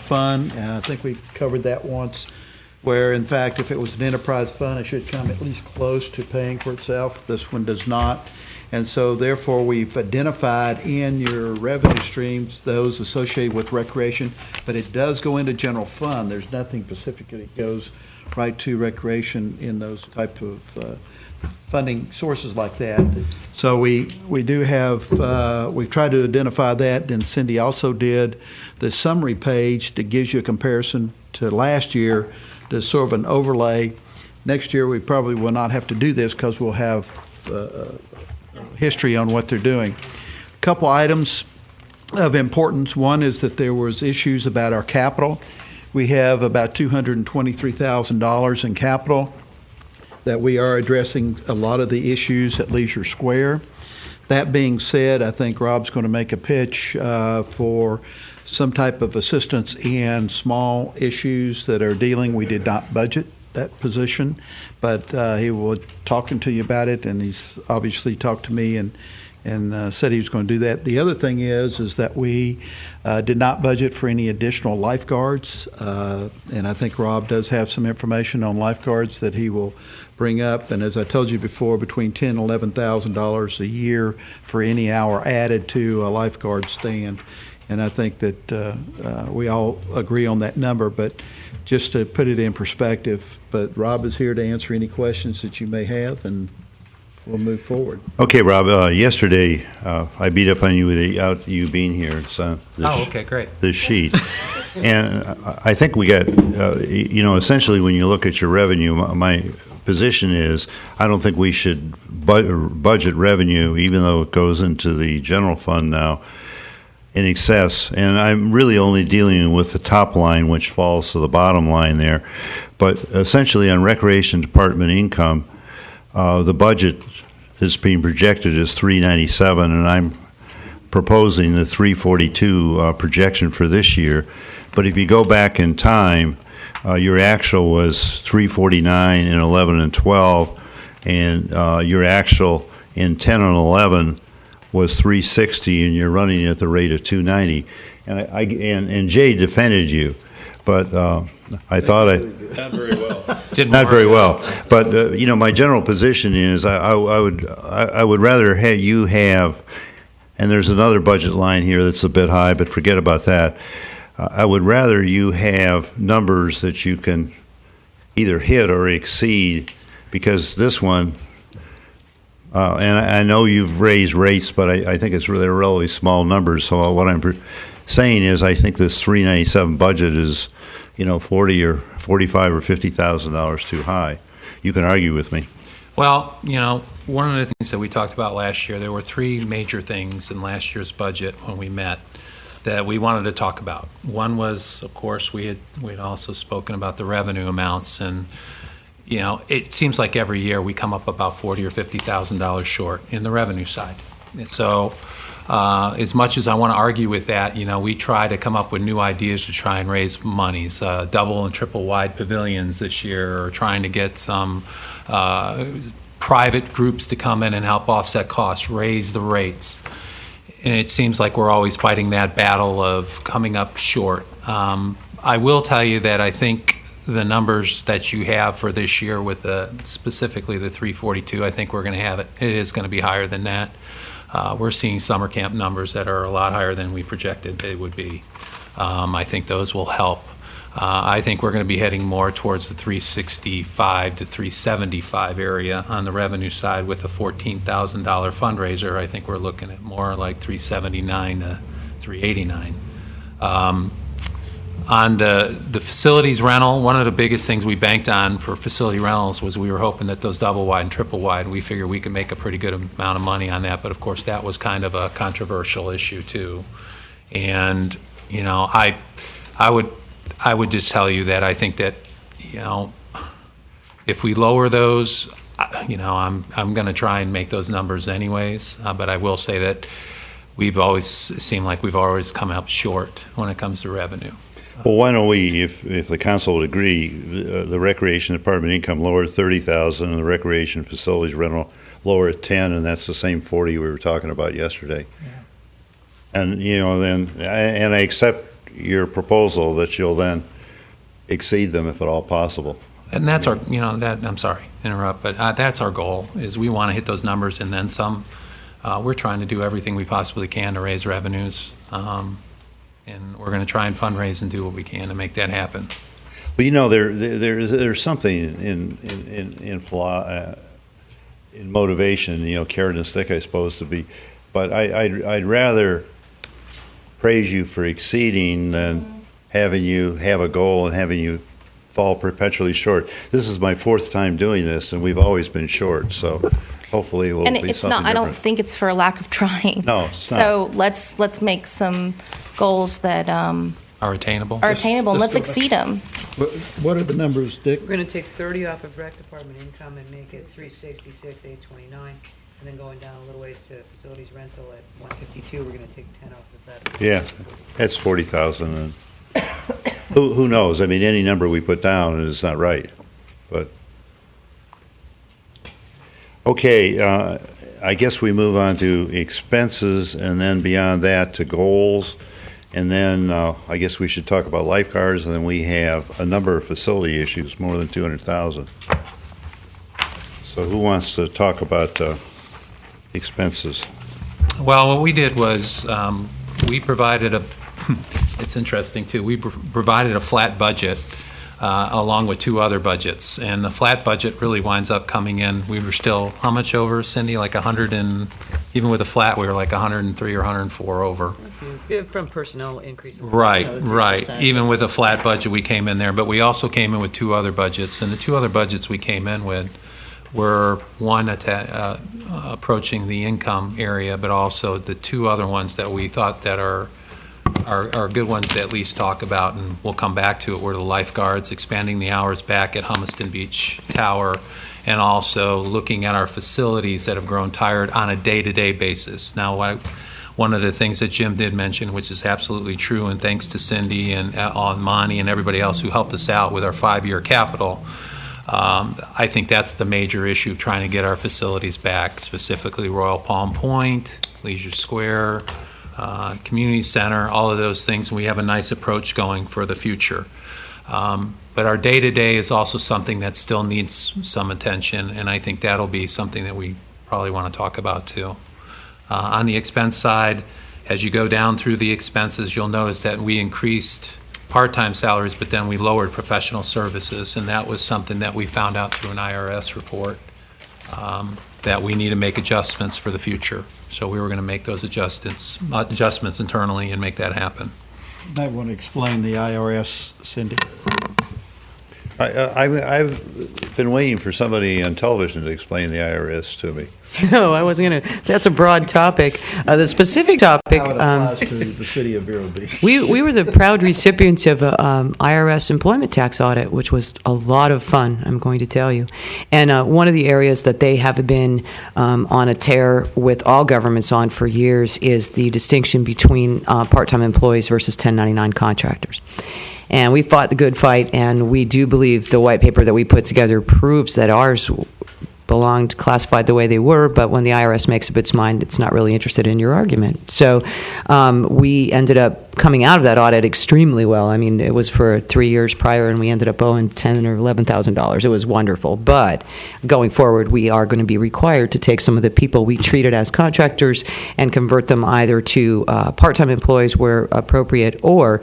fund, and I think we covered that once, where in fact, if it was an enterprise fund, it should come at least close to paying for itself. This one does not. And so therefore, we've identified in your revenue streams those associated with recreation, but it does go into general fund. There's nothing specifically that goes right to recreation in those type of funding sources like that. So we do have, we've tried to identify that, and Cindy also did the summary page that gives you a comparison to last year, to sort of an overlay. Next year, we probably will not have to do this because we'll have history on what they're doing. A couple items of importance. One is that there was issues about our capital. We have about $223,000 in capital that we are addressing a lot of the issues at Leisure Square. That being said, I think Rob's going to make a pitch for some type of assistance in small issues that are dealing. We did not budget that position, but he will talking to you about it, and he's obviously talked to me and said he was going to do that. The other thing is that we did not budget for any additional lifeguards, and I think Rob does have some information on lifeguards that he will bring up. And as I told you before, between $10,000 and $11,000 a year for any hour added to a lifeguard stand. And I think that we all agree on that number, but just to put it in perspective. But Rob is here to answer any questions that you may have, and we'll move forward. Okay, Rob. Yesterday, I beat up on you without you being here. So okay, great. This sheet, and I think we got, essentially when you look at your revenue, my position is I don't think we should budget revenue, even though it goes into the general fund now, in excess. And I'm really only dealing with the top line, which falls to the bottom line there. But essentially on Recreation Department income, the budget that's being projected is $397, and I'm proposing the $342 projection for this year. But if you go back in time, your actual was $349 in 11 and 12, and your actual in 10 and 11 was $360, and you're running at the rate of $290. And Jay defended you, but I thought I not very well. Not very well. But my general position is I would rather have you have, and there's another budget line here that's a bit high, but forget about that. I would rather you have numbers that you can either hit or exceed, because this one, and I know you've raised rates, but I think they're relatively small numbers. So what I'm saying is I think this 397 budget is, $40 or $45 or $50,000 too high. You can argue with me. Well, one of the things that we talked about last year, there were three major things in last year's budget when we met that we wanted to talk about. One was, of course, we'd also spoken about the revenue amounts, and it seems like every year we come up about $40,000 or $50,000 short in the revenue side. And so, as much as I want to argue with that, we try to come up with new ideas to try and raise monies, double and triple wide pavilions this year, or trying to get some private groups to come in and help offset costs, raise the rates. And it seems like we're always fighting that battle of coming up short. I will tell you that I think the numbers that you have for this year with specifically the 342, I think we're going to have it. It is going to be higher than that. We're seeing summer camp numbers that are a lot higher than we projected they would be. I think those will help. I think we're going to be heading more towards the 365 to 375 area on the revenue side with a $14,000 fundraiser. I think we're looking at more like 379 to 389. On the facilities rental, one of the biggest things we banked on for facility rentals was we were hoping that those double wide and triple wide, we figured we could make a pretty good amount of money on that, but of course that was kind of a controversial issue too. And I would just tell you that I think that if we lower those, I'm going to try and make those numbers anyways, but I will say that we've always seemed like we've always come up short when it comes to revenue. Well, why don't we, if the council would agree, the Recreation Department income lower at $30,000 and the Recreation Facilities rental lower at $10,000, and that's the same $40,000 we were talking about yesterday. Yeah. And then I accept your proposal that you'll then exceed them if at all possible. And that's our, I'm sorry, to interrupt, but that's our goal, is we want to hit those numbers and then some. We're trying to do everything we possibly can to raise revenues, and we're going to try and fundraise and do what we can to make that happen. Well, there's something in motivation, carrot and stick, I suppose, to be. But I'd rather praise you for exceeding than having you have a goal and having you fall perpetually short. This is my fourth time doing this, and we've always been short. So hopefully it will And be it's something not. I don't different. think it's for a lack of trying. No, it's not. So let's make some goals that Are attainable? are attainable, and let's Let's go exceed them. What are the numbers, Dick? We're gonna take 30 off of rec department income and make it 366, 829, and then going down a little ways to facilities rental at 152, we're gonna take 10 off of that. Yeah, that's 40,000. And who knows? I mean, any number we put down is not right. But okay, I guess we move on to expenses, and then beyond that to goals, and then I guess we should talk about lifeguards, and then we have a number of facility issues, more than 200,000. So who wants to talk about expenses? Well, what we did was we provided it's interesting too, we provided a flat budget along with two other budgets. And the flat budget really winds up coming in, we were still, how much over, Cindy? Like 100 and, even with a flat, we were like 103 or 104 over. Yeah, from personnel increases. Right, the right. 3%. Even with a flat budget, we came in there. But we also came in with two other budgets. And the two other budgets we came in with were one approaching the income area, but also the two other ones that we thought that are good ones to at least talk about, and we'll come back to it, were the lifeguards, expanding the hours back at Humiston Beach Tower, and also looking at our facilities that have grown tired on a day-to-day basis. Now, one of the things that Jim did mention, which is absolutely true, and thanks to Cindy and Monty and everybody else who helped us out with our 5-year capital, I think that's the major issue, trying to get our facilities back, specifically Royal Palm Point, Leisure Square, community center, all of those things. We have a nice approach going for the future. But our day-to-day is also something that still needs some attention, and I think that'll be something that we probably want to talk about too. On the expense side, as you go down through the expenses, you'll notice that we increased part-time salaries, but then we lowered professional services, and that was something that we found out through an IRS report, that we need to make adjustments for the future. So we were going to make those adjustments internally and make that happen. I want to explain the IRS, Cindy. I've been waiting for somebody on television to explain the IRS to me. No, I wasn't going to. That's a broad topic. The specific topic, How it applies to the city of Vero Beach. we were the proud recipients of a IRS employment tax audit, which was a lot of fun, I'm going to tell you. And one of the areas that they have been on a tear with all governments on for years is the distinction between part-time employees versus 1099 contractors. And we fought the good fight, and we do believe the white paper that we put together proves that ours belonged classified the way they were, but when the IRS makes up its mind, it's not really interested in your argument. So we ended up coming out of that audit extremely well. I mean, it was for 3 years prior, and we ended up owing $10,000 or $11,000. It was wonderful. But going forward, we are going to be required to take some of the people we treated as contractors and convert them either to part-time employees where appropriate, or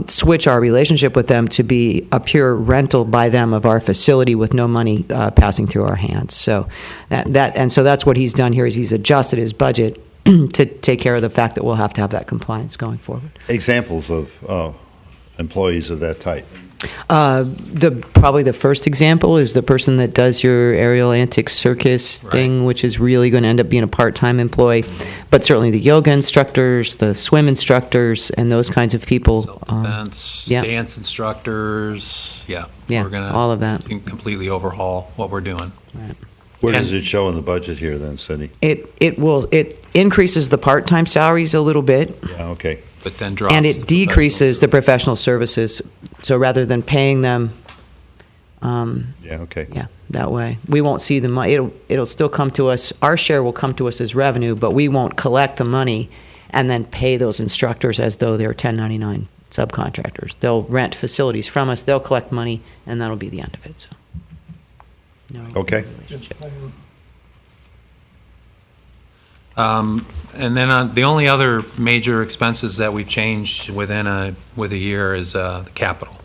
switch our relationship with them to be a pure rental by them of our facility with no money passing through our hands. So so that's what he's done here, is he's adjusted his budget to take care of the fact that we'll have to have that compliance going forward. Examples of employees of that type. Probably the first example is the person that does your aerial antics circus thing, which is really going to end up being a part-time employee. But certainly the yoga instructors, the swim instructors, and those kinds of people. Self-defense, dance instructors, Yeah, we're going to all of that. completely overhaul what we're doing. Right. Where does it show in the budget here then, Cindy? It increases the part-time salaries a little bit, Yeah, okay. But then drops. and the it decreases the professional services. So rather than paying them, Yeah, okay. yeah, that way we won't see the money. It'll still come to us. Our share will come to us as revenue, but we won't collect the money and then pay those instructors as though they're 1099 subcontractors. They'll rent facilities from us, they'll collect money, and that'll be the end of it, so. No Okay. relationship. And then the only other major expenses that we've changed with a year is the capital.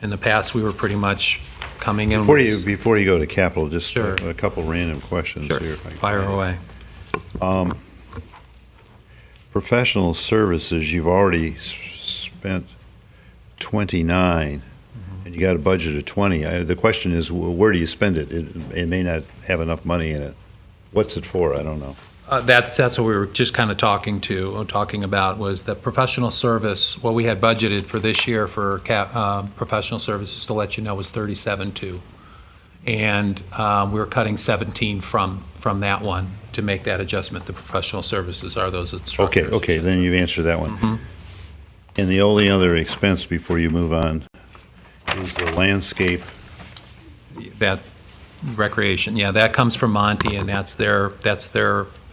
In the past, we were pretty much coming in. Before you go to capital, just Sure. a couple random questions Sure, here. if I can. fire away. Professional services, you've already spent 29, and you got a budget of 20. The question is, where do you spend it? It may not have enough money in it. What's it for? I don't know. That's what we were just kind of talking about was the professional service. What we had budgeted for this year for professional services, to let you know, was 37.2, and we were cutting 17 from that one to make that adjustment. The professional services are those instructors. Okay, then you've answered that one. Mhm. And the only other expense before you move on is the landscape. That recreation, yeah, that comes from Monty, and that's their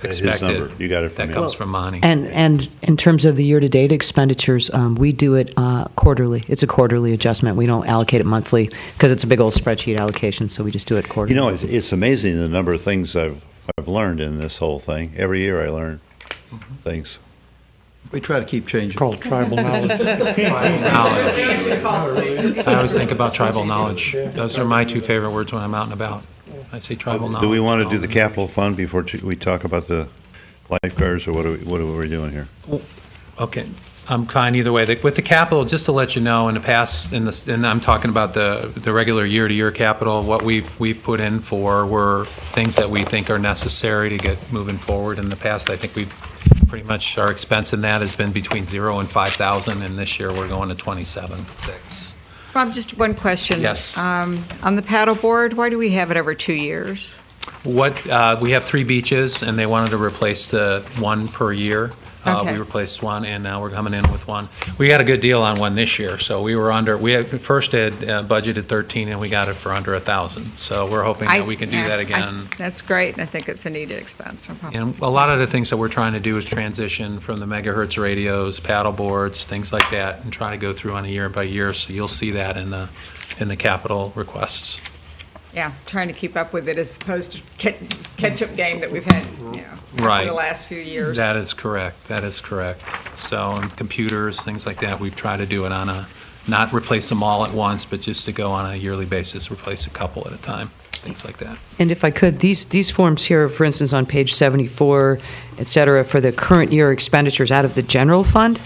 His expected. number. You got it from That him. comes from Monty. And in terms of the year-to-date expenditures, we do it quarterly. It's a quarterly adjustment. We don't allocate it monthly because it's a big old spreadsheet allocation, so we just do it quarterly. You know, it's amazing the number of things I've learned in this whole thing. Every year I learn things. We try to keep changing. Called tribal knowledge. Knowledge. I always think about tribal knowledge. Those are my two favorite words when I'm out and about. I say tribal knowledge. Do we want to do the capital fund before we talk about the lifeguards, or what are we doing here? Okay, I'm kind either way. With the capital, just to let you know, in the past, and I'm talking about the regular year-to-year capital, what we've put in for were things that we think are necessary to get moving forward. In the past, I think we've pretty much, our expense in that has been between 0 and 5,000, and this year we're going to 27.6. Bob, just one question. Yes. On the paddleboard, why do we have it over 2 years? We have 3 beaches, and they wanted to replace the one per year. Okay. We replaced one, and now we're coming in with one. We got a good deal on one this year, so we were under. We first had budgeted 13, and we got it for under 1,000. So we're hoping that we can do that again. That's great, and I think it's a needed expense. No problem. And a lot of the things that we're trying to do is transition from the megahertz radios, paddle boards, things like that, and try to go through on a year by year. So you'll see that in the capital requests. Yeah, trying to keep up with it as opposed to catch-up game that we've had, Right. for the last few years. That is correct. That is correct. So, and computers, things like that, we've tried to do it on not replace them all at once, but just to go on a yearly basis, replace a couple at a time, things like that. And if I could, these forms here, for instance, on page 74, et cetera, for the current year expenditures out of the general fund,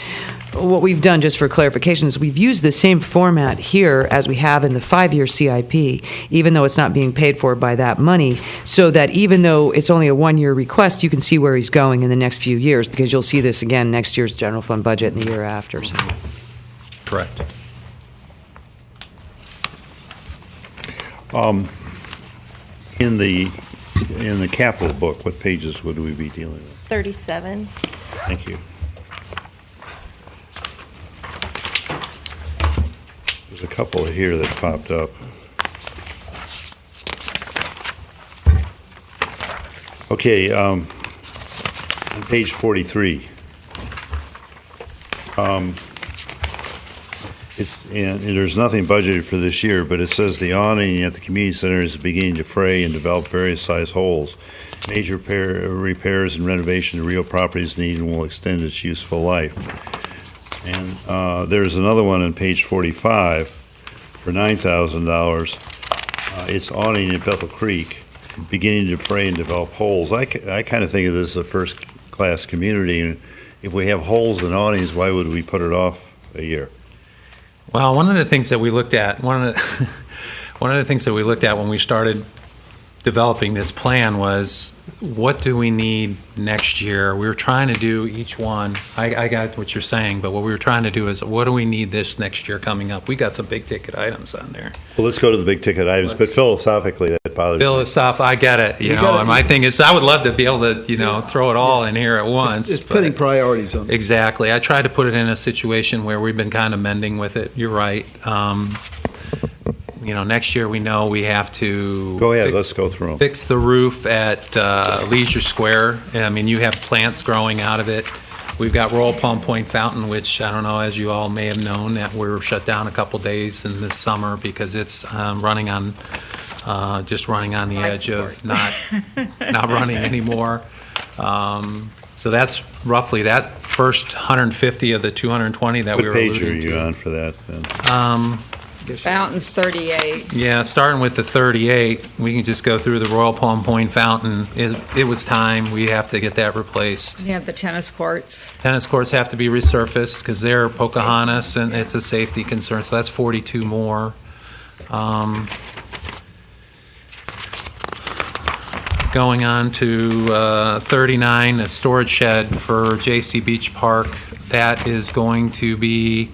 what we've done, just for clarification, is we've used the same format here as we have in the 5-year CIP, even though it's not being paid for by that money, so that even though it's only a 1-year request, you can see where he's going in the next few years, because you'll see this again next year's general fund budget and the year after. So. Correct. In the capital book, what pages would we be dealing with? 37. Thank you. There's a couple here that popped up. Okay, on page 43. And there's nothing budgeted for this year, but it says the awning at the community center is beginning to fray and develop various size holes. Major repairs and renovation of real properties need and will extend its useful life. And there's another one on page 45 for $9,000. It's awning at Bethel Creek, beginning to fray and develop holes. I kind of think of this as a first-class community, and if we have holes in awnings, why would we put it off a year? Well, one of the things that we looked at, one of the things that we looked at when we started developing this plan was, what do we need next year? We were trying to do each one. I got what you're saying, but what we were trying to do is, what do we need this next year coming up? We got some big ticket items on there. Well, let's go to the big ticket items, but philosophically, that bothers me. Philosoph, I get it, You gotta- and my thing is, I would love to be able to, throw it all in here at once. It's but- putting priorities on. Exactly. I tried to put it in a situation where we've been kind of mending with it. You're right. Next year we know we have to. Go ahead, let's go through them. Fix the roof at Leisure Square. I mean, you have plants growing out of it. We've got Royal Palm Point Fountain, which I don't know, as you all may have known, that we're shut down a couple days in this summer because it's running on the Life edge of support. not running anymore. So that's roughly that first 150 of the 220 that What we were page are alluding you to. on for that, then? Fountain's 38. Yeah, starting with the 38, we can just go through the Royal Palm Point Fountain. It was time. We have to get that replaced. You have the tennis courts. Tennis courts have to be resurfaced because they're Pocahontas and it's a safety concern, so that's 42 more. Going on to 39, a storage shed for J.C. Beach Park. That is going to be,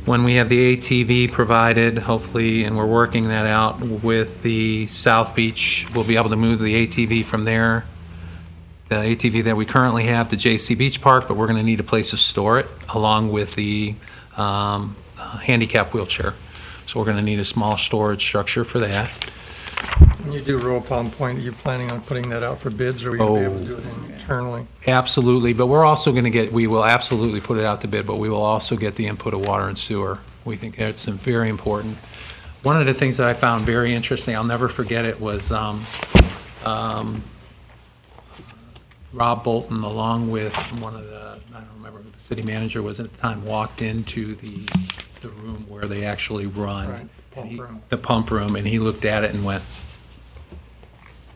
when we have the ATV provided, hopefully, and we're working that out with the South Beach, we'll be able to move the ATV from there, the ATV that we currently have, to J.C. Beach Park, but we're going to need a place to store it, along with the handicap wheelchair. So we're going to need a small storage structure for that. When you do Royal Palm Point, are you planning on putting that out for bids, or are you going to be able to do it internally? Absolutely, but we're also going to we will absolutely put it out to bid, but we will also get the input of water and sewer. We think that's very important. One of the things that I found very interesting, I'll never forget it, was Rob Bolton, along with one of the, I don't remember who the city manager was at the time, walked into the room where they actually run. Right, pump room. The pump room, and he looked at it and went,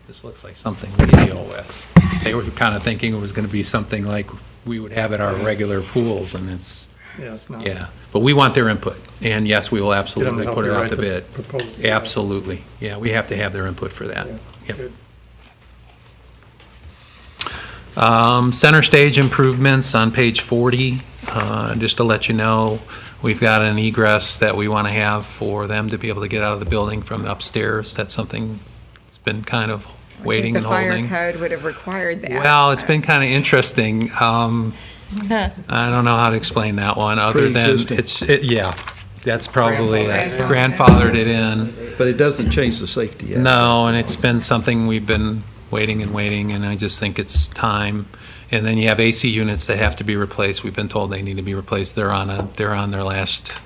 this looks like something we deal with. They were kind of thinking it was going to be something like we would have at our regular pools, and it's, Yeah, it's not. yeah. But we want their input, and yes, we will Get them absolutely to help put it you out write to the bid. proposal. Absolutely, yeah, we have to have their input for that. Yeah, Yep. good. Center stage improvements on page 40, just to let you know, we've got an egress that we want to have for them to be able to get out of the building from upstairs. That's something that's been kind of waiting and I think holding. the fire code would have required that. Well, it's been kind of interesting. I don't know how to explain that one, other than Pre-existing. yeah, that's probably Grandfathered. grandfathered it in. But it doesn't change the safety yet. No, and it's been something we've been waiting, and I just think it's time. And then you have AC units that have to be replaced. We've been told they need to be replaced. They're on their last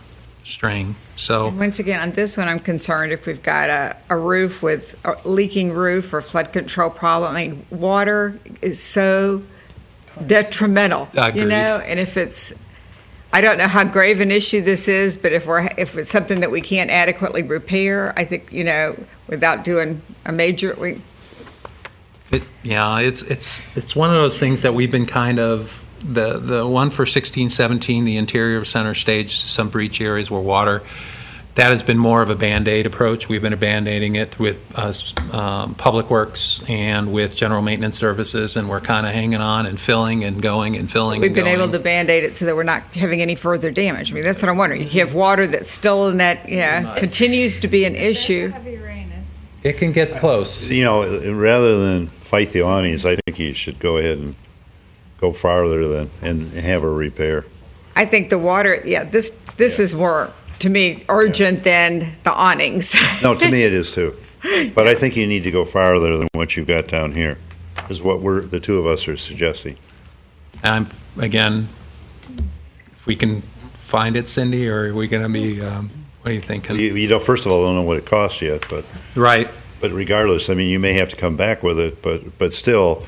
string. So Once again, on this one, I'm concerned if we've got a roof with a leaking roof or flood control problem. I mean, water is so detrimental, Agreed. and if it's, I don't know how grave an issue this is, but if it's something that we can't adequately repair, I think, without doing a major, it's one of those things that we've been kind of, the one for 16-17, the interior of center stage, some breach areas where water, that has been more of a Band-Aid approach. We've been Band-Aiding it with Public Works and with General Maintenance Services, and we're kind of hanging on and filling and going and filling we've and been going. able to Band-Aid it so that we're not having any further damage. I mean, that's what I'm wondering. You have water that's still in that, continues to be an issue. It can get close. Rather than fight the awnings, I think you should go ahead and go farther and have a repair. I think the water, this is more, to me, urgent than the awnings. No, to me it is too. But I think you need to go farther than what you've got down here, is what the two of us are suggesting. Again, if we can find it, Cindy, or are we going to be, what do you think? You don't, first of all, don't know what it costs yet, but Right. but regardless, I mean, you may have to come back with it, but still,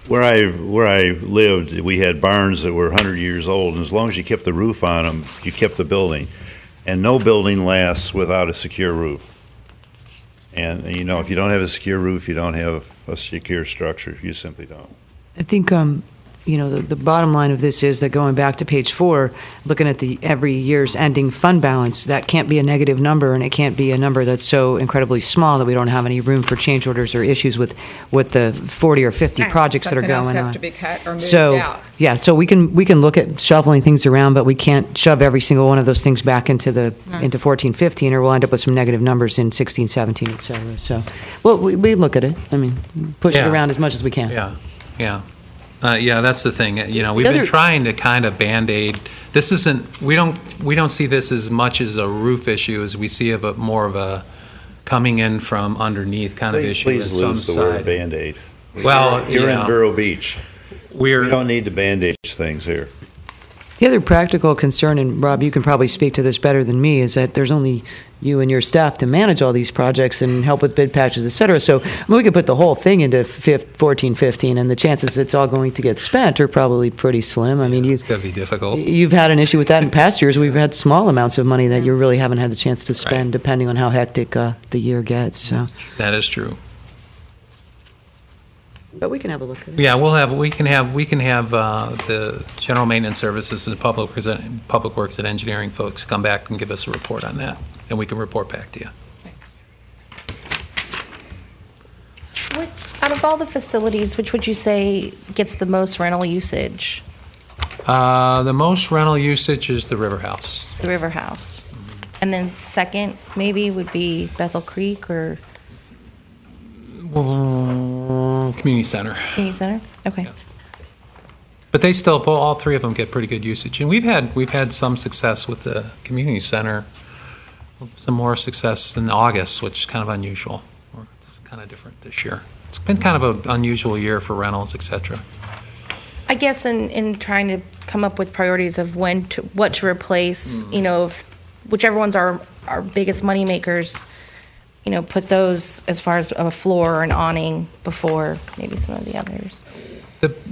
where I lived, we had barns that were 100 years old, and as long as you kept the roof on them, you kept the building. And no building lasts without a secure roof. And, if you don't have a secure roof, you don't have a secure structure. You simply don't. I think, the bottom line of this is that going back to page 4, looking at the every year's ending fund balance, that can't be a negative number, and it can't be a number that's so incredibly small that we don't have any room for change orders or issues with the 40 or 50 projects that are Something else going have on. to be cut or moved So, out. yeah, so we can look at shuffling things around, but we can't shove every single one of those things back into 14, 15, or we'll end up with some negative numbers in 16, 17, et cetera. So, well, we look at it. I mean, push it Yeah. around as much as we can. Yeah. That's the thing. We've been other- trying to kind of Band-Aid. This isn't, we don't see this as much as a roof issue as we see more of a coming in from underneath kind of issue. Please as some lose the word side. Band-Aid. Well, You're yeah. in Vero Beach. We're We don't need to bandage things here. The other practical concern, and Rob, you can probably speak to this better than me, is that there's only you and your staff to manage all these projects and help with bid patches, et cetera. So we could put the whole thing into 14, 15, and the chances it's all going to get spent are probably pretty slim. I mean, it's going to be difficult. you've had an issue with that in past years. We've had small amounts of money that you really haven't had the chance to spend, depending on how hectic the year gets. So. That is true. But we can have a look at it. Yeah, we can have the general maintenance services and public works and engineering folks come back and give us a report on that, and we can report back to you. Out of all the facilities, which would you say gets the most rental usage? The most rental usage is the River House. The River House. And then second, maybe, would be Bethel Creek or Community Center. Community Center? Okay. Yeah. But they still, all three of them get pretty good usage. And we've had some success with the Community Center, some more success in August, which is kind of unusual. It's kind of different this year. It's been kind of an unusual year for rentals, et cetera. I guess in trying to come up with priorities of what to replace, if whichever ones are our biggest money makers, put those as far as a floor or an awning before maybe some of the others.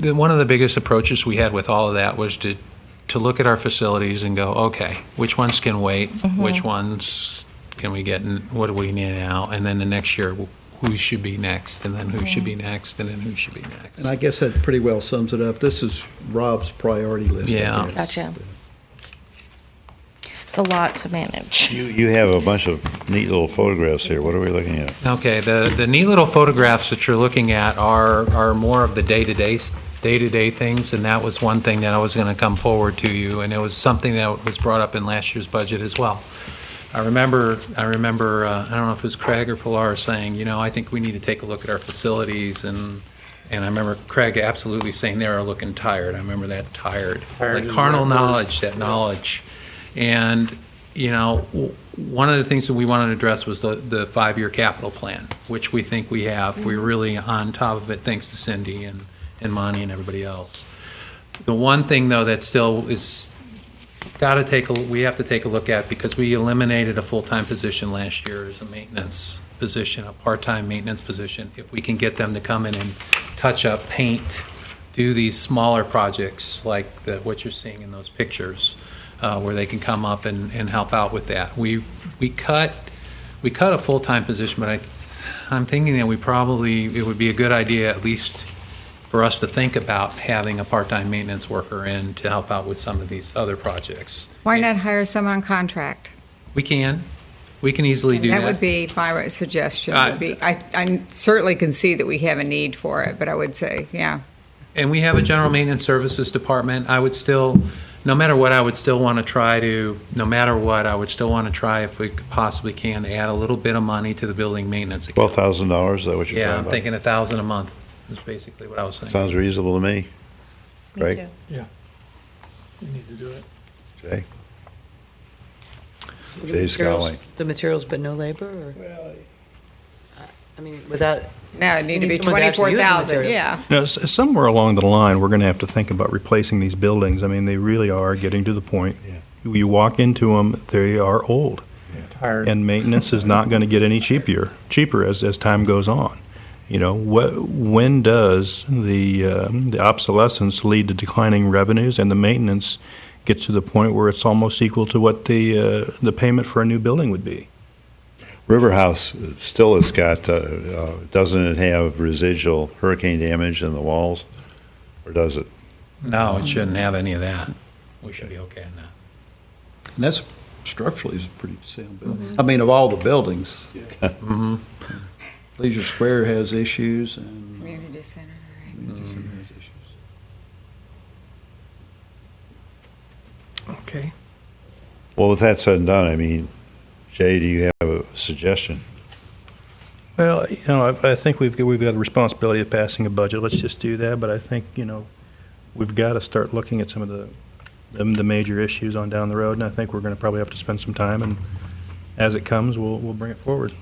One of the biggest approaches we had with all of that was to look at our facilities and go, okay, which ones can wait? Which ones can we get? What do we need now? And then the next year, who should be next? And then who should be next? And then who should be next? And I guess that pretty well sums it up. This is Rob's priority list. I Yeah. guess. Gotcha. It's a lot to manage. You have a bunch of neat little photographs here. What are we looking at? Okay, the neat little photographs that you're looking at are more of the day-to-day things, and that was one thing that I was going to come forward to you, and it was something that was brought up in last year's budget as well. I remember, I don't know if it was Craig or Pilar saying, I think we need to take a look at our facilities, and I remember Craig absolutely saying they are looking tired. I remember that tired. Like carnal knowledge, that knowledge. And, one of the things that we wanted to address was the 5-year capital plan, which we think we have. We're really on top of it, thanks to Cindy and Monty and everybody else. The one thing, though, that still is we have to take a look at, because we eliminated a full-time position last year as a maintenance position, a part-time maintenance position. If we can get them to come in and touch up, paint, do these smaller projects like what you're seeing in those pictures, where they can come up and help out with that. We cut a full-time position, but I'm thinking that it would be a good idea, at least for us to think about having a part-time maintenance worker in to help out with some of these other projects. Why not hire someone on contract? We can easily do that. That would be my suggestion. I certainly can see that we have a need for it, but I would say, yeah. And we have a general maintenance services department. No matter what, I would still want to try, if we possibly can, add a little bit of money to the building maintenance account. $12,000, is that what you're Yeah, talking I'm about? thinking $1,000 a month is basically what I was saying. Sounds reasonable to me. Me Right. too. We need to do it. Jay? Jay's scowling. The materials, but no labor, or? I mean, without. No, it'd need to be someone to actually use the 24,000, materials. yeah. Somewhere along the line, we're going to have to think about replacing these buildings. I mean, they really are getting to the point. Yeah. You walk into them, they are old. Tired. And maintenance is not going to get any cheaper as time goes on. When does the obsolescence lead to declining revenues, and the maintenance gets to the point where it's almost equal to what the payment for a new building would be? River House still has got, doesn't it have residual hurricane damage in the walls? Or does it? No, it shouldn't have any of that. We should be okay on that. And that's structurally is a pretty sound building. I mean, of all the buildings. Mhm. Leisure Square has issues and. Community center, right. Community Center has issues. Okay. Well, with that said and done, Jay, do you have a suggestion? Well, I think we've got a responsibility of passing a budget. Let's just do that. But I think, we've got to start looking at some of the major issues on down the road, and I think we're going to probably have to spend some time, and as it comes, we'll bring it forward.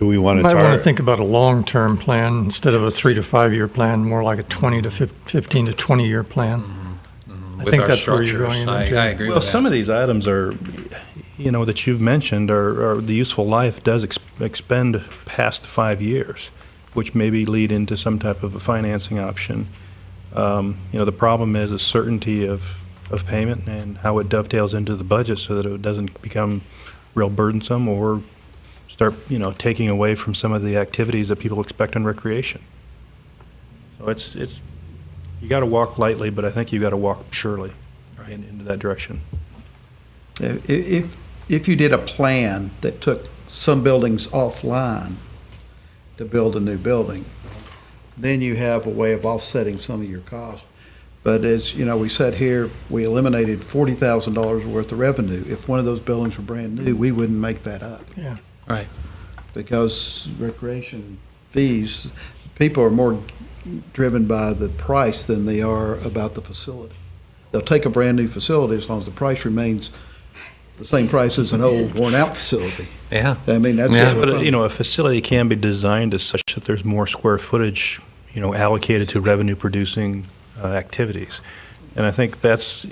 Do we want You to might want to target? think about a long-term plan instead of a 3 to 5 year plan, more like a 20 to 15 to 20-year plan. I With think our that's where you're structures. going. I Jim. agree Well, with that. some of these items are, that you've mentioned are the useful life does expend past 5 years, which maybe lead into some type of a financing option. The problem is a certainty of payment and how it dovetails into the budget so that it doesn't become real burdensome or start, taking away from some of the activities that people expect in recreation. So it's you got to walk lightly, but I think you got to walk surely into that direction. If you did a plan that took some buildings offline to build a new building, then you have a way of offsetting some of your costs. But as we said here, we eliminated $40,000 worth of revenue. If one of those buildings were brand new, we wouldn't make that up. Yeah. Right. Because recreation fees, people are more driven by the price than they are about the facility. They'll take a brand new facility as long as the price remains the same price as an old worn out facility. Yeah. I mean, that's Yeah. what we're But, a facility can be designed as such that there's more square footage, allocated to revenue-producing activities. And I think that's,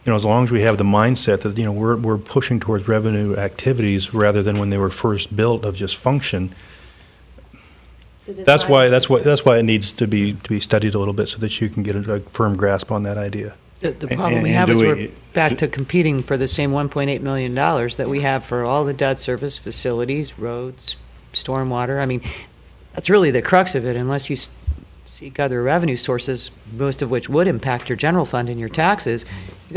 as long as we have the mindset that, we're pushing towards revenue activities rather than when they were first built of just function, that's why it needs to be studied a little bit so that you can get a firm grasp on that idea. The problem And we have do is we- we're back to competing for the same $1.8 million that we have for all the debt service facilities, roads, stormwater. I mean, that's really the crux of it, unless you seek other revenue sources, most of which would impact your general fund and your taxes. You've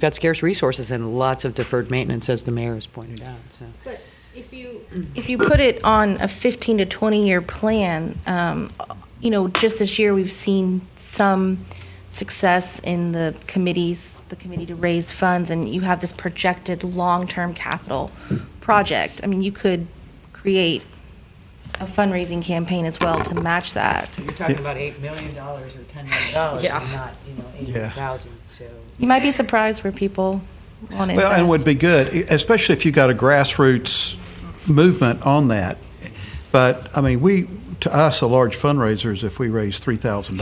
got scarce resources and lots of deferred maintenance, as the mayor has pointed out. So. But if you put it on a 15 to 20-year plan, just this year we've seen some success in the committee to raise funds, and you have this projected long-term capital project. I mean, you could create a fundraising campaign as well to match that. You're talking about $8 million or $10 million, Yeah. and not 80,000. So You might be surprised where people want to Well, invest. and would be good, especially if you got a grassroots movement on that. But, I mean, to us, a large fundraiser is if we raise $3,000.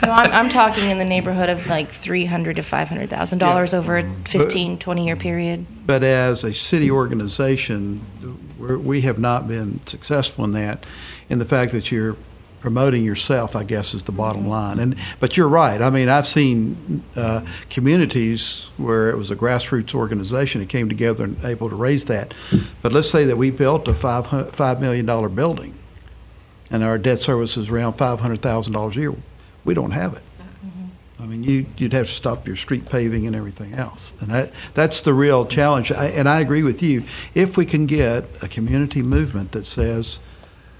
No, I'm talking in the neighborhood of like $300,000 to $500,000 over a 15, 20-year period. But as a city organization, we have not been successful in that, in the fact that you're promoting yourself, I guess, is the bottom line. But you're right. I mean, I've seen communities where it was a grassroots organization that came together and able to raise that. But let's say that we built a $5 million building, and our debt service is around $500,000 a year. We don't have it. I mean, you'd have to stop your street paving and everything else. And that's the real challenge. And I agree with you. If we can get a community movement that says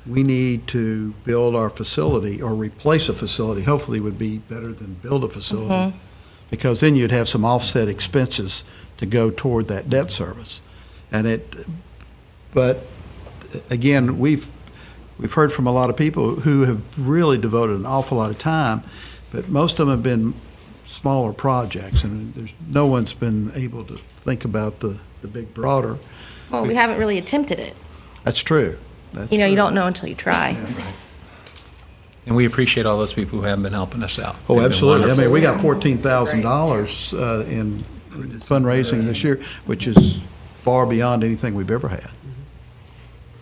we need to build our facility or replace a facility, hopefully would be better than build a facility, because then you'd have some offset expenses to go toward that debt service. But again, we've heard from a lot of people who have really devoted an awful lot of time, but most of them have been smaller projects, and no one's been able to think about the big, broader. Well, we haven't really attempted it. That's true. You don't know until you try. And we appreciate all those people who have been helping us out. Oh, They've been absolutely. I wonderful. mean, we got $14,000 in fundraising this year, which is far beyond anything we've ever had.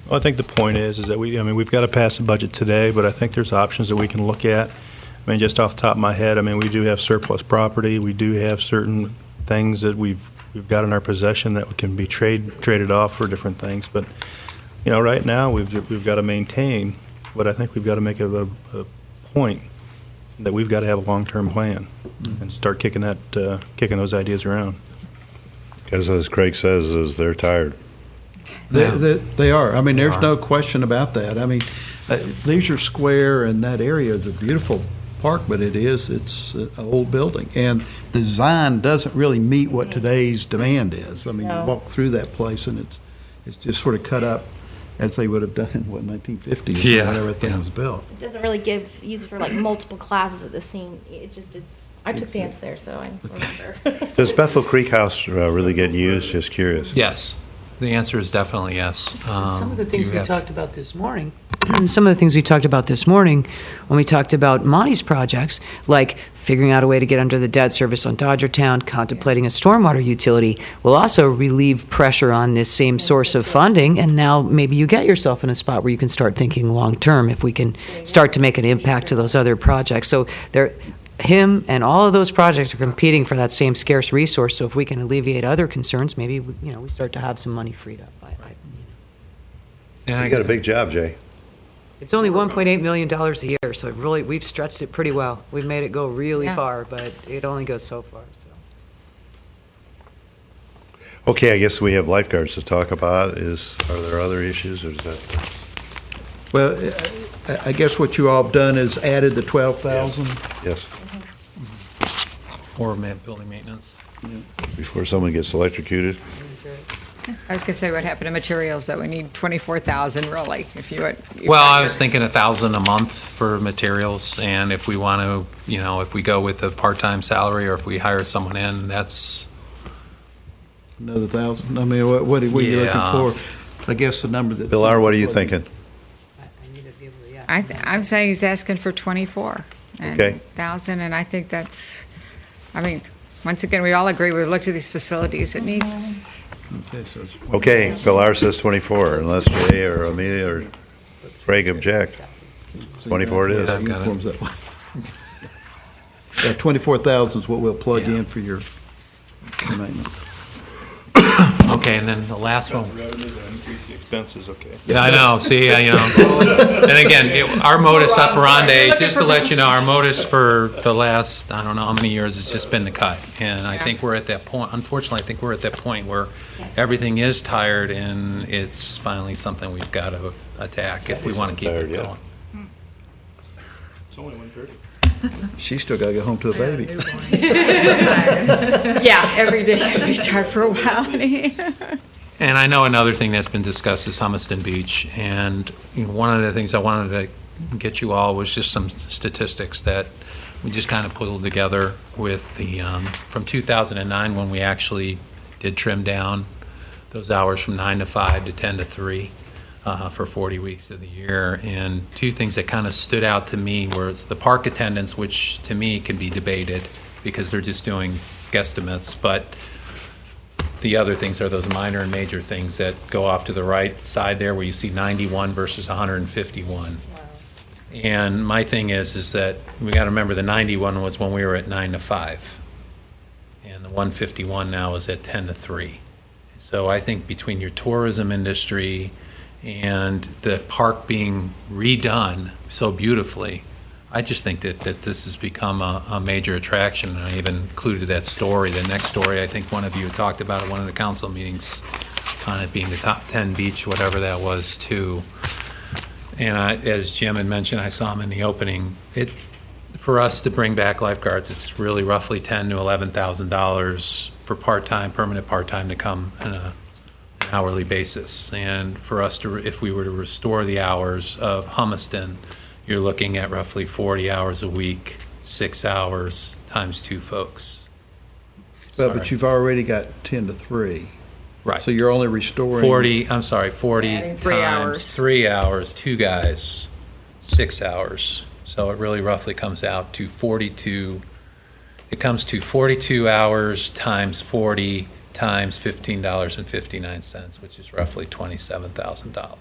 Well, I think the point is that we've got to pass a budget today, but I think there's options that we can look at. I mean, just off the top of my head, we do have surplus property. We do have certain things that we've got in our possession that can be traded off for different things. But, right now, we've got to maintain, but I think we've got to make a point that we've got to have a long-term plan and start kicking those ideas around. Because as Craig says, is they're tired. They are. I mean, there's no question about that. I mean, Leisure Square and that area is a beautiful park, but it's an old building. And the design doesn't really meet what today's demand is. I mean, you walk through that place and it's just sort of cut up as they would have done in, 1950s or whenever everything was built. It doesn't really give use for like multiple classes at the same. I took dance there, so I remember. Does Bethel Creek House really get used? Just curious. Yes. The answer is definitely yes. Some of the things You we have- talked about this morning, when we talked about Monty's projects, like figuring out a way to get under the debt service on Dodgertown, contemplating a stormwater utility, will also relieve pressure on this same source of funding, and now maybe you get yourself in a spot where you can start thinking long-term if we can start to make an impact to those other projects. So him and all of those projects are competing for that same scarce resource, so if we can alleviate other concerns, maybe, we start to have some money freed up. And I You got a big job, Jay. It's only $1.8 million a year, so really, we've stretched it pretty well. We've made it go really Yeah. far, but it only goes so far, so. Okay, I guess we have lifeguards to talk about. Are there other issues, or is that? Well, I guess what you all have done is added the 12,000. Yes, Or building maintenance. before someone gets electrocuted. I was going to say, what happened to materials, that we need 24,000 really, if you would. Well, I was thinking 1,000 a month for materials, and if we want to, if we go with a part-time salary, or if we hire someone in, that's, Another 1,000. I mean, what are you Yeah. looking for? I guess the number that. Bill R., what are you thinking? I'm saying he's asking for 24. Okay. 1,000, and I think that's, once again, we all agree, we've looked at these facilities, it needs, Okay, so it's Okay, Bill R. says 24, unless Jay or Amelia or Craig object. 24 it is. I've got it. Uniforms that way. Yeah, 24,000 is what we'll plug in for your maintenance. okay, and then the last one. Revenues and increase the expenses, okay. Yeah, I know, see, and again, our modus operandi, just to let you know, our modus for the last, I don't know how many years, has just been to cut. And I think we're at that point, unfortunately, I think we're at that point where everything is tired, and it's finally something we've got to attack if we want to keep it Tired, yeah. going. It's only 1:30. She's still got to go home to a baby. yeah, every day could be tired for a while. And I know another thing that's been discussed is Humiston Beach, and one of the things I wanted to get you all was just some statistics that we just kind of pulled together with the, from 2009, when we actually did trim down those hours from 9 to 5 to 10 to 3 for 40 weeks of the year. And two things that kind of stood out to me were it's the park attendance, which to me can be debated because they're just doing guesstimates, but the other things are those minor and major things that go off to the right side there where you see 91 versus 151. And my thing is that we got to remember the 91 was when we were at 9 to 5. And the 151 now is at 10 to 3. So I think between your tourism industry and the park being redone so beautifully, I just think that this has become a major attraction. And I even included that story, the next story, I think one of you talked about at one of the council meetings, kind of being the top 10 beach, whatever that was, too. And as Jim had mentioned, I saw him in the opening. For us to bring back lifeguards, it's really roughly $10,000 to $11,000 for part-time, permanent part-time to come on an hourly basis. And for us to, if we were to restore the hours of Humiston, you're looking at roughly 40 hours a week, 6 hours times 2 folks. But Sorry. you've already got 10 to 3. Right. So you're only restoring. 40 Adding times 3 hours. 3 hours, 2 guys, 6 hours. So it really roughly comes out to 42. It comes to 42 hours times 40 times $15.59, which is roughly $27,000.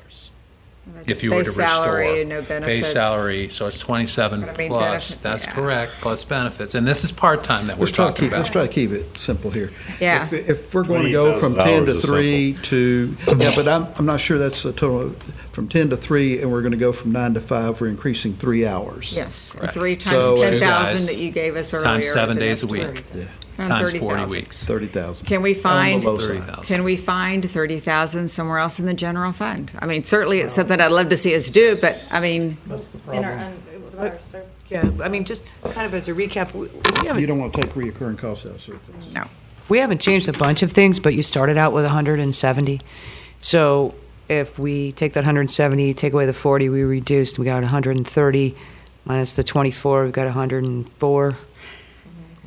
If you were to Base restore. salary and no benefits. Base salary, so it's 27 But I mean, plus, benefits, that's yeah. correct, plus benefits. And this is part-time that we're Let's try to talking keep, let's about. try to keep it simple here. Yeah. If we're going to go from 10 $20,000 to is 3 to, yeah, but I'm not sure that's a total, from 10 to 3, and we're going to go from 9 to 5, we're increasing 3 hours. Yes, Correct. 3 So- times 2 10,000 guys that you gave us earlier. Times 7 is days a enough week, Yeah, around times 40 30,000. weeks. 30,000. Can we find, On the low side. 30,000. can we find 30,000 somewhere else in the general fund? I mean, certainly it's something I'd love to see us do, but I mean, Yeah, I mean, just kind of as a recap, You don't want to take reoccurring costs out of surplus. no. we haven't changed a bunch of things, but you started out with 170. So if we take that 170, take away the 40 we reduced, we got 130, minus the 24, we've got 104.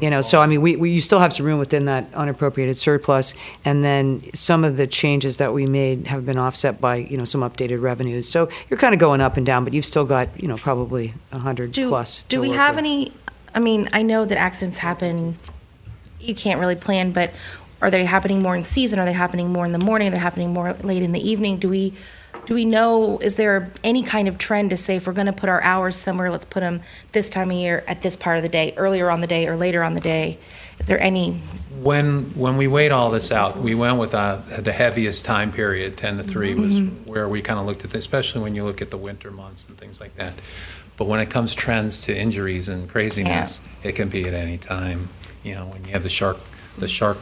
You know, so I mean, you still have some room within that unappropriated surplus, and then some of the changes that we made have been offset by, you know, some updated revenues. So you're kind of going up and down, but you've still got, you know, probably 100 plus. Do to we work have with. any, I mean, I know that accidents happen, you can't really plan, but are they happening more in season? Are they happening more in the morning? Are they happening more late in the evening? Do we know, is there any kind of trend to say if we're going to put our hours somewhere, let's put them this time of year at this part of the day, earlier on the day or later on the day? Is there any? When we weighed all this out, we went with the heaviest time period, 10 to 3 was where we kind of looked at this, especially when you look at the winter months and things like that. But when it comes to trends to injuries and craziness, it can be at any time. You know, when you have the shark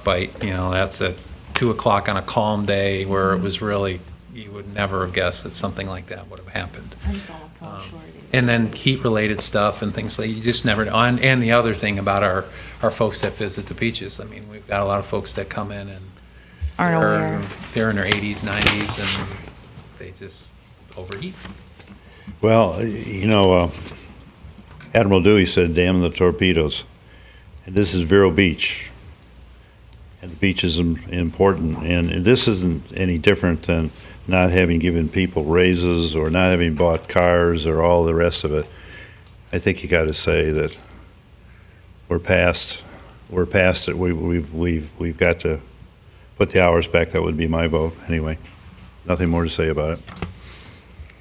bite, you know, that's at 2 o'clock on a calm day where it was really, you would never have guessed that something like that would have happened. And then heat-related stuff and things like, you just never know. And the other thing about our folks that visit the beaches, I mean, we've got a lot of folks that come in and Aren't aware. they're in their 80s, 90s, and they just overheat. Well, you know, Admiral Dewey said, "Damn the torpedoes." And this is Vero Beach. And the beach is important. And this isn't any different than not having given people raises or not having bought cars or all the rest of it. I think you got to say that we're past it. We've got to put the hours back. That would be my vote anyway. Nothing more to say about it.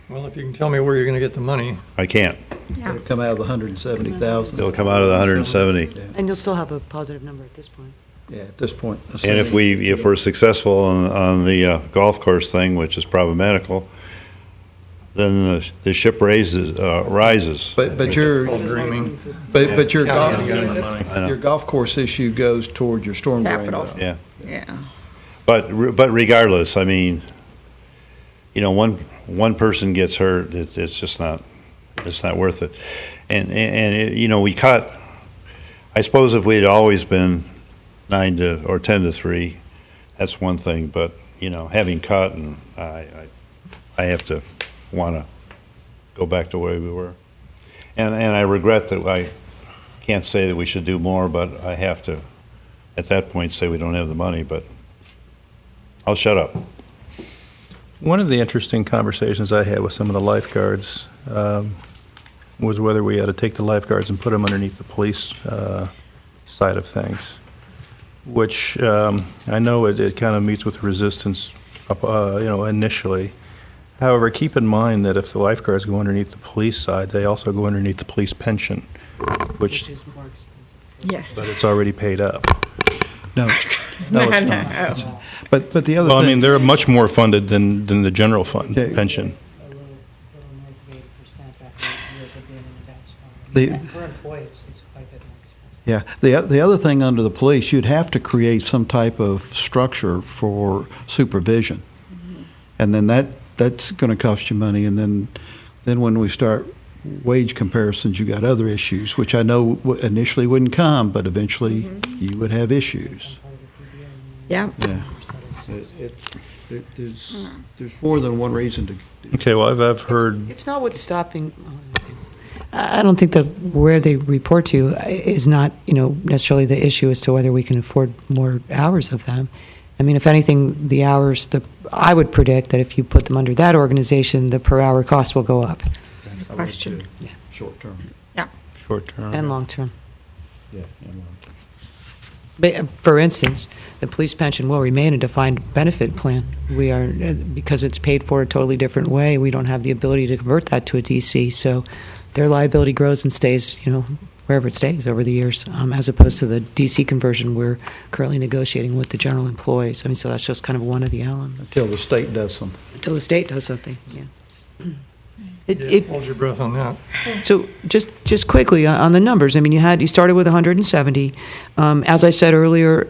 Well, if you can tell me where you're going to get the money. I can't. It'll come out of the 170,000. It'll come out of the 170. And you'll still have a positive number at this point. Yeah, at this point. And if we're successful on the golf course thing, which is problematical, then the ship rises. But your Dreaming. but your golf I know. your golf course issue goes toward your storm drain. Capital. though. Yeah. Yeah. But regardless, I mean, you know, one person gets hurt, it's just not worth it. And it, you know, we cut. I suppose if we had always been 9 to or 10 to 3, that's one thing. But you know, having cut, and I have to want to go back to where we were. And I regret that I can't say that we should do more, but I have to, at that point, say we don't have the money. But I'll shut up. One of the interesting conversations I had with some of the lifeguards was whether we had to take the lifeguards and put them underneath the police side of things, which I know it kind of meets with resistance, initially. However, keep in mind that if the lifeguards go underneath the police side, they also go underneath the police pension, which Yes. but it's already paid up. No, it's not. But the other Well, I thing, mean, they're much more funded than the general fund Okay. pension. yeah, the other thing under the police, you'd have to create some type of structure for supervision, and then that's going to cost you money, and then when we start wage comparisons, you got other issues, which I know initially wouldn't come, but eventually you would have issues. Yeah. Yeah. There's more than one reason to. Okay, well, I've heard, It's not what's stopping. I don't think that where they report to is not, you know, necessarily the issue as to whether we can afford more hours of them. I mean, if anything, the hours, I would predict that if you put them under that organization, the per hour cost will go up, Question. Short term. short term. and long term. Yeah. But, for instance, the police pension will remain a defined benefit plan. We are, because it's paid for a totally different way, we don't have the ability to convert that to a DC, so their liability grows and stays, you know, wherever it stays over the years, as opposed to the DC conversion we're currently negotiating with the general employees. I mean, so that's just kind of one of the elements. Until the state does something. Until the state does something, yeah. Hold your breath on that. So just quickly on the numbers, I mean, you started with 170. As I said earlier,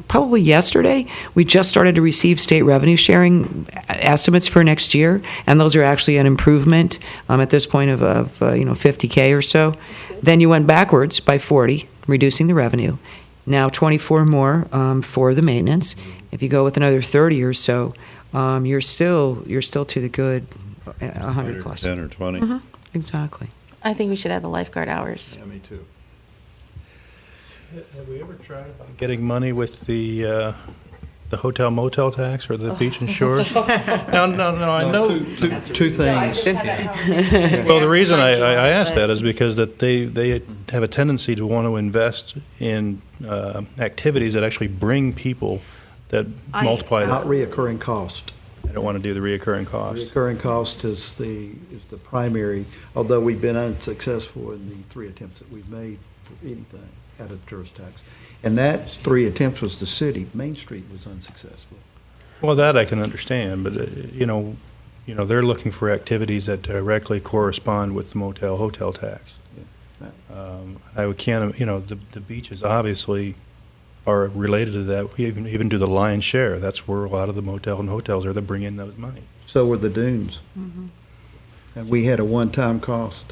probably yesterday, we just started to receive state revenue sharing estimates for next year, and those are actually an improvement at this point of $50K or so. Then you went backwards by 40, reducing the revenue. Now 24 more for the maintenance. If you go with another 30 or so, you're still to the good. 100 plus. 10 or 20. Exactly. I think we should have the lifeguard hours. Yeah, me too. Have we ever tried about getting money with the hotel motel tax or the beach and shores? No, I know. Two things. Well, the reason I ask that is because that they have a tendency to want to invest in activities that actually bring people that multiply. Not reoccurring cost. I don't want to do the reoccurring cost. Recurring cost is the primary, although we've been unsuccessful in the 3 attempts that we've made for anything out of tourist tax. And that 3 attempts was the city. Main Street was unsuccessful. Well, that I can understand, but they're looking for activities that directly correspond with the motel hotel tax. I can't, the beaches obviously are related to that. We even do the lion's share. That's where a lot of the motel and hotels are that bring in those money. So were the dunes. And we had a one-time cost.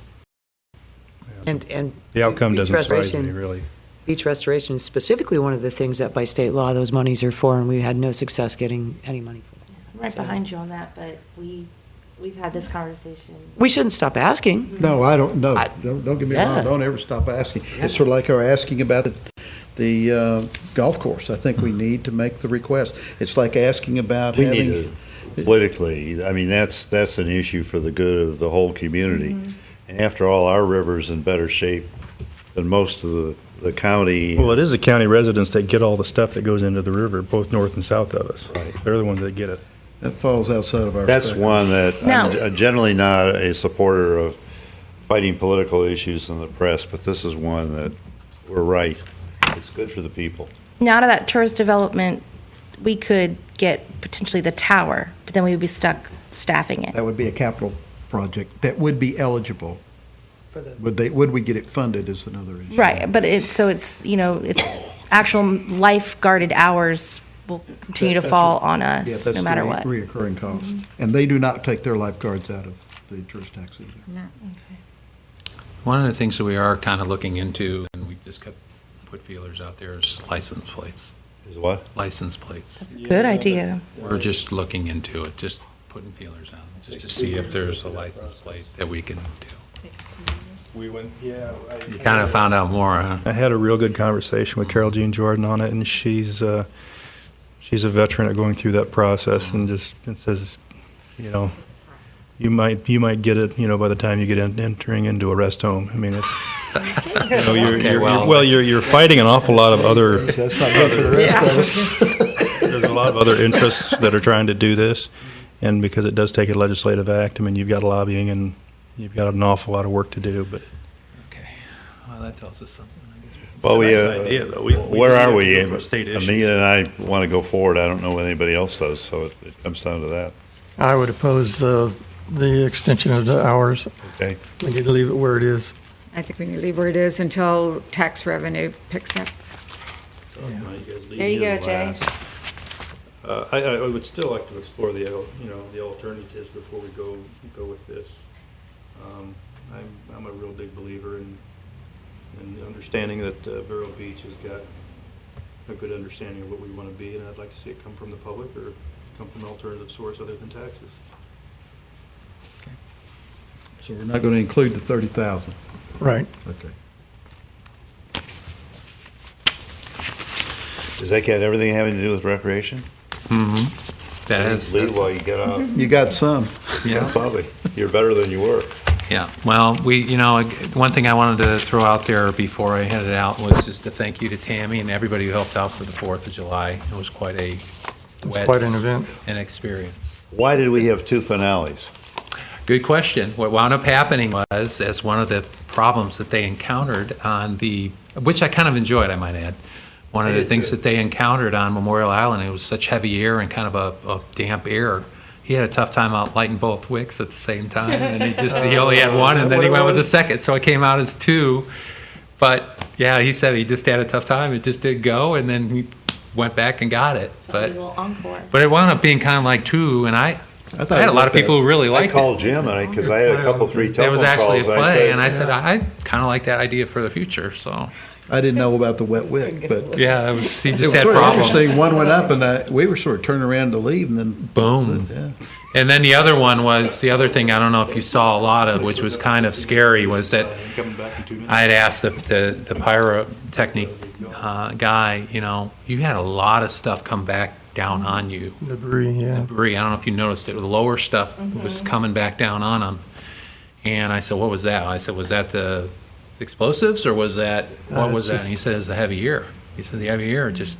And The outcome beach doesn't surprise me, restoration- really. Beach restoration is specifically one of the things that by state law those monies are for, and we had no success getting any money for that. I'm right behind you on that, but we've had this conversation. We shouldn't stop asking. No, I don't, no, I- don't get me Yeah. wrong, don't ever stop asking. It's sort of like our asking about the golf course. I think we need to make the request. It's like asking about We having. need to, politically, I mean, that's an issue for the good of the whole community. And after all, our river's in better shape than most of the county. Well, it is the county residents that get all the stuff that goes into the river, both north and south of us. Right. They're the ones that get it. That falls outside of our. That's spectrum. one that, Now- I'm generally not a supporter of fighting political issues in the press, but this is one that we're right. It's good for the people. Now, out of that tourist development, we could get potentially the tower, but then we would be stuck staffing it. That would be a capital project that would be eligible. Would we get it funded is another issue. Right, but it's actual lifeguarded hours will continue to That's fall right. on Yeah, us, that's no matter the what. reoccurring cost. And they do not take their lifeguards out of the tourist tax either. One of the things that we are kind of looking into, and we just put feelers out there, is license plates. Is what? License plates. That's a good idea. We're just looking into it, just putting feelers out, just to see if there's a license plate that we can do. We went, yeah. You kind of found out more, huh? I had a real good conversation with Carol Jean Jordan on it, and she's a veteran at going through that process, and it says, you might get it, by the time you get entering into a rest home. I mean, it's, you're fighting an awful lot of other. That's not good for the rest of us. There's a lot of other interests that are trying to do this, and because it does take a legislative act, I mean, you've got lobbying and you've got an awful lot of work to do, but. Okay, well, that tells us something, I guess. Well, That's the idea, though. where are we? Go for state issues. Amelia and I want to go forward. I don't know what anybody else does, so it comes down to that. I would oppose the extension of the hours. Okay. We need to leave it where it is. I think we need to leave where it is until tax revenue picks up. There you go, Jay. I would still like to explore the alternatives before we go with this. I'm a real big believer in understanding that Vero Beach has got a good understanding of what we want to be, and I'd like to see it come from the public or come from an alternative source other than taxes. So we're not going to include the 30,000. Right. Okay. Does that get everything having to do with recreation? Mm-hmm. That is, Leave while you get out. You got some. yeah. Probably. You're better than you were. Yeah, well, one thing I wanted to throw out there before I headed out was just to thank you to Tammy and everybody who helped out for the 4th of July. It was quite a wet Quite an event. and experience. Why did we have 2 finales? Good question. What wound up happening was, as one of the problems that they encountered which I kind of enjoyed, I might add, one of the things that they encountered on Memorial Island, it was such heavy air and kind of a damp air. He had a tough time out lighting both wicks at the same time, and he only had one, and then he went with the second, so it came out as 2. But yeah, he said he just had a tough time. It just didn't go, and then he went back and got it. But it wound up being kind of like 2, and I had a lot of people who really I liked it. called Jim because I had a couple, 3 telephone calls. There was actually a play, and I said, said, I kind of like that idea for the future, so. I didn't know about the wet wick, but Yeah, he it just was had sort of problems. interesting. One went up, and we were sort of turning around to leave, and then Boom. Yeah. And then the other one was, the other thing I don't know if you saw a lot of, which was kind of scary, was that Coming back in 2 minutes. I had asked the pyrotechnic guy, you had a lot of stuff come back down on you. Debris, yeah. Debris. I don't know if you noticed it. The lower stuff was coming back down on him. And I said, what was that? I said, was that the explosives or was that, what was that? And he said, it's the heavy air. He said, the heavy air just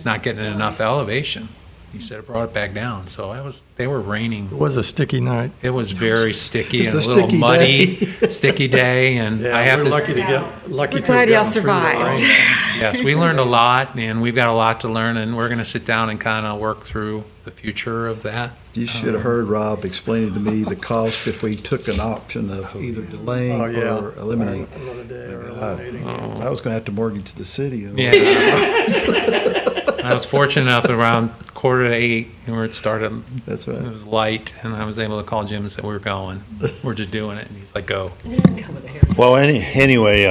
not getting enough elevation. He said it brought it back down. So they were raining. It was a sticky night. It was very sticky It and was a a little sticky muddy, day. sticky day. And I have we're to. lucky to have Glad gotten y'all through the survived. rain. Yes, we learned a lot, and we've got a lot to learn, and we're going to sit down and kind of work through the future of that. You should have heard Rob explaining to me the cost if we took an option of either delaying Oh, yeah. or eliminating. Another day or God, eliminating. I was going to have to mortgage the city. Yeah. I was fortunate enough around 7:45 where it started. That's It right. was light, and I was able to call Jim and say, we're going. We're just doing it. And he's like, go. Well, anyway,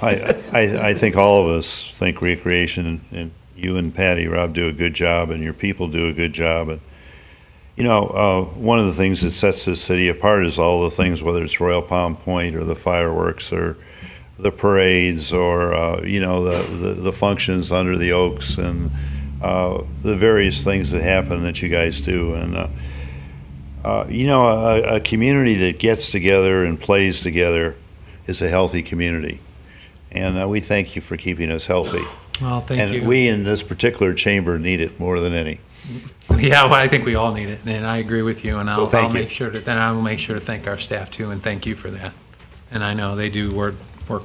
I think all of us think recreation, and you and Patty, Rob, do a good job, and your people do a good job. And one of the things that sets this city apart is all the things, whether it's Royal Palm Point or the fireworks or the parades or the functions under the oaks and the various things that happen that you guys do. And a community that gets together and plays together is a healthy community. And we thank you for keeping us healthy. Well, thank you. And we in this particular chamber need it more than any. Yeah, well, I think we all need it, and I agree with you. And So I'll thank you. make sure that then I will make sure to thank our staff too, and thank you for that. And I know they do work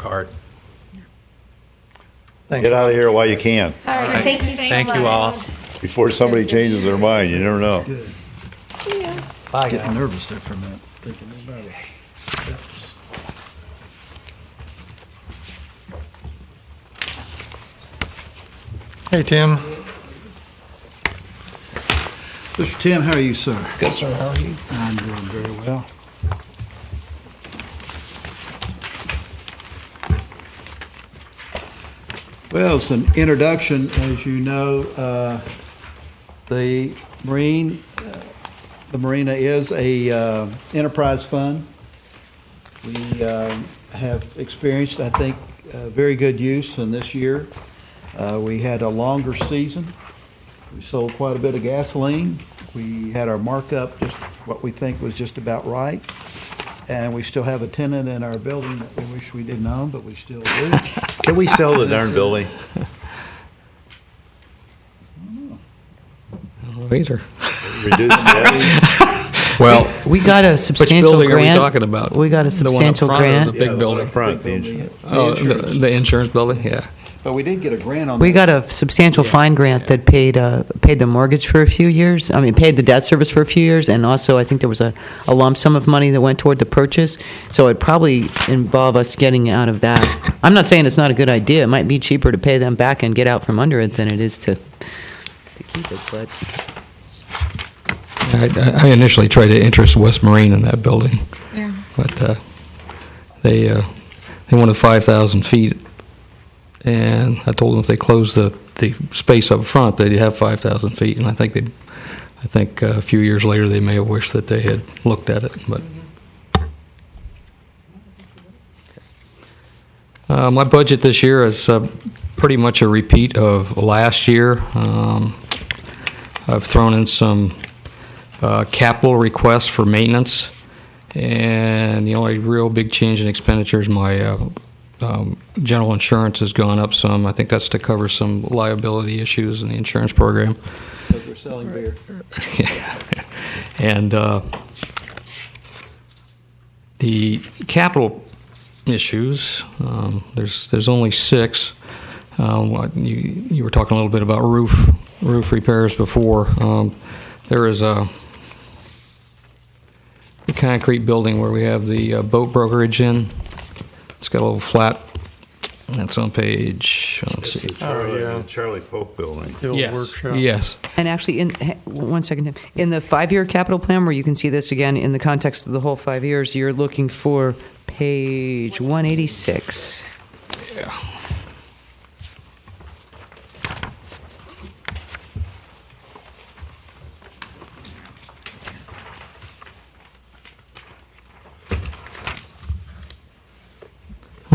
hard. Thanks. Get out of here while you can, All right, thank you so much. Thank you all. before somebody changes their mind. You never know. I get nervous there for a minute, thinking about it. Hey, Tim. Mr. Tim, how are you, sir? Good, sir. How are you? I'm doing very well. Well, as an introduction, as you know, the marina is a enterprise fund. We have experienced, I think, very good use in this year. We had a longer season. We sold quite a bit of gasoline. We had our markup just what we think was just about right. And we still have a tenant in our building that we wish we didn't own, but we still do. Can we sell the darn building? Later. Reduce the Well, We got a which substantial building grant. are we talking about? We got a substantial the one up front grant. Or the big building? front. Oh, insurance. the insurance building. Yeah. But we did get a grant on that. We got a substantial fine grant that paid the mortgage for a few years. I mean, paid the debt service for a few years, and also I think there was a lump sum of money that went toward the purchase. So it'd probably involve us getting out of that. I'm not saying it's not a good idea. It might be cheaper to pay them back and get out from under it than it is to keep it. But I initially tried to interest West Marine in that building, Yeah. but they wanted 5,000 feet, and I told them if they closed the space up front, they'd have 5,000 feet. And I think a few years later they may have wished that they had looked at it, but. My budget this year is pretty much a repeat of last year. I've thrown in some capital requests for maintenance, and the only real big change in expenditures, my general insurance has gone up some. I think that's to cover some liability issues in the insurance program. Because we're selling beer. And the capital issues, there's only 6. You were talking a little bit about roof repairs before. There is a concrete building where we have the boat brokerage in. It's got a little flat. That's on page. Let's see. Charlie Pope building. The old Yes. workshop. Yes. and actually, one second, Tim. In the 5-year capital plan, where you can see this again in the context of the whole 5 years, you're looking for page 186. Yeah.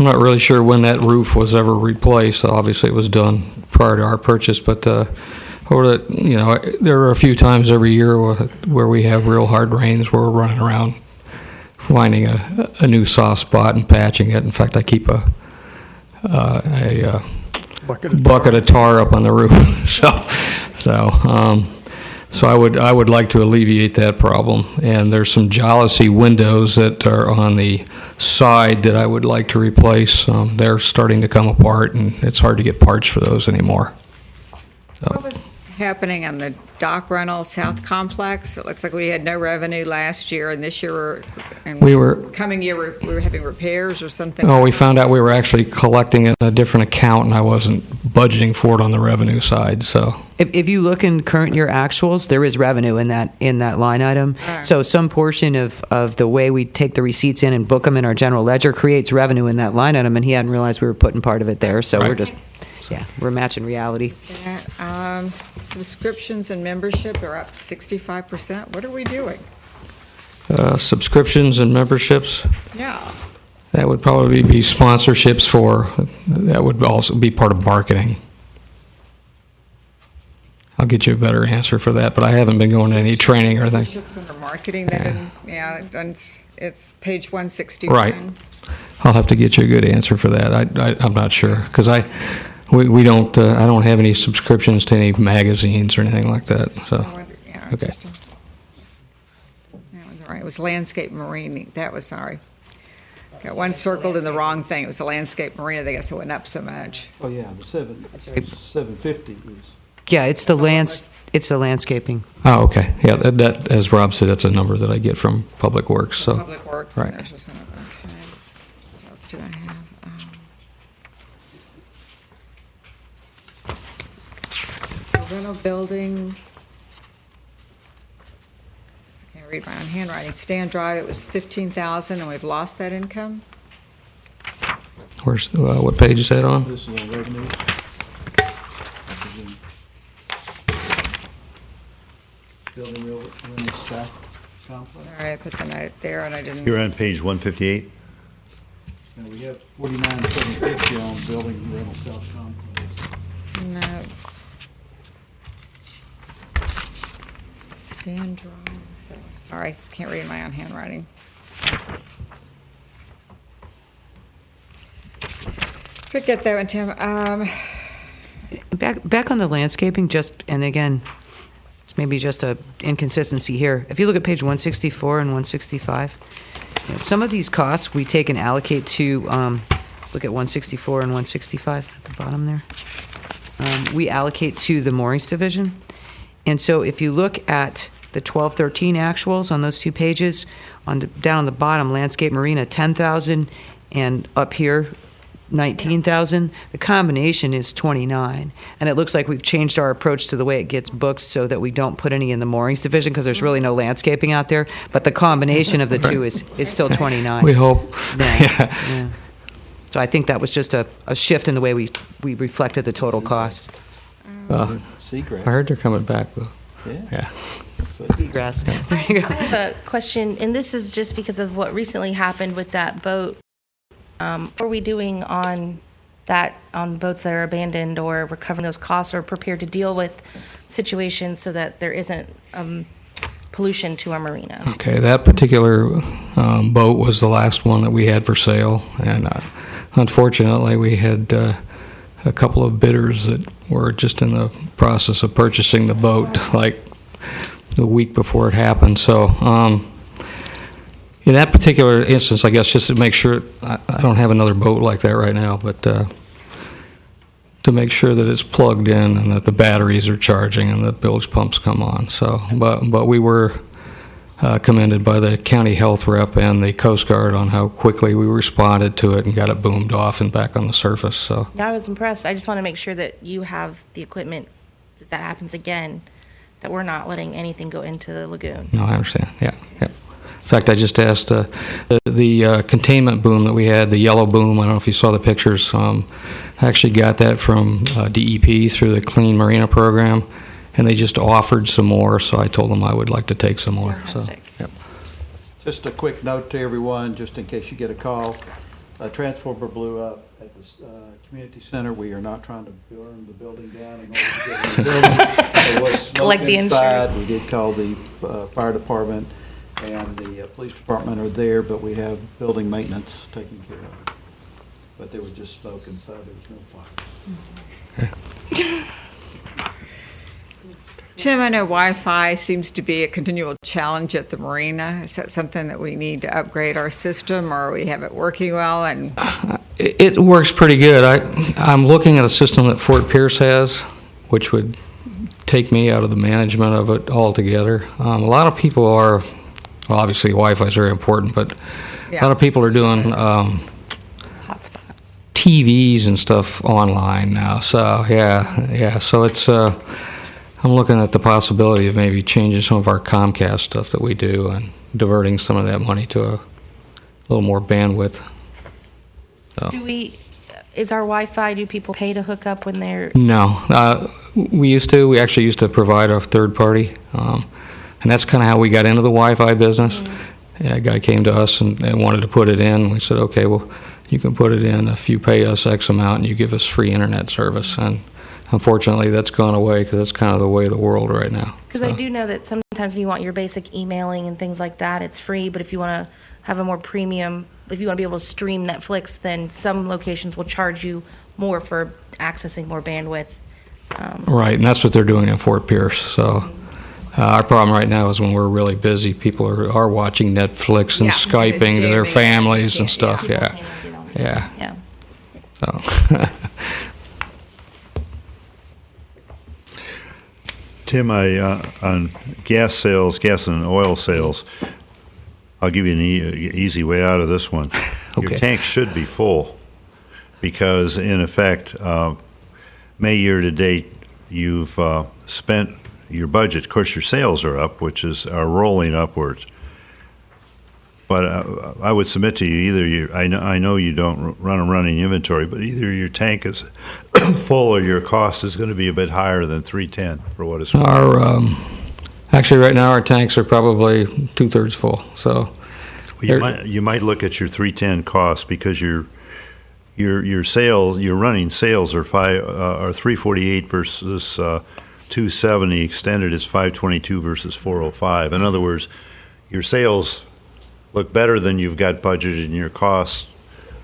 I'm not really sure when that roof was ever replaced. Obviously, it was done prior to our purchase, but over the, there are a few times every year where we have real hard rains where we're running around finding a new soft spot and patching it. In fact, I keep a bucket of tar up on the roof. So I would like to alleviate that problem. And there's some jalousie windows that are on the side that I would like to replace. They're starting to come apart, and it's hard to get parts for those anymore. What was happening on the dock rental South Complex? It looks like we had no revenue last year, and this year coming year we were having repairs or something. Oh, we found out we were actually collecting in a different account, and I wasn't budgeting for it on the revenue side. So If you look in current year actuals, there is revenue in that line item. Right. So some portion of the way we take the receipts in and book them in our general ledger creates revenue in that line item, and he hadn't realized we were putting part of it there. So Right. we're matching reality. Subscriptions and membership are up 65%. What are we doing? subscriptions and memberships. Yeah. That would probably be sponsorships that would also be part of marketing. I'll get you a better answer for that, but I haven't been going to any training or anything. Memberships under marketing, it's page 161. Right. I'll have to get you a good answer for that. I'm not sure, because we don't, I don't have any subscriptions to any magazines or anything like that, so. Okay. That was all right. It was landscape marine. That was, sorry. Got one circled in the wrong thing. It was the landscape marina. I guess it went up so much. Oh, yeah, the 750 is. Yeah, it's the landscaping. Oh, okay. Yeah, that, as Rob said, that's a number that I get from Public Works, so. Public Works. Right. And there's just one other. Okay. What else did I have? The rental building. I can't read my own handwriting. Stand Drive, it was 15,000, and we've lost that income. Where's, what page is that on? This is on revenue. Building real stack complex. All right, I put the note there, and I didn't. You're on page 158? And we have 49,750 on building rental south complex. No. Stand Drive. Sorry, can't read my own handwriting. Forget that one, Tim. Back on the landscaping, and again, it's maybe just a inconsistency here. If you look at page 164 and 165, some of these costs we take and allocate to, look at 164 and 165 at the bottom there. We allocate to the moorings division. And so if you look at the 12-13 actuals on those two pages, down on the bottom, landscape marina, 10,000, and up here, 19,000. The combination is 29, and it looks like we've changed our approach to the way it gets booked so that we don't put any in the moorings division because there's really no landscaping out there. But the combination of the two is still 29. We hope. Yeah. So I think that was just a shift in the way we reflected the total cost. Seagrass. I heard they're coming back, though. Yeah. Seagrass. There you go. I have a question, and this is just because of what recently happened with that boat. What are we doing on boats that are abandoned, or recovering those costs, or prepared to deal with situations so that there isn't pollution to our marina? Okay, that particular boat was the last one that we had for sale, and unfortunately, we had a couple of bidders that were just in the process of purchasing the boat, like the week before it happened. So, in that particular instance, I guess just to make sure, I don't have another boat like that right now, but to make sure that it's plugged in and that the batteries are charging and the bilge pumps come on. So, but we were commended by the county health rep and the Coast Guard on how quickly we responded to it and got it boomed off and back on the surface. So I was impressed. I just want to make sure that you have the equipment, if that happens again, that we're not letting anything go into the lagoon. no, I understand. Yeah. In fact, I just asked the containment boom that we had, the yellow boom. I don't know if you saw the pictures. I actually got that from DEP through the Clean Marina program, and they just offered some more. So I told them I would like to take some more. Fantastic. So, yep. Just a quick note to everyone, just in case you get a call. a transformer blew up at the community center. We are not trying to burn the building down in order to get in the building. There was smoke Collect the inside. insurance. We did call the fire department, and the police department are there, but we have building maintenance taken care of. But there was just smoke inside. There was no fire. Tim, I know Wi-Fi seems to be a continual challenge at the marina. Is that something that we need to upgrade our system, or we have it working well? And It works pretty good. I'm looking at a system that Fort Pierce has, which would take me out of the management of it altogether. A lot of people are, well, obviously Wi-Fi is very important, but a lot of people are doing Hotspots. TVs and stuff online now. So yeah. So it's I'm looking at the possibility of maybe changing some of our Comcast stuff that we do and diverting some of that money to a little more bandwidth. So. Is our Wi-Fi, do people pay to hook up when they're? No, we actually used to provide a third party, and that's kind of how we got into the Wi-Fi business. Mm-hmm. Yeah, a guy came to us and wanted to put it in. We said, okay, well, you can put it in if you pay us X amount and you give us free internet service. And unfortunately, that's gone away because that's kind of the way of the world right now. Because I do know that sometimes you want your basic emailing and things like that, it's free. But if you want to have a more premium, if you want to be able to stream Netflix, then some locations will charge you more for accessing more bandwidth. Right, and that's what they're doing in Fort Pierce. So our problem right now is when we're really busy, people are watching Netflix and Skyping to their families and stuff. Yeah. So. Tim, on gas and oil sales, I'll give you an easy way out of this one. Okay. Your tank should be full because, in effect, May year to date, you've spent your budget. Of course, your sales are up, are rolling upwards. But I would submit to you, I know you don't run a running inventory, but either your tank is full or your cost is going to be a bit higher than $310 for what it's worth. Actually, right now our tanks are probably 2/3 full. So you might look at your $310 cost because your sales, your running sales are $348 versus $270. Extended is $522 versus $405. In other words, your sales look better than you've got budgeted, and your cost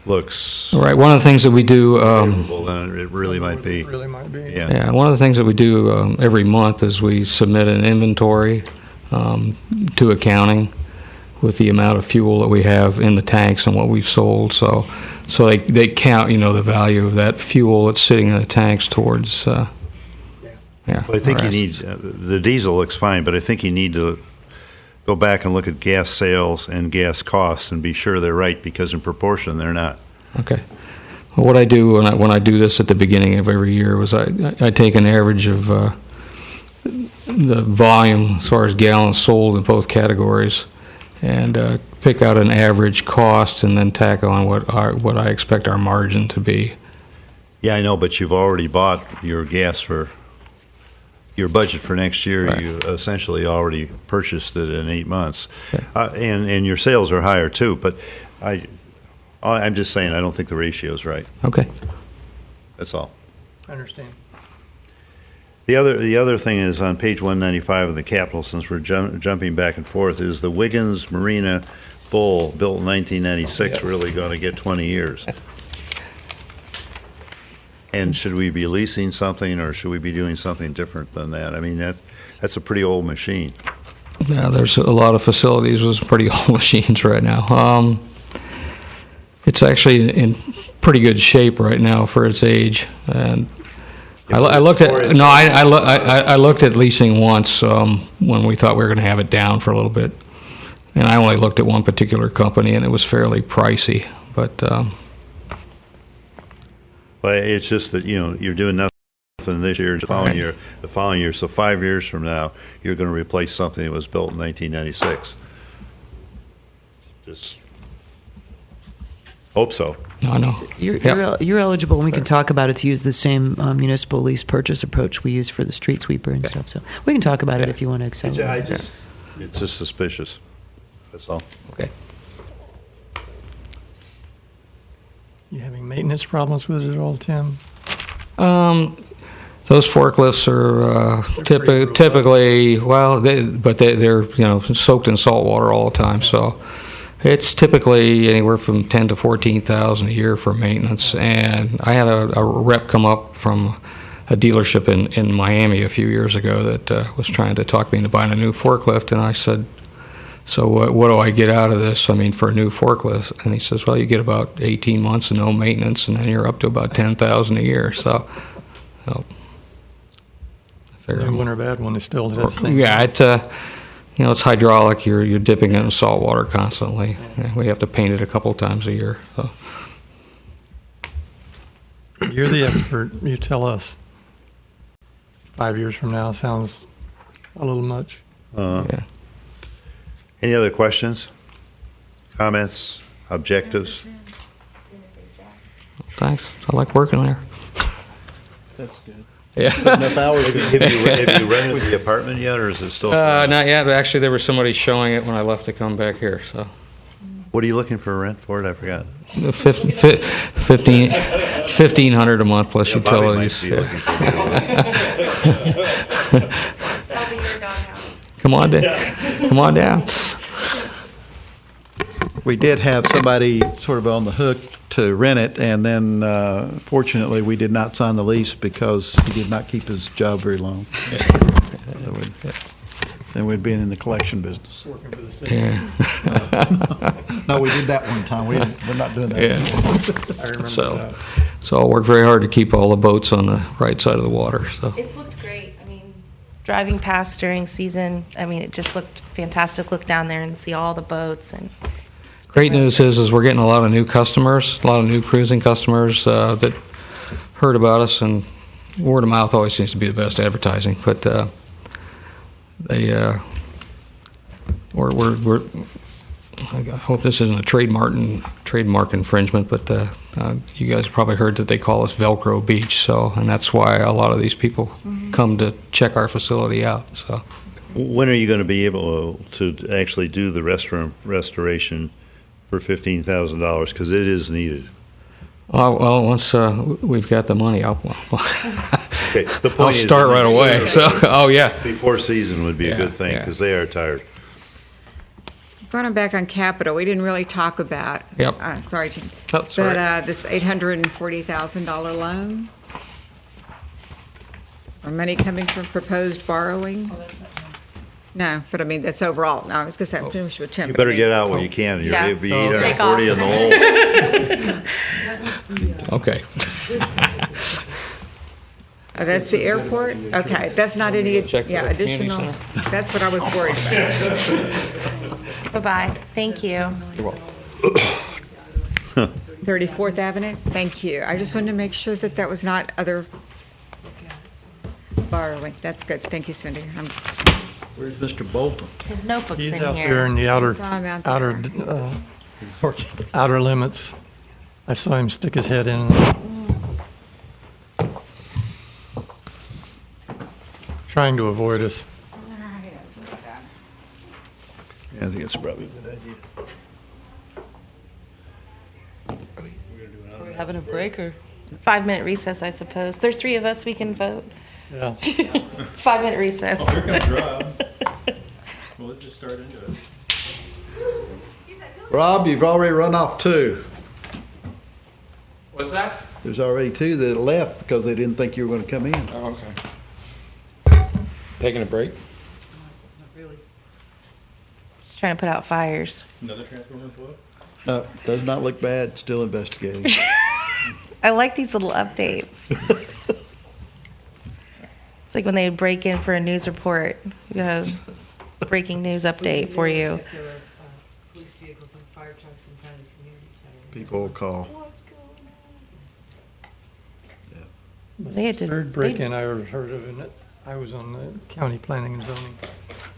looks right. One of the things that we do favorable than it really might be. Yeah. One of the things that we do every month is we submit an inventory to accounting with the amount of fuel that we have in the tanks and what we've sold. So they count, the value of that fuel that's sitting in the tanks towards. Well, I think you need the diesel looks fine, but I think you need to go back and look at gas sales and gas costs and be sure they're right, because in proportion they're not. Okay. Well, what I do when I do this at the beginning of every year was I take an average of the volume as far as gallons sold in both categories and pick out an average cost and then tack on what I expect our margin to be. Yeah, I know, but you've already bought your gas for your budget for next year. Right. You essentially already purchased it in 8 months. Okay. And your sales are higher too, but I'm just saying I don't think the ratio is right. Okay. That's all. I understand. The other thing is on page 195 of the Capitol, since we're jumping back and forth, is the Wiggins Marina Bull, built in 1996, really going to get 20 years. And should we be leasing something, or should we be doing something different than that? I mean, that's a pretty old machine. Yeah, there's a lot of facilities with pretty old machines right now. It's actually in pretty good shape right now for its age. And I looked at leasing once when we thought we were going to have it down for a little bit, and I only looked at one particular company, and it was fairly pricey. But well, it's just that you're doing nothing this year, the following year. So 5 years from now, you're going to replace something that was built in 1996. Just hope so. I know. You're eligible, and we can talk about it, to use the same municipal lease purchase approach we use for the street sweeper and stuff. So we can talk about it if you want to accelerate. It's just suspicious. That's all. Okay. You having maintenance problems with it at all, Tim? Those forklifts are typically, well, they're soaked in salt water all the time, so it's typically anywhere from 10 to 14,000 a year for maintenance. And I had a rep come up from a dealership in Miami a few years ago that was trying to talk me into buying a new forklift, and I said, so what do I get out of this? I mean, for a new forklift? And he says, well, you get about 18 months of no maintenance, and then you're up to about 10,000 a year. So, I figure, Good one or bad one, it still has the same. yeah, it's it's hydraulic. You're dipping it in salt water constantly. We have to paint it a couple times a year. So. You're the expert. You tell us. 5 years from now sounds a little much. Yeah. Any other questions, comments, objectives? Thanks. I like working there. That's good. Yeah. Enough hours. Have you rented the apartment yet, or is it still? Not yet, but actually there was somebody showing it when I left to come back here. So. What are you looking for rent for it? I forgot. 1,500 a month plus Yeah, Bobby might utilities. be Yeah. looking for That'll be your doghouse. Come on down. Come on down. We did have somebody sort of on the hook to rent it, and then fortunately, we did not sign the lease because he did not keep his job very long. Then we'd been in the collection business. Working for the city. Yeah. No, we did that one time. We're not doing that Yeah. anymore. I remember So, that. so I worked very hard to keep all the boats on the right side of the water. So. It's looked great. I mean, driving past during season, I mean, it just looked fantastic. Look down there and see all the boats. And it's been Great really news is we're getting a lot of new customers, a lot of new cruising customers that heard about us, and word of mouth always seems to be the best advertising. But we're I hope this isn't a trademark infringement, but you guys probably heard that they call us Velcro Beach, and that's why a lot of these people come to check our facility out. So. When are you going to be able to actually do the restoration for $15,000? Because it is needed. Well, once we've got the money, I'll Okay, the point I'll is start right away. So, yeah. Before season would be a Yeah, good thing, yeah. because they are tired. Going back on capital, we didn't really talk about. Yep. Sorry, Jim. Oh, sorry. But this $840,000 loan, are money coming from proposed borrowing? No, but I mean, that's overall. No, I was going to say, I'm finished with Tim. You but I better mean- get out when you can. You're Yeah. going to be Take 840 in the hole. Okay. Oh, that's the airport? Okay, that's not any, Check for yeah, the community additional, center. that's what I was worried about. Bye-bye. Thank you. 34th Avenue? Thank you. I just wanted to make sure that that was not other borrowing. That's good. Thank you, Cindy. Where's Mr. Bolton? His notebook's He's in out here. there in the saw him out outer limits. I saw him stick his head in. Trying to avoid us. Yeah, I think it's probably a good idea. We're having a break or 5-minute recess, I suppose. There's 3 of us. We can vote. Yeah. 5-minute recess. Well, let's just start into it. Rob, you've already run off 2. What's that? There's already 2 that left because they didn't think you were going to come in. Oh, okay. Taking a break? Just trying to put out fires. Another transformer blow? No, does not look bad. Still investigating. I like these little updates. It's like when they break in for a news report. You know, breaking news update for you. Police vehicles and fire trucks in front of the community center. People will call. They had to- Third break-in I ever heard of, and I was on the county planning and zoning.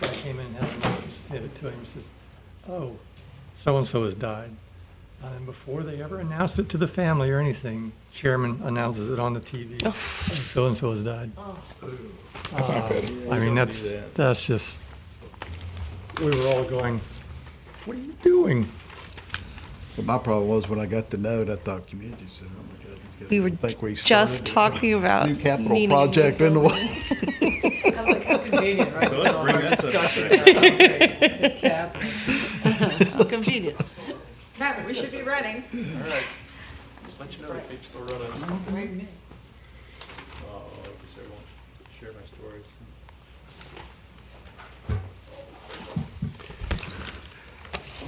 Guy came in and had a notice, handed it to him, says, oh, so-and-so has died. And before they ever announced it to the family or anything, chairman announces it on the TV. So-and-so has died. That's not good. I mean, that's just, we were all going, what are you doing? Well, my problem was when I got the note, I thought community center. Oh my God, these guys We were think we just started talking about new capital needing a new project in the way. Convenient, right? So let's bring that subject How convenient. Traffic, we should be running. All right. Just let you know if people still running. Oh, I guess I won't share my stories.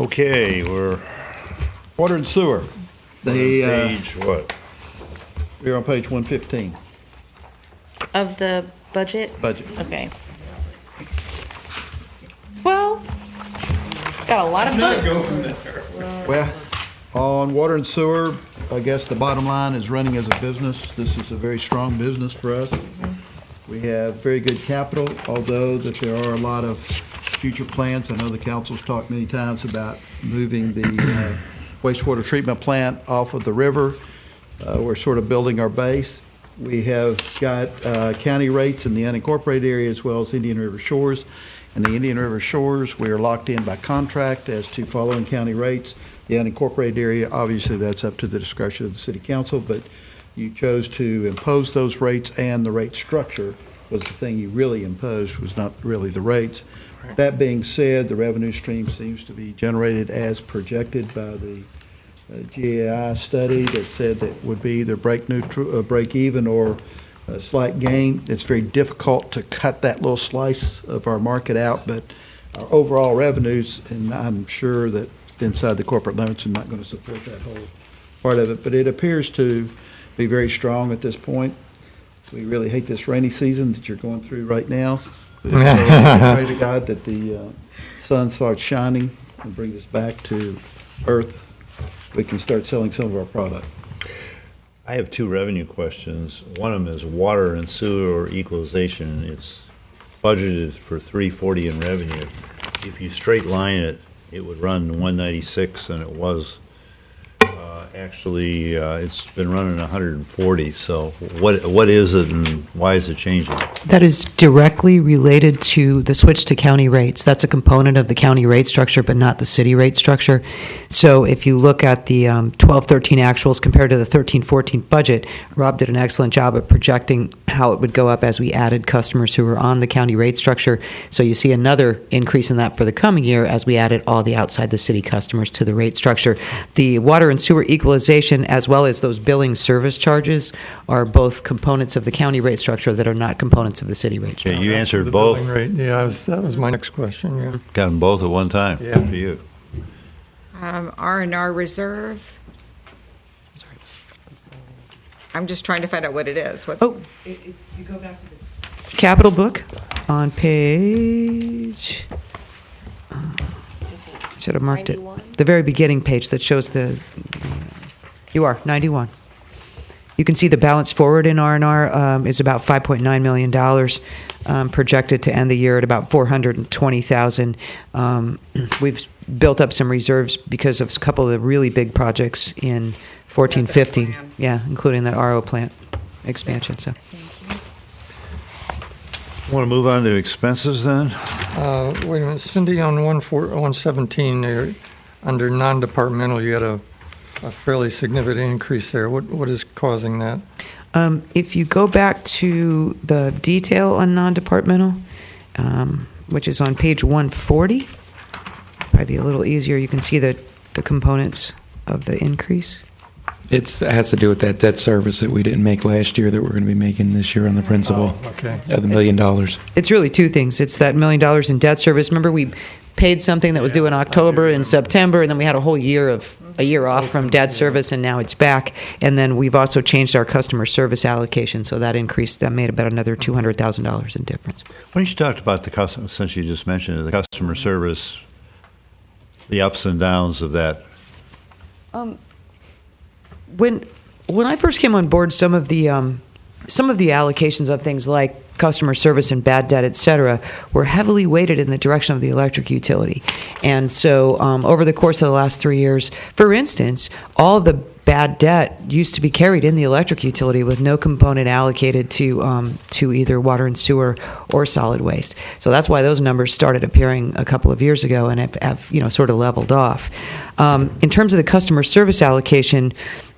Okay, we're Water and sewer. They, page what? we're on page 115, Of the budget? budget. Okay. Well, got a lot of books. Well, on water and sewer, I guess the bottom line is running as a business. This is a very strong business for us. We have very good capital, although that there are a lot of future plans. I know the council's talked many times about moving the wastewater treatment plant off of the river. We're sort of building our base. We have got county rates in the unincorporated area as well as Indian River Shores. In the Indian River Shores, we are locked in by contract as to following county rates. The unincorporated area, obviously, that's up to the discretion of the city council, but you chose to impose those rates, and the rate structure was the thing you really imposed, was not really the rates. That being said, the revenue stream seems to be generated as projected by the GAI study that said that would be either break even or a slight gain. It's very difficult to cut that little slice of our market out, but our overall revenues, and I'm sure that inside the corporate limits, I'm not going to support that whole part of it, but it appears to be very strong at this point. We really hate this rainy season that you're going through right now. Pray to God that the sun starts shining and brings us back to earth. We can start selling some of our product. I have two revenue questions. One of them is water and sewer equalization. It's budgeted for 340 in revenue. If you straight line it, it would run 196, and it was actually it's been running 140. So what is it, and why is it changing? That is directly related to the switch to county rates. That's a component of the county rate structure, but not the city rate structure. So if you look at the 12-13 actuals compared to the 13-14 budget, Rob did an excellent job of projecting how it would go up as we added customers who were on the county rate structure. So you see another increase in that for the coming year as we added all the outside the city customers to the rate structure. The water and sewer equalization, as well as those billing service charges, are both components of the county rate structure that are not components of the city rate structure. Yeah, you answered The both. billing rate, yeah, that was my next question, yeah. Got them both at one time. Yeah. Good for you. R&R reserve. I'm just trying to find out what it is. What? Oh, if you go back to the capital book on page, should have marked 91? it, the very beginning page that shows you are, 91. You can see the balance forward in R&R is about $5.9 million, projected to end the year at about $420,000. We've built up some reserves because of a couple of the really big projects in 14-15, plan. yeah, including that RO plant expansion. So Want to move on to expenses then? Wait a minute, Cindy, on 117, there, under non-departmental, you had a fairly significant increase there. What is causing that? if you go back to the detail on non-departmental, which is on page 140, probably a little easier, you can see the components of the increase. It has to do with that debt service that we didn't make last year that we're going to be making this year on the principal Okay. of the $1 million. It's really two things. It's that $1 million in debt service. Remember, we paid something that was due in October and September, and then we had a whole year off from debt service, and now it's back. And then we've also changed our customer service allocation, so that increased, that made about another $200,000 in difference. Why don't you talk about the customer, since you just mentioned it, the customer service, the ups and downs of that? When I first came on board, some of the allocations of things like customer service and bad debt, et cetera, were heavily weighted in the direction of the electric utility. And so over the course of the last 3 years, for instance, all the bad debt used to be carried in the electric utility with no component allocated to either water and sewer or solid waste. So that's why those numbers started appearing a couple of years ago and have sort of leveled off. In terms of the customer service allocation,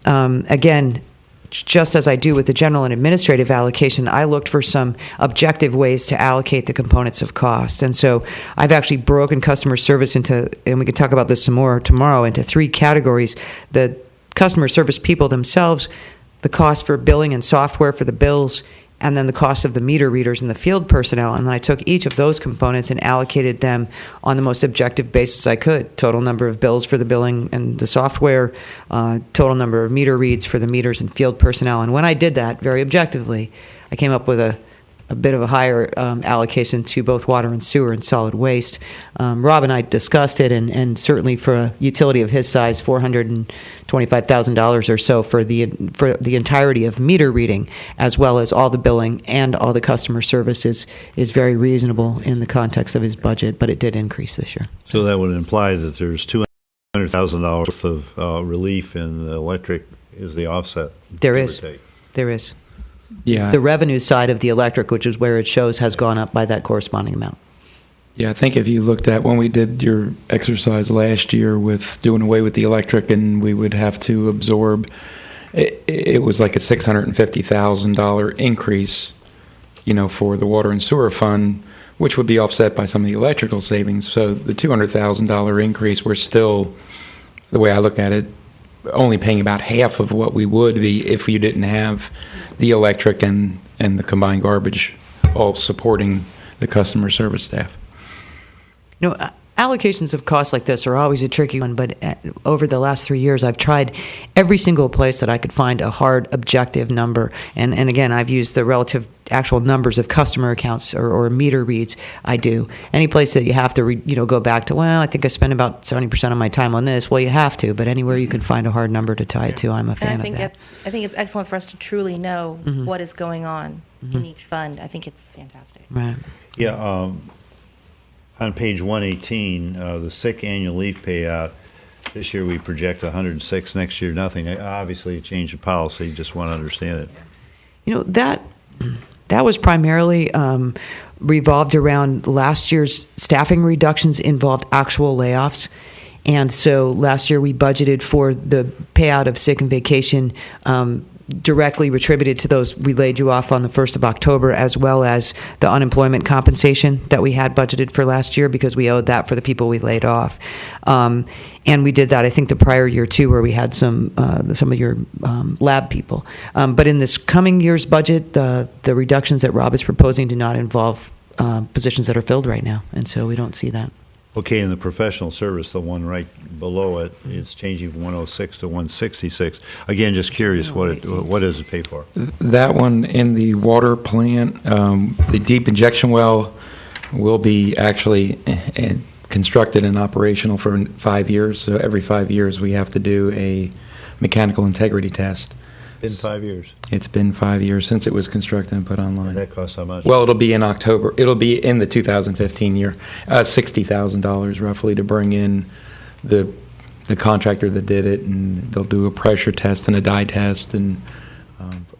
again, just as I do with the general and administrative allocation, I looked for some objective ways to allocate the components of cost. And so I've actually broken customer service into, and we can talk about this some more tomorrow, into 3 categories. The customer service people themselves, the cost for billing and software for the bills, and then the cost of the meter readers and the field personnel. And then I took each of those components and allocated them on the most objective basis I could. Total number of bills for the billing and the software, total number of meter reads for the meters and field personnel. And when I did that very objectively, I came up with a bit of a higher allocation to both water and sewer and solid waste. Rob and I discussed it, and certainly for a utility of his size, $425,000 or so for the entirety of meter reading, as well as all the billing and all the customer services, is very reasonable in the context of his budget, but it did increase this year. So that would imply that there's $200,000 worth of relief in the electric is the offset. There is. There is. Yeah. The revenue side of the electric, which is where it shows, has gone up by that corresponding amount. Yeah, I think if you looked at when we did your exercise last year with doing away with the electric and we would have to absorb, it was like a $650,000 increase, for the water and sewer fund, which would be offset by some of the electrical savings. So the $200,000 increase, we're still, the way I look at it, only paying about half of what we would be if you didn't have the electric and the combined garbage all supporting the customer service staff. Allocations of costs like this are always a tricky one, but over the last 3 years, I've tried every single place that I could find a hard, objective number. And again, I've used the relative actual numbers of customer accounts or meter reads. I do. Any place that you have to, go back to, well, I think I spend about 70% of my time on this. Well, you have to, but anywhere you can find a hard number to tie it to, I'm a fan of that. I think it's excellent for us to truly know what is going on in each fund. I think it's fantastic. Right. Yeah. On page 118, the sick annual leave payout, this year we project 106, next year nothing. Obviously, a change of policy, just want to understand it. That was primarily revolved around last year's staffing reductions involved actual layoffs. And so last year we budgeted for the payout of sick and vacation directly attributed to those we laid you off on the 1st of October, as well as the unemployment compensation that we had budgeted for last year because we owed that for the people we laid off. And we did that, I think, the prior year, too, where we had some of your lab people. But in this coming year's budget, the reductions that Rob is proposing do not involve positions that are filled right now, and so we don't see that. Okay, in the professional service, the one right below it, it's changing from 106 to 166. Again, just curious, what does it pay for? That one in the water plant, the deep injection well will be actually constructed and operational for 5 years. So every 5 years we have to do a mechanical integrity test. In 5 years? It's been 5 years since it was constructed and put online. And that costs how much? Well, it'll be in October. It'll be in the 2015 year, $60,000 roughly to bring in the contractor that did it, and they'll do a pressure test and a dye test and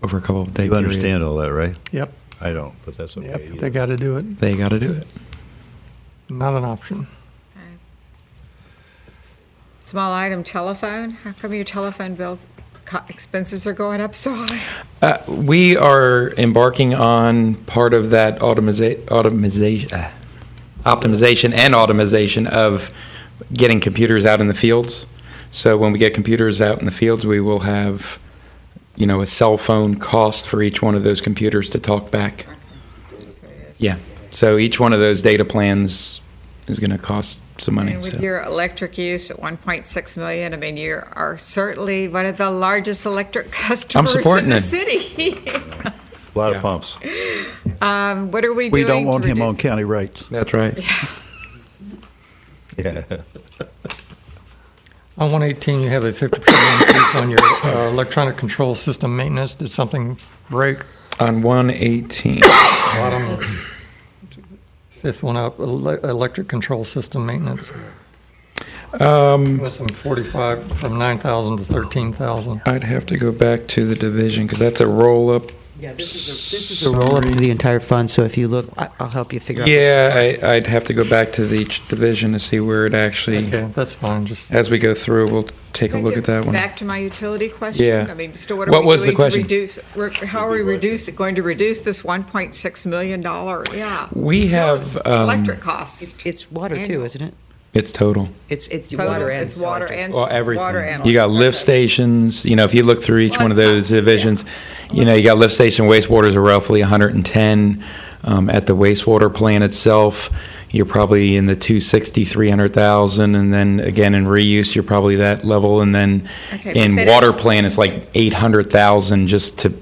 over a couple of days. You understand all that, right? Yep. I don't, but that's okay. Yep, they got to do it. They got to do it. Not an option. Small item telephone. How come your telephone bills expenses are going up so high? We are embarking on part of that optimization and automation of getting computers out in the fields. So when we get computers out in the fields, we will have, a cell phone cost for each one of those computers to talk back. That's what it is. Yeah. So each one of those data plans is going to cost some money. And with your electric use at $1.6 million, I mean, you are certainly one of the largest electric customers in the city. A lot of pumps. What are we doing? We don't want to him on reduce- county rates. That's right. Yeah. On 118, you have a 50% increase on your electronic control system maintenance. Did something break? On 118. Bottom, fifth one up, electric control system maintenance. It was from 45, from 9,000 to 13,000. I'd have to go back to the division because that's a roll-up. Yeah, this is a roll-up for the entire fund, so if you look, I'll help you figure out. Yeah, I'd have to go back to each division to see where it actually, Okay, that's fine, just. as we go through, we'll take a look at that one. Back to my utility question. Yeah. I mean, so what What are we was the doing to question? reduce, how are we going to reduce this $1.6 million, We have, electric costs? It's water too, isn't it? it's total. It's Total, water and. it's water electric. and. Well, water everything. and You got lift electric. stations, if you look through each Well, one of that's those pumps, yeah. divisions, you got lift station wastewaters are roughly 110. At the wastewater plant itself, you're probably in the 260, 300,000, and then again in reuse, you're probably that level, and then Okay, but in that water is- plant, it's like 800,000 just to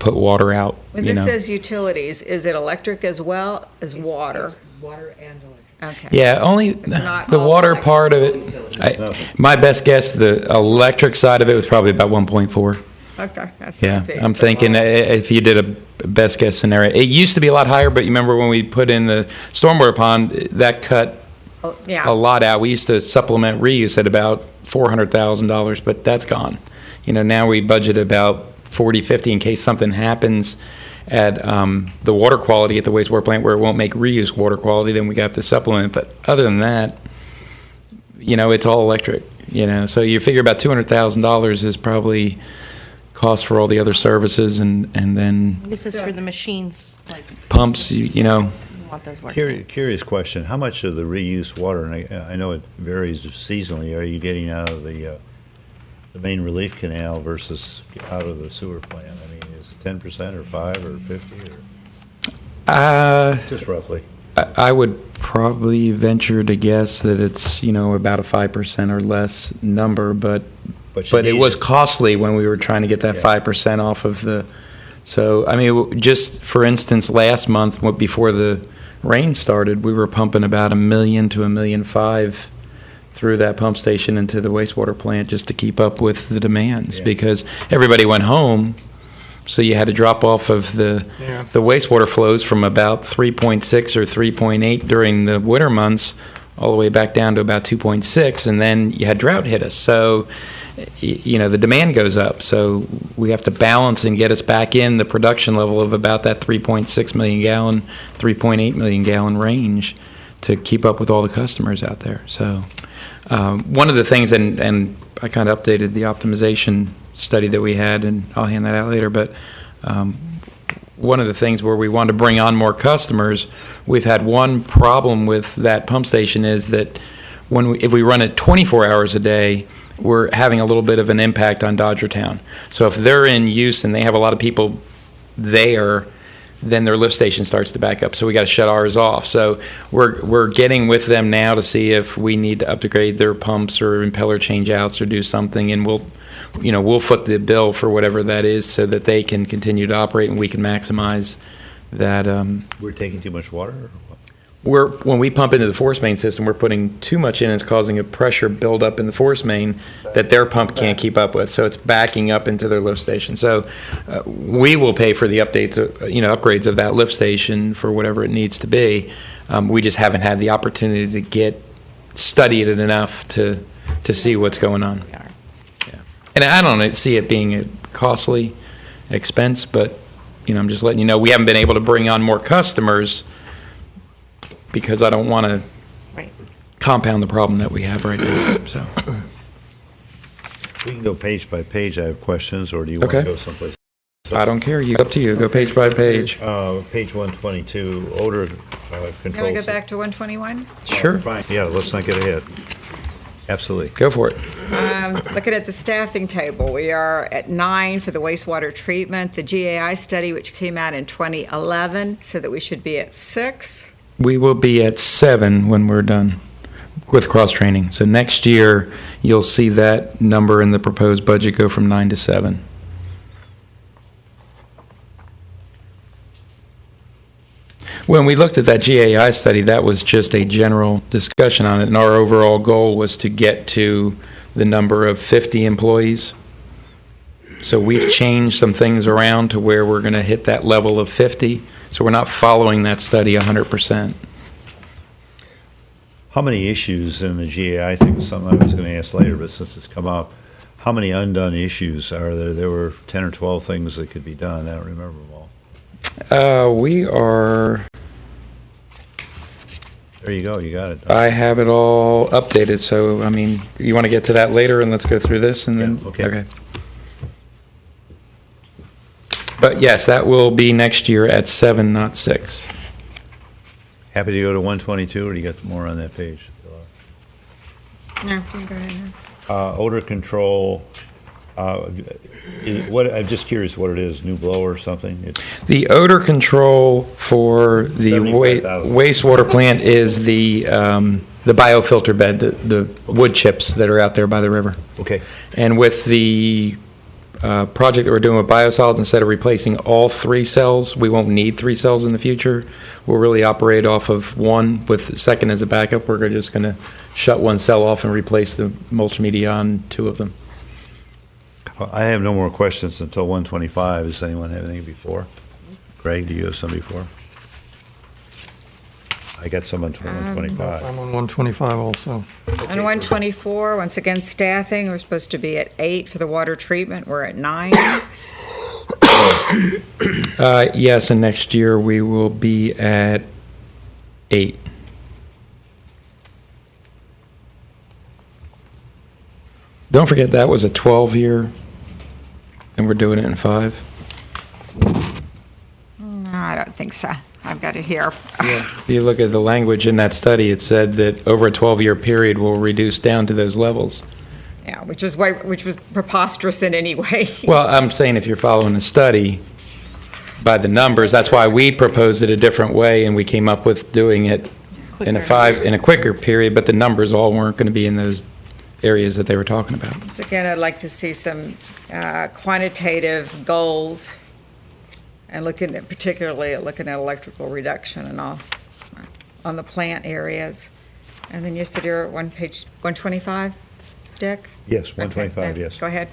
put water out. When this says utilities, is it electric as well as water? Water and electric. Okay. Yeah, only not the all water electric. part of it. My best guess, the electric side of it was probably about 1.4. Okay, that's what I Yeah, think. I'm thinking if you did a best guess scenario, it used to be a lot higher, but you remember when we put in the stormwater pond, that cut Oh, a yeah, lot out. We used to supplement reuse at about $400,000, but that's gone. Now we budget about 40, 50 in case something happens at the water quality at the wastewater plant where it won't make reuse water quality, then we have to supplement. But other than that, it's all electric. So you figure about $200,000 is probably cost for all the other services, and then This is for the machines, like, pumps. you want those working. Curious question, how much of the reuse water, and I know it varies seasonally, are you getting out of the main relief canal versus out of the sewer plant? I mean, is it 10% or 5 or 50 or just roughly? I would probably venture to guess that it's about a 5% or less number, but it was costly when we were trying to get that 5% off of the. So I mean, just for instance, last month before the rain started, we were pumping about $1 million to $1.5 million through that pump station into the wastewater plant just to keep up with the demands because everybody went home. So you had to drop off of the wastewater flows from about 3.6 or 3.8 during the winter months all the way back down to about 2.6, and then you had drought hit us. So, the demand goes up. So we have to balance and get us back in the production level of about that 3.6 million gallon, 3.8 million gallon range to keep up with all the customers out there. So one of the things, and I kind of updated the optimization study that we had, and I'll hand that out later, but one of the things where we want to bring on more customers, we've had one problem with that pump station is that if we run it 24 hours a day, we're having a little bit of an impact on Dodgertown. So if they're in use and they have a lot of people there, then their lift station starts to back up. So we got to shut ours off. So we're getting with them now to see if we need to upgrade their pumps or impeller change outs or do something, and we'll foot the bill for whatever that is so that they can continue to operate and we can maximize that. We're taking too much water? Or what? When we pump into the force main system, we're putting too much in. It's causing a pressure buildup in the force main that their pump can't keep up with. So it's backing up into their lift station. So we will pay for the upgrades of that lift station for whatever it needs to be. We just haven't had the opportunity to study it enough to see what's going on. Yeah. And I don't see it being a costly expense, but I'm just letting you know we haven't been able to bring on more customers because I don't want to compound the problem that we have right now. So We can go page by page. I have questions, or do you want Okay. to go someplace? I don't care. It's up to you. Go page by page. Page 122, odor control. Can we go back to 121? Sure. Fine, yeah, let's not get ahead. Absolutely. Go for it. Looking at the staffing table, we are at 9 for the wastewater treatment. The GAI study, which came out in 2011, said that we should be at 6. We will be at 7 when we're done with cross-training. So next year, you'll see that number in the proposed budget go from 9 to 7. When we looked at that GAI study, that was just a general discussion on it, and our overall goal was to get to the number of 50 employees. So we've changed some things around to where we're going to hit that level of 50. So we're not following that study 100%. How many issues in the GA? I think was something I was going to ask later, but since it's come up, how many undone issues are there? There were 10 or 12 things that could be done. I don't remember them all. We are. There you go. You got it. I have it all updated. So I mean, you want to get to that later, and let's go through this, and then okay. But yes, that will be next year at 7, not 6. Happy to go to 122, or do you got more on that page? No, you can go ahead now. Odor control. I'm just curious what it is. New blower or something? The odor control for the 75,000. wastewater plant is the biofilter bed, the wood chips that are out there by the river. Okay. And with the project that we're doing with biosolids, instead of replacing all 3 cells, we won't need 3 cells in the future. We'll really operate off of one with the second as a backup. We're just going to shut one cell off and replace the multimedia on 2 of them. Well, I have no more questions until 125. Does anyone have anything before? Greg, do you have some before? I got some on 125. I'm on 125 also. On 124, once again, staffing, we're supposed to be at 8 for the water treatment. We're at 9. Yes, and next year we will be at 8. Don't forget that was a 12-year, and we're doing it in 5. No, I don't think so. I've got it here. If you look at the language in that study, it said that over a 12-year period, we'll reduce down to those levels. Yeah, which was preposterous in any way. Well, I'm saying if you're following the study by the numbers, that's why we proposed it a different way, and we came up with doing it in a quicker period, but the numbers all weren't going to be in those areas that they were talking about. Once again, I'd like to see some quantitative goals, and particularly looking at electrical reduction and all on the plant areas. And then you said you're at page 125, Dick? Yes, 125, Okay, yes. Go ahead.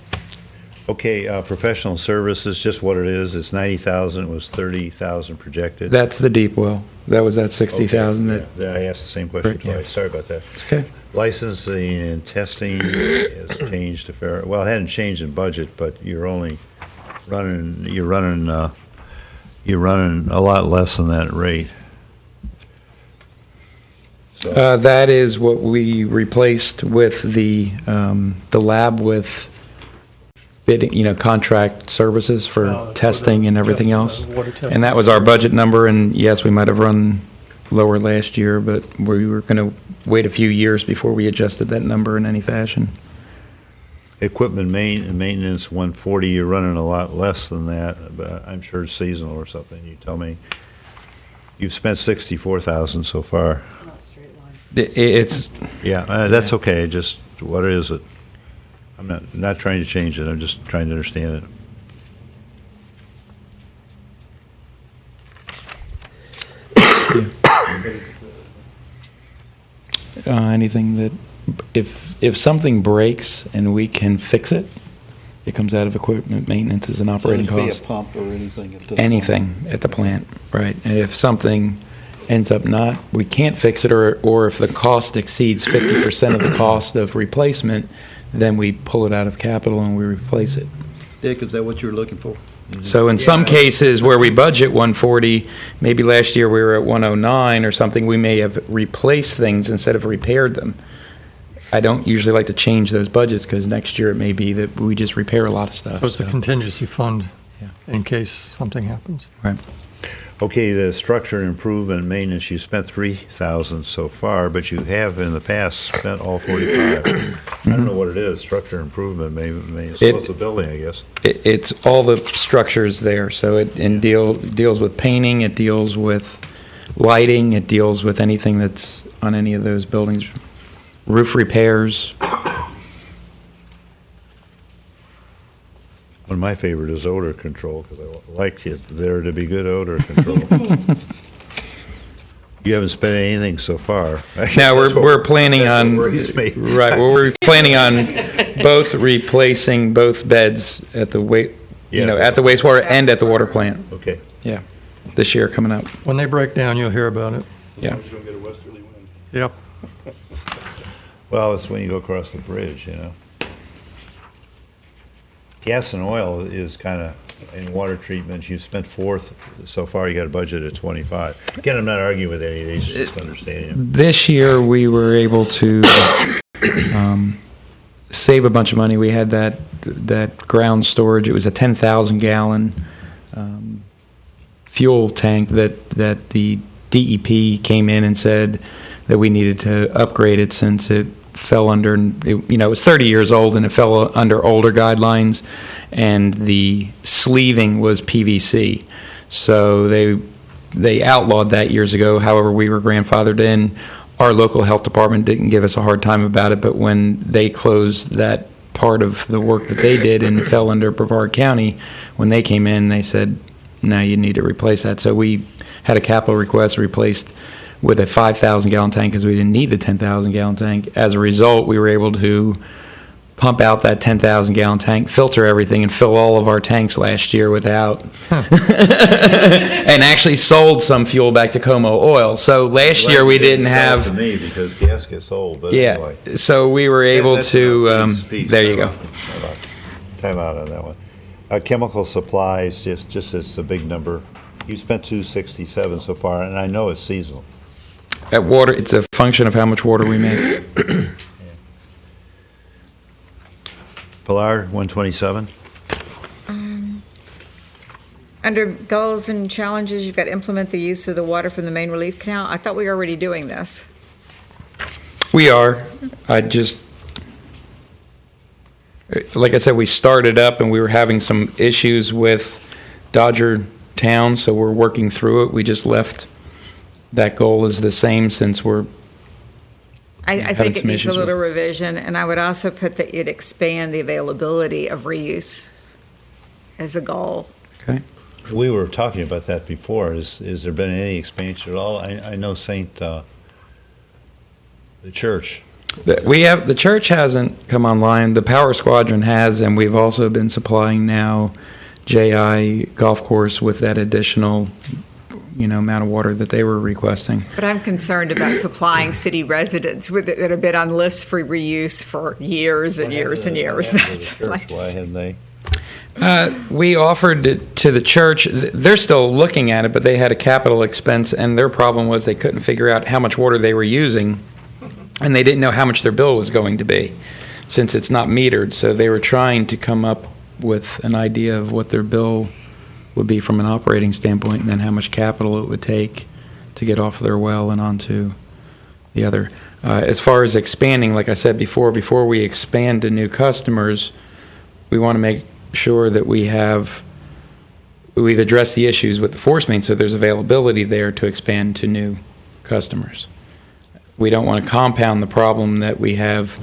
Okay, professional services, just what it is. It's 90,000. It was 30,000 projected. That's the deep well. That was that 60,000. Okay, yeah, I asked the same question Right, yeah. twice. Sorry about that. Okay. Licensing and testing has changed a fair. Well, it hadn't changed in budget, but you're only running. You're running a lot less than that rate. So, That is what we replaced with the lab with bidding, contract services for testing and everything else. Water testing. And that was our budget number, and yes, we might have run lower last year, but we were going to wait a few years before we adjusted that number in any fashion. equipment maintenance 140. You're running a lot less than that, but I'm sure it's seasonal or something. You tell me. You've spent 64,000 so far. It's Yeah, that's okay. Just what is it? I'm not trying to change it. I'm just trying to understand it. anything that if something breaks and we can fix it, it comes out of equipment maintenance as an operating So cost. be a pump or anything at the Anything at the plant, right? And if something ends up not, we can't fix it, or if the cost exceeds 50% of the cost of replacement, then we pull it out of capital and we replace it. Dick, is that what you're looking for? So in some cases where we budget 140, maybe last year we were at 109 or something, we may have replaced things instead of repaired them. I don't usually like to change those budgets because next year it may be that we just repair a lot of stuff. So it's a contingency fund Yeah. in case something happens. Right. Okay, the structure improvement and maintenance, you spent 3,000 so far, but you have in the past spent all 45. I don't know what it is. Structure improvement, maybe it's the building, I guess. It's all the structures there. So it deals with painting, it deals with lighting, it deals with anything that's on any of those buildings. Roof repairs. One of my favorite is odor control, because I like it there to be good odor control. You haven't spent anything so far. Now we're planning on worries me. right. Well, we're planning on both replacing both beds at the at the wastewater and at the water plant Okay. this year coming up. When they break down, you'll hear about it. Yeah. Yep. Well, it's when you go across the bridge, you know. Gas and oil is kind of, in water treatment, you spent fourth so far, you got a budget of 25. Again, I'm not arguing with any of these, just understanding them. This year, we were able to save a bunch of money. We had that ground storage. It was a 10,000 gallon fuel tank that the DEP came in and said that we needed to upgrade it since it fell under, it was 30 years old and it fell under older guidelines, and the sleeving was PVC. So they outlawed that years ago. However, we were grandfathered in. Our local health department didn't give us a hard time about it, but when they closed that part of the work that they did and fell under Brevard County, when they came in, they said, no, you need to replace that. So we had a capital request replaced with a 5,000 gallon tank because we didn't need the 10,000 gallon tank. As a result, we were able to pump out that 10,000 gallon tank, filter everything, and fill all of our tanks last year without, and actually sold some fuel back to Como Oil. So last year we didn't have. To me, because gas gets old, but yeah, anyway. So we were able to. There you go. Time out on that one. Chemical supplies, just it's a big number. You spent 267 so far, and I know it's seasonal. At water, it's a function of how much water we make. Pilar, 127. Under goals and challenges, you've got to implement the use of the water from the main relief canal. I thought we were already doing this. We are. Like I said, we started up and we were having some issues with Dodger Town, so we're working through it. We just left that goal is the same since we're I think it needs a little revision, and I would also put that you'd expand the availability of reuse as a goal. Okay. We were talking about that before. Is there been any expansion at all? I know the church. The church hasn't come online. The Power Squadron has, and we've also been supplying now JI Golf Course with that additional amount of water that they were requesting. But I'm concerned about supplying city residents with it that have been on lists for reuse for years and years and years. That's why hadn't they? We offered it to the church. They're still looking at it, but they had a capital expense, and their problem was they couldn't figure out how much water they were using, and they didn't know how much their bill was going to be since it's not metered. So they were trying to come up with an idea of what their bill would be from an operating standpoint, and then how much capital it would take to get off their well and onto the other. As far as expanding, like I said before we expand to new customers, we want to make sure that we've addressed the issues with the force main, so there's availability there to expand to new customers. We don't want to compound the problem that we have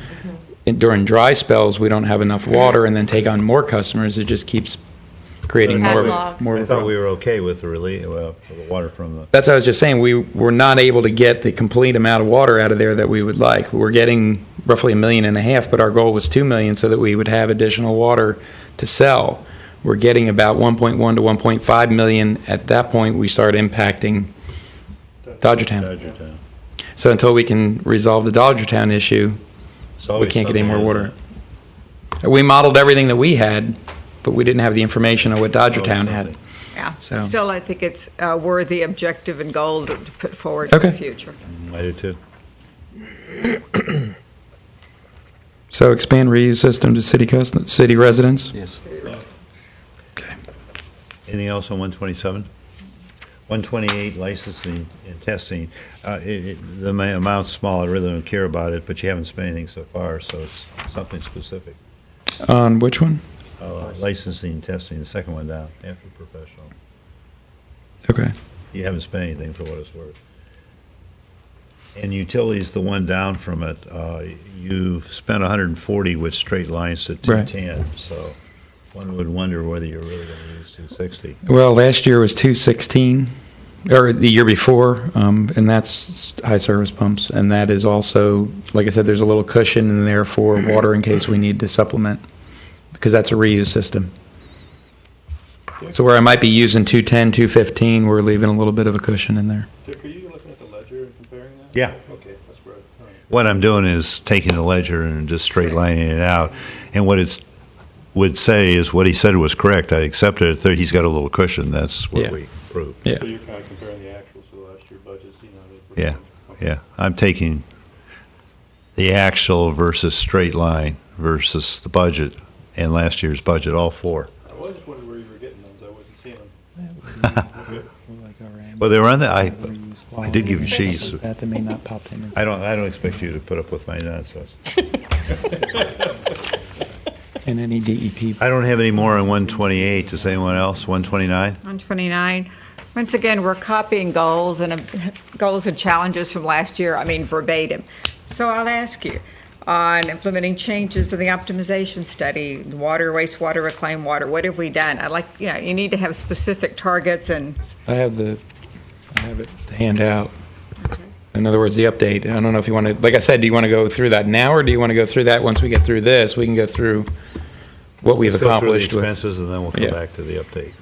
during dry spells. We don't have enough water, and then take on more customers. It just keeps creating more. I thought we were okay with the the water from the. That's what I was just saying. We were not able to get the complete amount of water out of there that we would like. We're getting roughly 1.5 million, but our goal was 2 million so that we would have additional water to sell. We're getting about 1.1 to 1.5 million. At that point, we start impacting Dodgertown. So until we can resolve the Dodgertown issue, we can't get any more water. We modeled everything that we had, but we didn't have the information of what Dodgertown had. Yeah. So. Still, I think it's a worthy objective and goal to put forward for the future. I do too. So expand reuse system to city residents? Yes. Okay. Anything else on 127? 128, licensing and testing. The amount's small. I really don't care about it, but you haven't spent anything so far, so it's something specific. On which one? Licensing and testing, the second one down, after professional. Okay. You haven't spent anything for what it's worth. And utilities, the one down from it, you've spent 140 with straight lines to 210, right. So one would wonder whether you're really going to use 260. Well, last year was 216, or the year before, and that's high service pumps, and that is also, like I said, there's a little cushion in there for water in case we need to supplement, because that's a reuse system. So where I might be using 210, 215, we're leaving a little bit of a cushion in there. Dick, are you looking at the ledger and comparing that? Yeah. Okay, that's right. All right. What I'm doing is taking the ledger and just straight lining it out. And what it would say is what he said was correct. I accepted it. He's got a little cushion. That's what Yeah. we approved. Yeah. So you're kind of comparing the actuals to last year budgets, you know? Yeah, yeah. I'm taking the actual versus straight line versus the budget and last year's budget, all four. I was just wondering where you were getting those. I wasn't seeing them. Well, they were on the, I did give you sheets. That may not pop in. I don't expect you to put up with my nonsense. And any DEP. I don't have any more on 128. Does anyone else? 129? 129. Once again, we're copying goals and challenges from last year, I mean verbatim. So I'll ask you, on implementing changes in the optimization study, water, wastewater, reclaimed water, what have we done? You need to have specific targets and. I have it to hand out. In other words, the update. I don't know if you want to, like I said, do you want to go through that now, or do you want to go through that once we get through this? We can go through what we've Let's go through the accomplished with. expenses, and then we'll come Yeah. back to the update.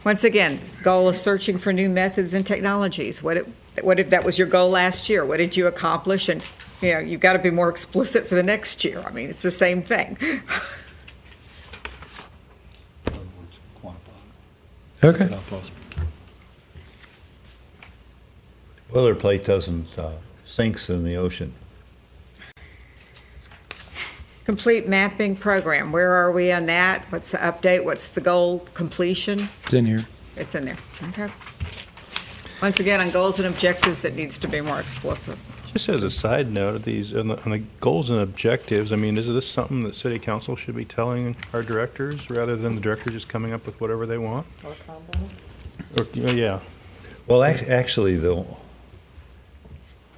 Once again, goal is searching for new methods and technologies. What if that was your goal last year? What did you accomplish? And, you've got to be more explicit for the next year. I mean, it's the same thing. Okay. Boilerplate doesn't sinks in the ocean. Complete mapping program. Where are we on that? What's the update? What's the goal completion? It's in here. It's in there. Okay. Once again, on goals and objectives, that needs to be more explicit. Just as a side note, of these on the goals and objectives, I mean, is this something that City Council should be telling our directors rather than the director just coming up with whatever they want? Or yeah. Well, actually, though,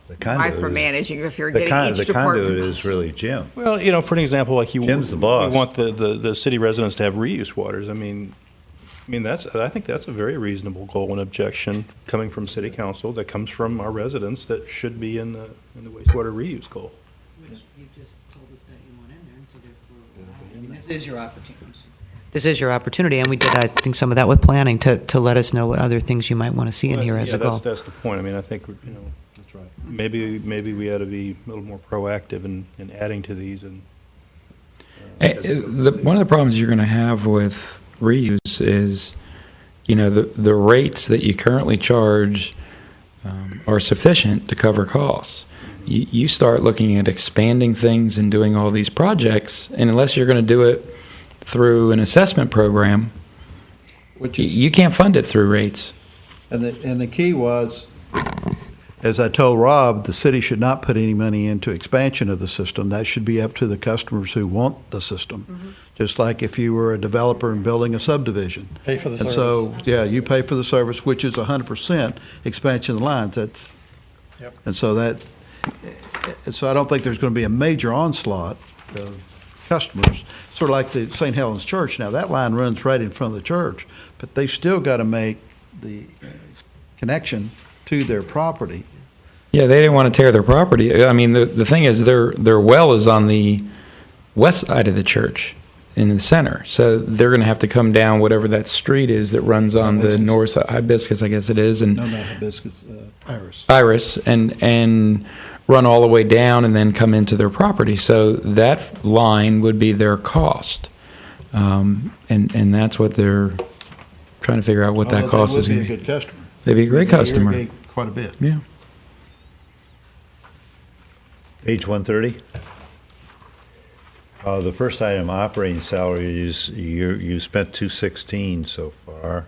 the conduit Micromanaging if you're the getting con- each the department. conduit is really Jim. Well, for an example, like Jim's the boss. you want the city residents to have reuse waters. I mean, I think that's a very reasonable goal and objection coming from City Council that comes from our residents that should be in the wastewater reuse goal. Which you just told us that you want in there, and so therefore, this is your opportunity. This is your opportunity, and we did, I think, some of that with planning to let us know what other things you might want to see in here as a goal. That's the point. I mean, I think, that's right. Maybe we ought to be a little more proactive in adding to these. And One of the problems you're going to have with reuse is, the rates that you currently charge are sufficient to cover costs. You start looking at expanding things and doing all these projects, and unless you're going to do it through an assessment program, you can't fund it through rates. And the key was, as I told Rob, the city should not put any money into expansion of the system. That should be up to the customers who want the system. Mm-hmm. Just like if you were a developer and building a subdivision. Pay for the And service. so, yeah, you pay for the service, which is 100% expansion of lines. That's, Yep. and so I don't think there's going to be a major onslaught of customers. Sort of like the St. Helens Church. Now, that line runs right in front of the church, but they still got to make the connection to their property. Yeah, they didn't want to tear their property. I mean, the thing is, their well is on the west side of the church in the center. So they're going to have to come down whatever that street is that runs on the north side, Hibiscus, I guess it is, and No, not hibiscus, iris. Iris, and run all the way down and then come into their property. So that line would be their cost. And that's what they're trying to figure out what that Although cost is they going would to be a be. good customer. They'd be a great They customer. irrigate quite a bit. Yeah. Page 130. The first item, operating salaries, you spent 216 so far,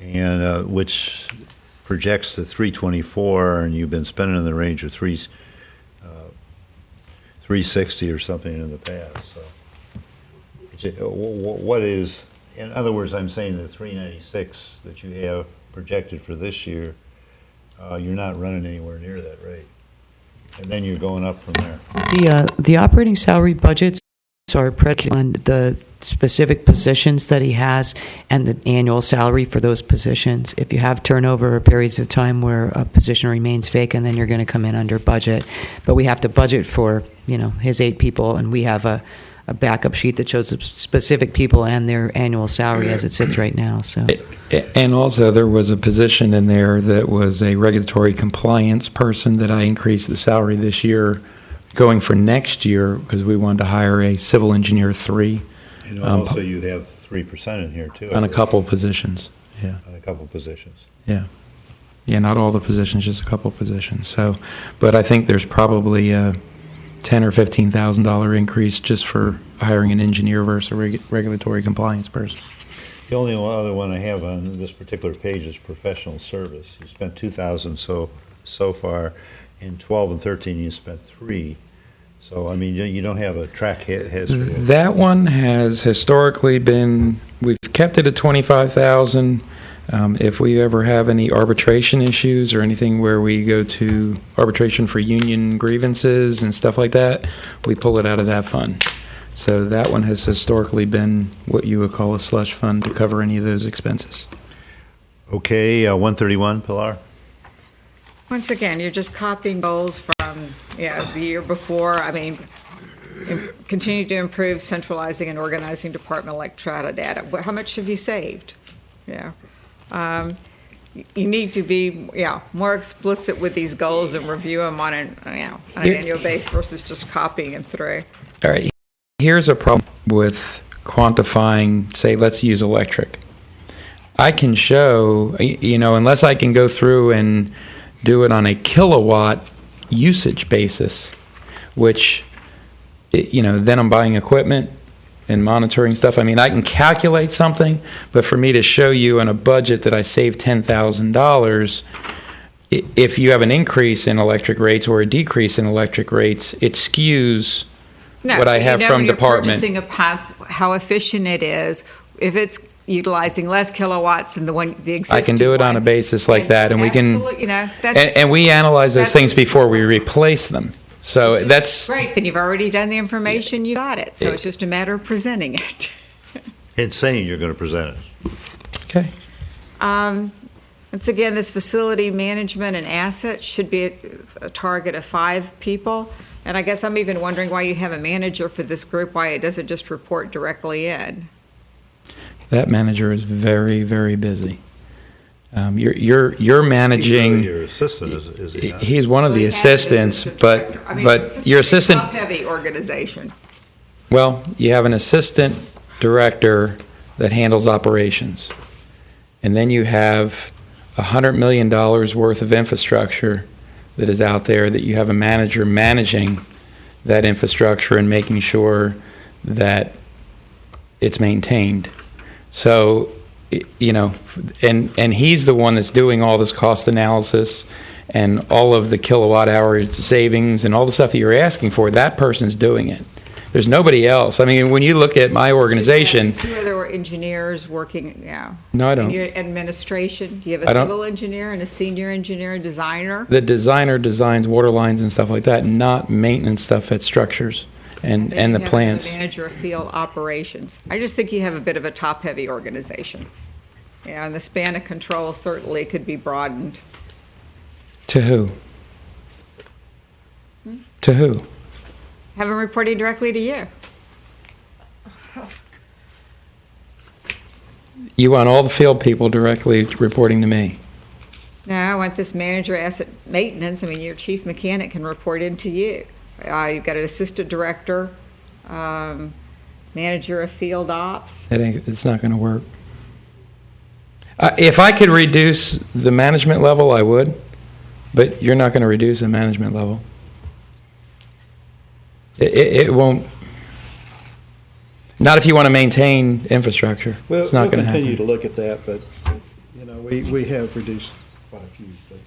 and which projects to 324, and you've been spending in the range of 360 or something in the past. So, what is, in other words, I'm saying the 396 that you have projected for this year, you're not running anywhere near that rate. And then you're going up from there. The operating salary budgets are predicated on the specific positions that he has and the annual salary for those positions. If you have turnover or periods of time where a position remains vacant, then you're going to come in under budget. But we have to budget for, his 8 people, and we have a backup sheet that shows the specific people and their annual salary as it sits right now. So And also, there was a position in there that was a regulatory compliance person that I increased the salary this year, going for next year, because we wanted to hire a civil engineer 3 You know, also you have 3% in here too. on a couple positions. Yeah. On a couple positions. Yeah, not all the positions, just a couple positions. So, but I think there's probably a $10,000 or $15,000 increase just for hiring an engineer versus a regulatory compliance person. The only other one I have on this particular page is professional service. You spent 2,000 so far. In 12 and 13, you spent 3. So I mean, you don't have a track history. That one has historically been. We've kept it at 25,000. If we ever have any arbitration issues or anything where we go to arbitration for union grievances and stuff like that, we pull it out of that fund. So that one has historically been what you would call a slush fund to cover any of those expenses. Okay, 131, Pilar. Once again, you're just copying goals from, the year before. I mean, continue to improve centralizing and organizing department-like strata data. How much have you saved? Yeah. You need to be, more explicit with these goals and review them on an annual basis versus just copying them through. All right. Here's a problem with quantifying, say, let's use electric. I can show, unless I can go through and do it on a kilowatt usage basis, which, then I'm buying equipment and monitoring stuff. I mean, I can calculate something, but for me to show you on a budget that I saved $10,000, if you have an increase in electric rates or a decrease in electric rates, it skews what I have from department. Purchasing a pump, how efficient it is, if it's utilizing less kilowatts than the existing I can do it on a basis like that, and we can, that's and we analyze those things before we replace them. So that's great. Then you've already done the information, you got it. So it's just a matter of presenting it. It's saying you're going to present it. okay. Once again, this facility management and assets should be a target of 5 people. And I guess I'm even wondering why you have a manager for this group, why it doesn't just report directly in. That manager is very, very busy. You're managing. He's really your assistant, is he not? He's one of the assistants, but your It's assistant. a top-heavy organization. Well, you have an assistant director that handles operations, and then you have $100 million worth of infrastructure that is out there that you have a manager managing that infrastructure and making sure that it's maintained. So, and he's the one that's doing all this cost analysis and all of the kilowatt hour savings and all the stuff that you're asking for. That person's doing it. There's nobody else. I mean, when you look at my organization. Two other engineers working, No, I don't. In your administration, do you have I a don't. civil engineer and a senior engineer, designer? The designer designs water lines and stuff like that, not maintenance stuff at structures and Then the you have plants. the manager of field operations. I just think you have a bit of a top-heavy organization. And the span of control certainly could be broadened. To who? To who? Have them reporting directly to you. You want all the field people directly reporting to me. No, I want this manager asset maintenance. I mean, your chief mechanic can report into you. You've got an assistant director, manager of field ops. It's not going to work. If I could reduce the management level, I would, but you're not going to reduce the management level. It won't. Not if you want to maintain infrastructure. Well, It's not we'll going to continue happen. to look at that, but, we have reduced quite a few, but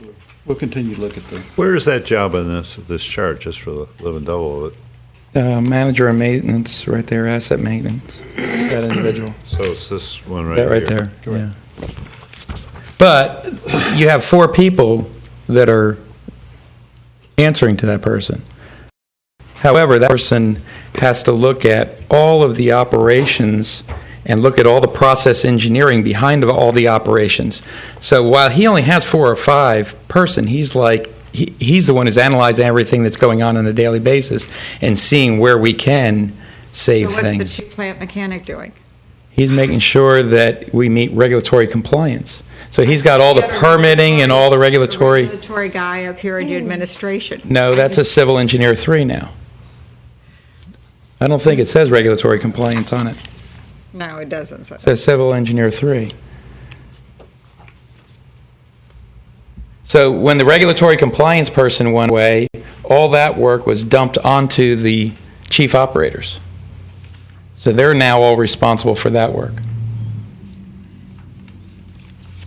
we'll continue to look at them. Where is that job on this chart, just for the living double of it? Manager of maintenance, right there, asset maintenance, that individual. So it's this one right That right here. there, yeah. But you have 4 people that are answering to that person. However, that person has to look at all of the operations and look at all the process engineering behind all the operations. So while he only has 4 or 5 person, he's like, he's the one who's analyzing everything that's going on a daily basis and seeing where we can save So what's things. the chief plant mechanic doing? He's making sure that we meet regulatory compliance. So he's got all the permitting and all the regulatory. Regulatory guy up here in your administration. No, that's a civil engineer 3 now. I don't think it says regulatory compliance on it. No, it doesn't. It says civil engineer 3. So when the regulatory compliance person went away, all that work was dumped onto the chief operators. So they're now all responsible for that work.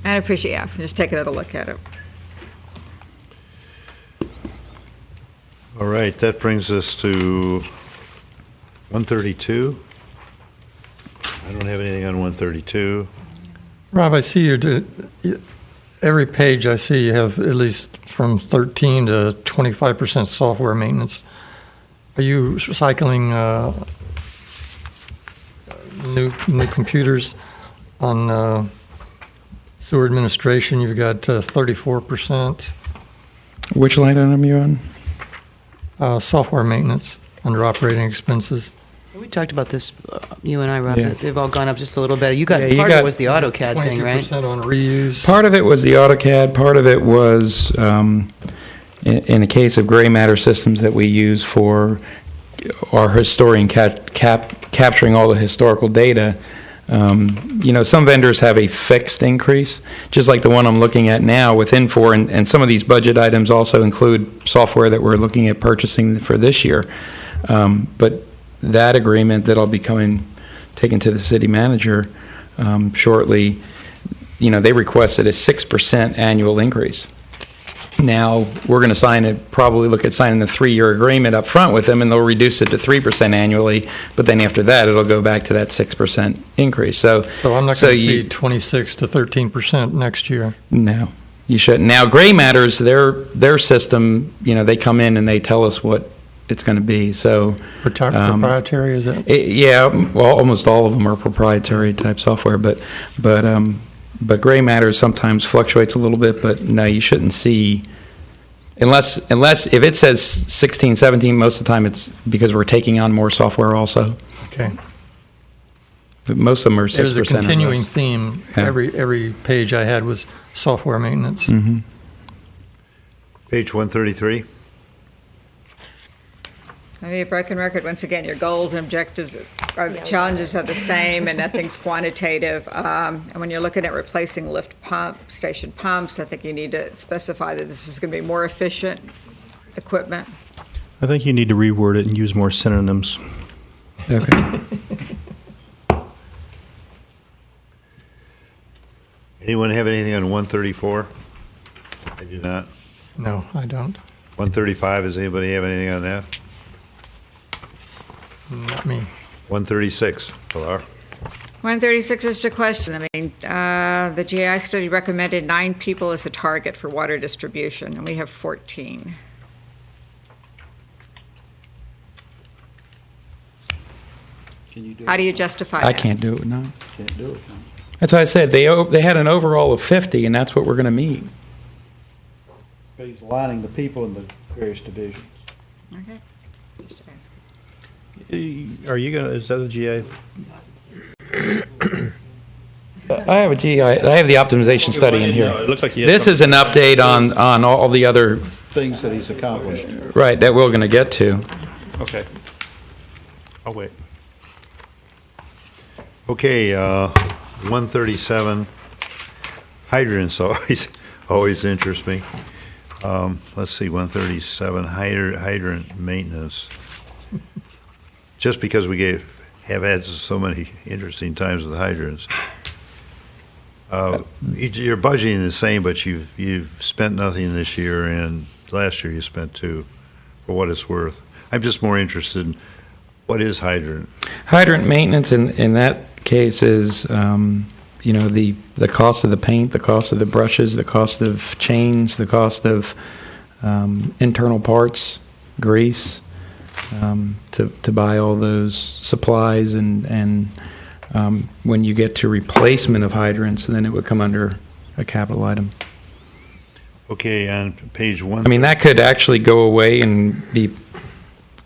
I appreciate, yeah, just take another look at it. All right, that brings us to 132. I don't have anything on 132. Rob, I see every page I see you have at least from 13 to 25% software maintenance. Are you cycling new computers on sewer administration? You've got 34%. Which line item are you on? Software maintenance under operating expenses. We talked about this, you and I, Rob, Yeah. that they've all gone up just a little bit. You got, Yeah, you part of got it was the AutoCAD thing, right? 22% on reuse. Part of it was the AutoCAD, part of it was, in the case of gray matter systems that we use for our historian capturing all the historical data, some vendors have a fixed increase, just like the one I'm looking at now with Infor, and some of these budget items also include software that we're looking at purchasing for this year. But that agreement that I'll be taken to the city manager shortly, they requested a 6% annual increase. Now, we're going to probably look at signing a 3-year agreement up front with them, and they'll reduce it to 3% annually, but then after that, it'll go back to that 6% increase. So I'm not going to see 26 to 13% next year. No, you shouldn't. Now, Gray Matters, their system, they come in and they tell us what it's going to be. So proprietary, is it? Yeah, well, almost all of them are proprietary type software, but Gray Matters sometimes fluctuates a little bit, but no, you shouldn't see, unless if it says 16, 17, most of the time it's because we're taking on more software also. Okay. But most of them are 6%. There's a continuing or less. theme. Yeah. Every page I had was software maintenance. Mm-hmm. Page 133. I mean, a broken record, once again, your goals and objectives or the challenges are the same and nothing's quantitative. And when you're looking at replacing station pumps, I think you need to specify that this is going to be more efficient equipment. I think you need to reword it and use more synonyms. Okay. Anyone have anything on 134? I do not. No, I don't. 135, does anybody have anything on that? Not me. 136, Pilar. 136 is the question. I mean, the GI study recommended 9 people as a target for water distribution, and we have 14. How do you justify that? I can't do it, no. Can't do it. That's why I said they had an overall of 50, and that's what we're going to meet. He's aligning the people in the various divisions. Okay. Just asking. Are you going to, is that the GA? I have a GI. I have the optimization study in here. It looks like you had This is an update on all the other, Things that he's accomplished. right, that we're going to get to. Okay. I'll wait. Okay, 137, hydrants always interest me. Let's see, 137, hydrant maintenance. Just because we have had so many interesting times with hydrants. You're budgeting the same, but you've spent nothing this year, and last year you spent 2, for what it's worth. I'm just more interested in what is hydrant? Hydrant maintenance in that case is, the cost of the paint, the cost of the brushes, the cost of chains, the cost of internal parts, grease, to buy all those supplies, and when you get to replacement of hydrants, then it would come under a capital item. Okay, on page 1. I mean, that could actually go away and be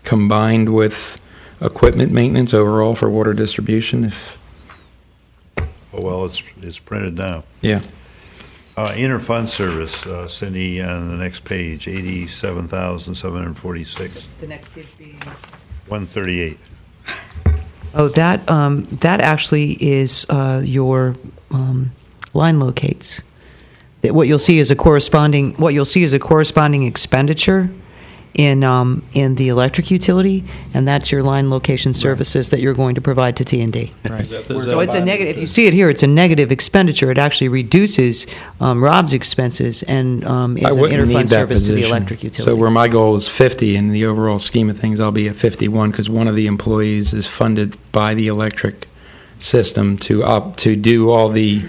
combined with equipment maintenance overall for water distribution Oh, well, it's printed now. Yeah. Interfund service, Cindy, on the next page, 87,746, The next would be. 138. Oh, that actually is your line locates. What you'll see is a corresponding expenditure in the electric utility, and that's your line location services that you're going to provide to T&D. Right. So it's a negative. If you see it here, it's a negative expenditure. It actually reduces Rob's expenses and is I an wouldn't need interfund that service to the position. electric utility. So where my goal is 50, in the overall scheme of things, I'll be at 51 because one of the employees is funded by the electric system to do all the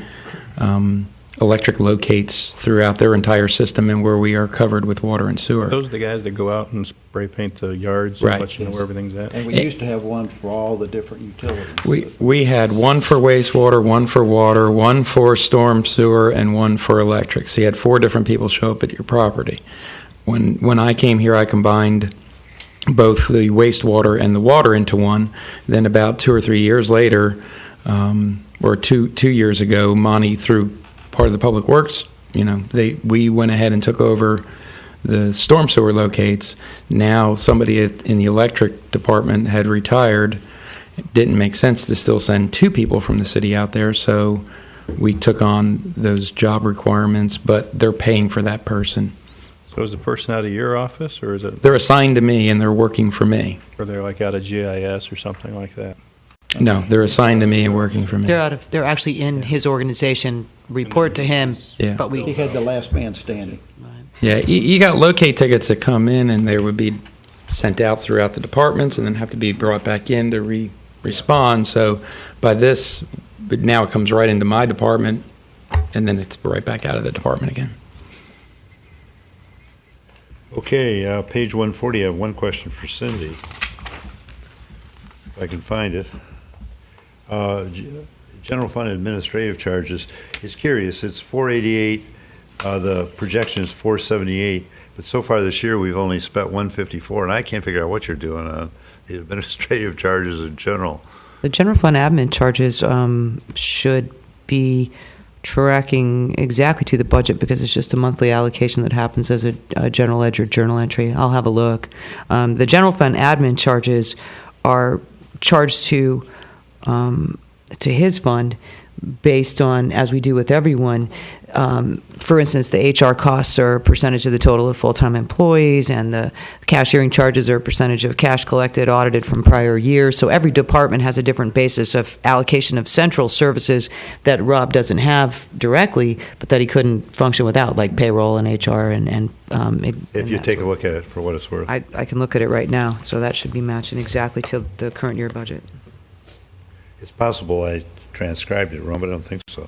electric locates throughout their entire system and where we are covered with water and sewer. Those are the guys that go out and spray paint the yards Right. and let you know where everything's at. And we used to have one for all the different utilities. We had one for wastewater, one for water, one for storm sewer, and one for electric. So you had 4 different people show up at your property. When I came here, I combined both the wastewater and the water into one. Then about 2 or 3 years later, or two years ago, Monty, through part of the public works, we went ahead and took over the storm sewer locates. Now somebody in the electric department had retired. It didn't make sense to still send 2 people from the city out there, so we took on those job requirements, but they're paying for that person. So is the person out of your office, or is it, They're assigned to me and they're working for me. or they're like out of GIS or something like that? No, they're assigned to me and working for me. They're actually in his organization, report to him, Yeah. but He had the last man standing. Yeah, you got locate tickets that come in and they would be sent out throughout the departments and then have to be brought back in to respond. So by this, but now it comes right into my department and then it's right back out of the department again. Okay, page 140, I have one question for Cindy, if I can find it. General fund administrative charges, it's curious, it's 488, the projection is 478, but so far this year, we've only spent 154, and I can't figure out what you're doing on the administrative charges in general. the general fund admin charges should be tracking exactly to the budget because it's just a monthly allocation that happens as a general ledger journal entry. I'll have a look. The general fund admin charges are charged to his fund based on, as we do with everyone. For instance, the HR costs are a percentage of the total of full-time employees, and the cashiering charges are a percentage of cash collected, audited from prior years. So every department has a different basis of allocation of central services that Rob doesn't have directly, but that he couldn't function without, like payroll and HR If you take a look at it for what it's worth. I can look at it right now, so that should be matching exactly to the current year budget. It's possible I transcribed it wrong, but I don't think so.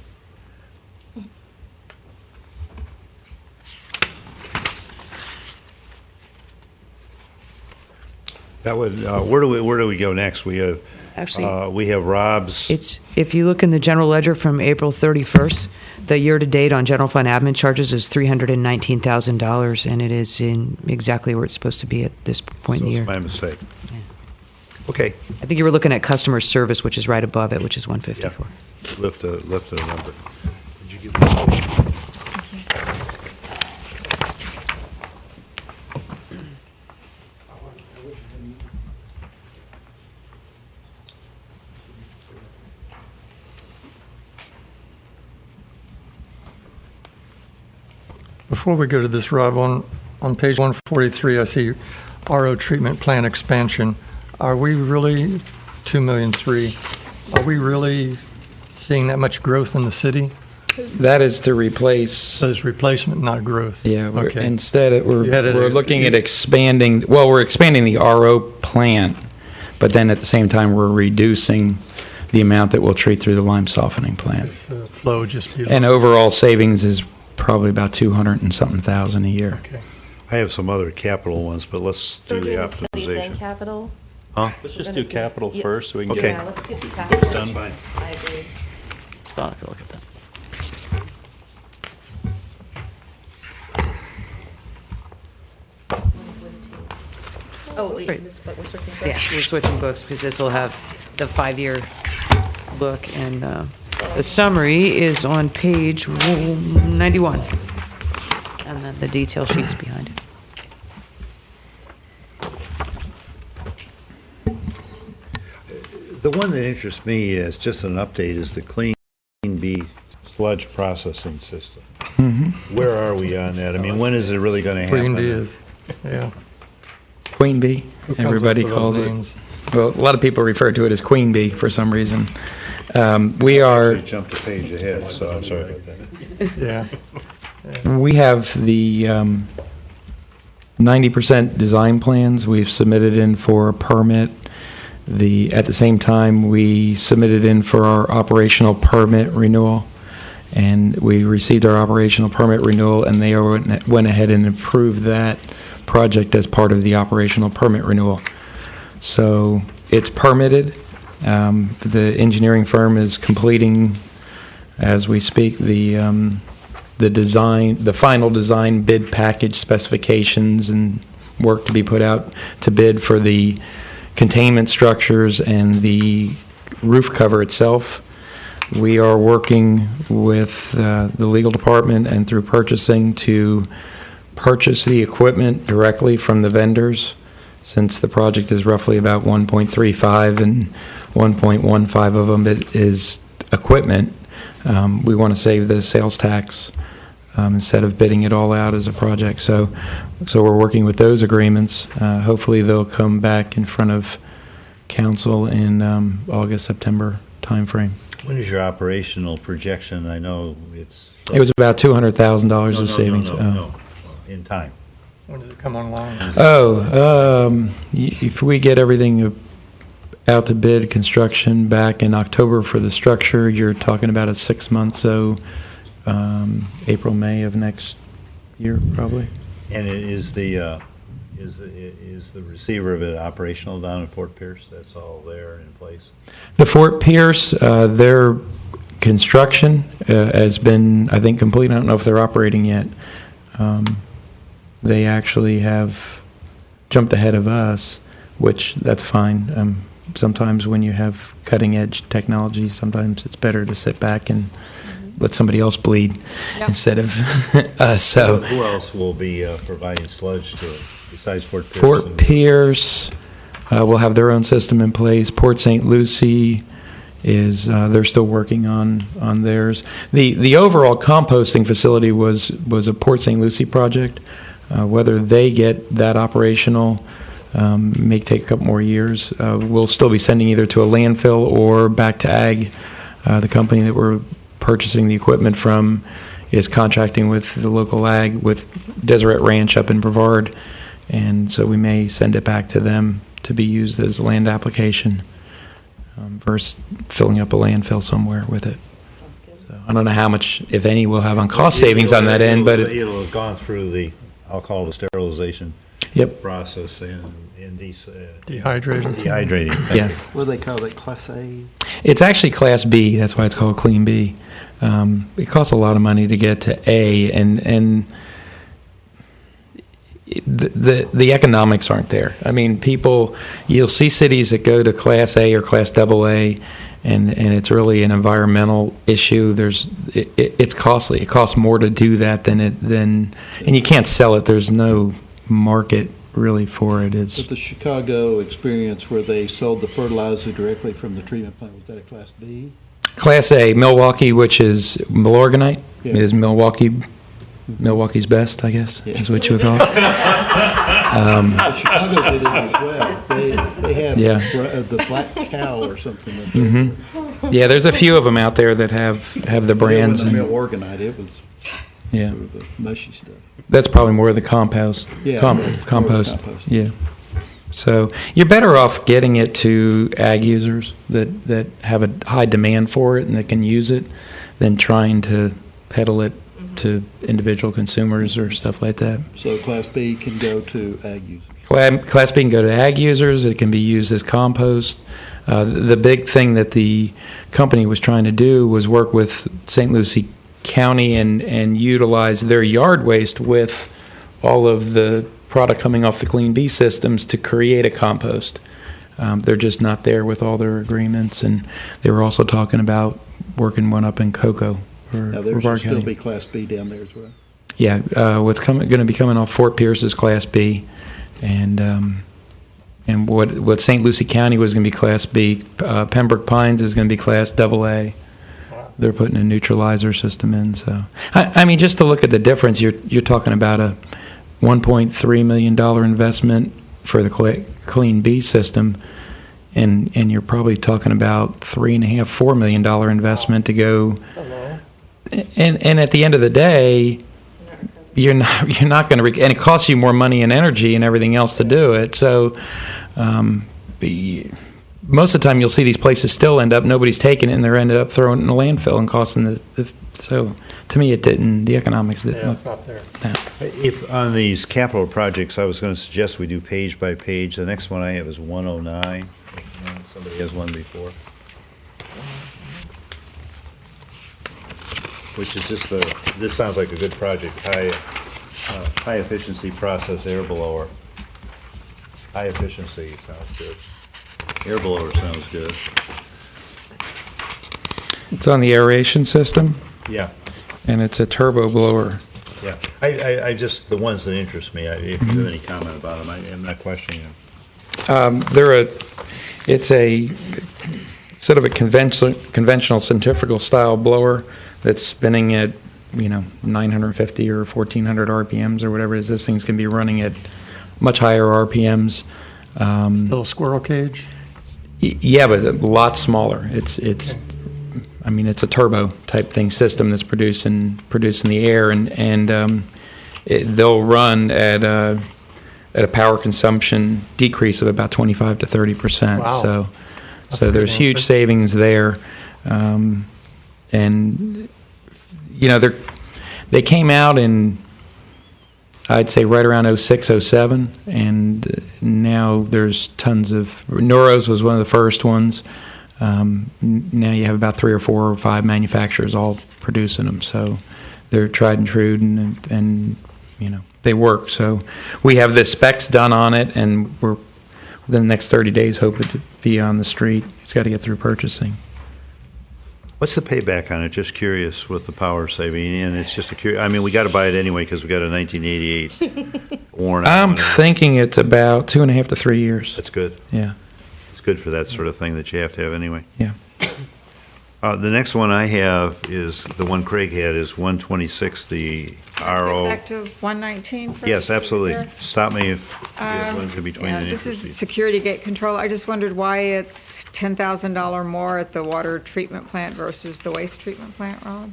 That would, where do we go next? We have, Actually, we have Rob's. it's, if you look in the general ledger from April 31st, the year-to-date on general fund admin charges is $319,000, and it is in exactly where it's supposed to be at this point in the So year. it's my mistake. Yeah. Okay, I think you were looking at customer service, which is right above it, which is 154. lift the number. Did you give me? Before we go to this, Rob, on page 143, I see RO treatment plant expansion. Are we really, 2.3 million, are we really seeing that much growth in the city? That is to replace. So it's replacement, not growth? Yeah, Okay. instead You had it we're as- looking at expanding, well, we're expanding the RO plant, but then at the same time, we're reducing the amount that we'll treat through the lime softening plant. The flow just be. And overall savings is probably about 200 and something thousand a year. Okay. I have some other capital ones, but let's So do we're the doing study then optimization. capital? Let's just do capital Yeah. first so we can Okay. get Yeah, let's get to capital. done. Fine. I agree. I'll have to look at that. Oh, wait, Right. this is what we're switching Yeah, we're switching books because this will have the 5-year look and The summary is on page 91, and then the detail sheet's behind it. The one that interests me is just an update is the Clean Bee sludge processing system. Where are we on that? I mean, when is it really going to happen? Queen Bee is, yeah. Queen Bee, Who comes up everybody with those calls names? it. Well, a lot of people refer to it as Queen Bee for some reason. We are. Actually jumped a page ahead, so I'm sorry about that. Yeah. We have the 90% design plans. We've submitted in for a permit. At the same time, we submitted in for our operational permit renewal, and we received our operational permit renewal, and they went ahead and approved that project as part of the operational permit renewal. So it's permitted. The engineering firm is completing, as we speak, the final design bid package specifications and work to be put out to bid for the containment structures and the roof cover itself. We are working with the legal department and through purchasing to purchase the equipment directly from the vendors, since the project is roughly about 1.35 and 1.15 of them is equipment. We want to save the sales tax instead of bidding it all out as a project. So we're working with those agreements. Hopefully they'll come back in front of council in August, September timeframe. When is your operational projection? I know it's... It was about $200,000 of savings. No, in time. When does it come online? If we get everything out to bid, construction back in October for the structure, you're talking about a 6 month, so April, May of next year, probably. And is the receiver of it operational down in Fort Pierce? That's all there in place? The Fort Pierce, their construction has been, I think, complete. I don't know if they're operating yet. They actually have jumped ahead of us, which that's fine. Sometimes when you have cutting-edge technology, sometimes it's better to sit back and let somebody else bleed instead of us. So who else will be providing sludge to it besides Fort Pierce? Fort Pierce will have their own system in place. Port St. Lucie is they're still working on theirs. The overall composting facility was a Port St. Lucie project. Whether they get that operational may take a couple more years. We'll still be sending either to a landfill or back to ag. The company that we're purchasing the equipment from is contracting with the local ag, with Deseret Ranch up in Brevard, and so we may send it back to them to be used as a land application versus filling up a landfill somewhere with it. So I don't know how much, if any, we'll have on cost savings on that end, but it'll have gone through the, I'll call it a sterilization process and dehydrating. Yes. What do they call it, Class A? It's actually Class B. That's why it's called Clean B. It costs a lot of money to get to A, and the economics aren't there. I mean, you'll see cities that go to Class A or Class AA, and it's really an environmental issue. It's costly. It costs more to do that and you can't sell it. There's no market really for it. But the Chicago experience where they sold the fertilizer directly from the treatment plant, was that a Class B? Class A, Milwaukee, which is Milorganite, is Milwaukee's best, I guess, is what you would call it. But Chicago did it as well. They have the Black Cow or something. Yeah, there's a few of them out there that have the brands. It wasn't Milorganite. It was Yeah. sort of the mushy stuff. That's probably more of the compost. Yeah, Compost. compost. Yeah. So you're better off getting it to ag users that have a high demand for it and that can use it than trying to peddle it to individual consumers or stuff like that. So Class B can go to ag users. Class B can go to ag users. It can be used as compost. The big thing that the company was trying to do was work with St. Lucie County and utilize their yard waste with all of the product coming off the Clean Bee systems to create a compost. They're just not there with all their agreements, and they were also talking about working one up in Cocoa. Now, theirs will still be Class B down there as well. Yeah, what's going to be coming off Fort Pierce is Class B, and what St. Lucie County was going to be Class B, Pembroke Pines is going to be Class AA. They're putting a neutralizer system in. So, I mean, just to look at the difference, you're talking about a $1.3 million investment for the Clean B system, and you're probably talking about $3.5–4 million investment to go. And at the end of the day, you're not going to, and it costs you more money and energy and everything else to do it. So most of the time you'll see these places still end up, nobody's taking it, and they're ended up throwing it in a landfill and costing so to me the economics didn't it's not there. If on these capital projects, I was going to suggest we do page by page. The next one I have is 109. Somebody has one before. Which is just this sounds like a good project, high efficiency process air blower. High efficiency sounds good. Air blower sounds good. It's on the aeration system, Yeah, and it's a turbo blower. yeah. I just, the ones that interest me, if you have any comment about them, I'm not questioning them. It's a sort of a conventional centrifugal style blower that's spinning at 950 or 1400 RPMs or whatever it is. This thing's going to be running at much higher RPMs. Still a squirrel cage? Yeah, but a lot smaller. It's a turbo type thing system that's producing the air, and they'll run at a power consumption decrease of about 25 to 30%. Wow. So there's huge savings there, and they came out in, I'd say, right around 06, 07, and now there's tons of. Neuros was one of the first ones. Now you have about 3 or 4 or 5 manufacturers all producing them, so they're tried and true, and they work. So we have the specs done on it, and we're within the next 30 days hoping to be on the street. It's got to get through purchasing. What's the payback on it? Just curious with the power saving, and it's just we got to buy it anyway because we got a 1988 worn out. I'm thinking it's about 2.5 to 3 years. That's good. Yeah. It's good for that sort of thing that you have to have anyway. Yeah. The next one I have is the one Craig had is 126, the RO. Back to 119 first? Yes, absolutely. Here. Stop me if there's one in between. Yeah, this is security gate control. I just wondered why it's $10,000 more at the water treatment plant versus the waste treatment plant, Rob?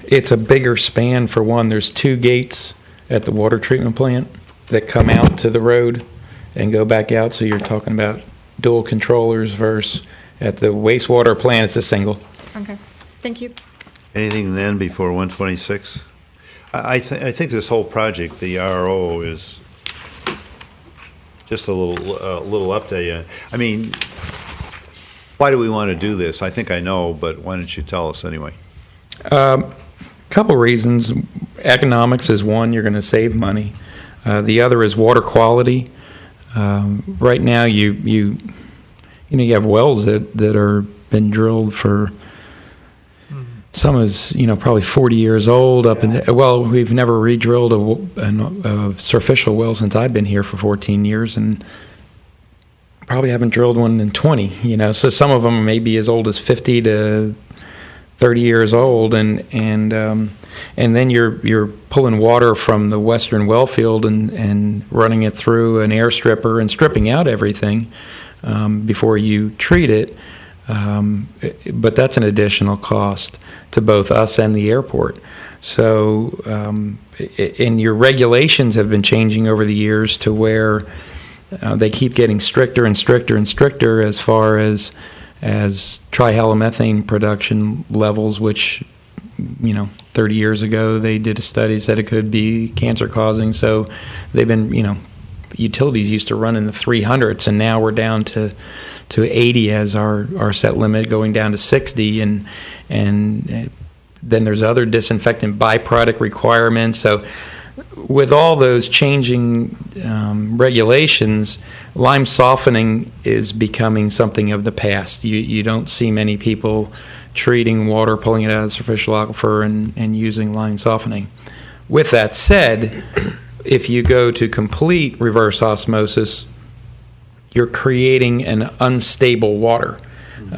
It's a bigger span for one. There's 2 gates at the water treatment plant that come out to the road and go back out. So you're talking about dual controllers versus at the wastewater plant, it's a single. Okay, thank you. Anything then before 126? I think this whole project, the RO, is just a little update. I mean, why do we want to do this? I think I know, but why don't you tell us anyway? Couple reasons. Economics is one, you're going to save money. The other is water quality. Right now, you have wells that are been drilled for. Some is probably 40 years old. We've never re-drilled a surficial well since I've been here for 14 years, and probably haven't drilled one in 20. So some of them may be as old as 50 to 30 years old, and then you're pulling water from the western well field and running it through an air stripper and stripping out everything before you treat it. But that's an additional cost to both us and the airport. So, and your regulations have been changing over the years to where they keep getting stricter and stricter and stricter as far as trihalomethane production levels, which 30 years ago they did a study said it could be cancer causing. So they've been utilities used to run in the 300s, and now we're down to 80 as our set limit, going down to 60, and then there's other disinfectant byproduct requirements. So with all those changing regulations, lime softening is becoming something of the past. You don't see many people treating water, pulling it out of the superficial aquifer, and using lime softening. With that said, if you go to complete reverse osmosis, you're creating an unstable water.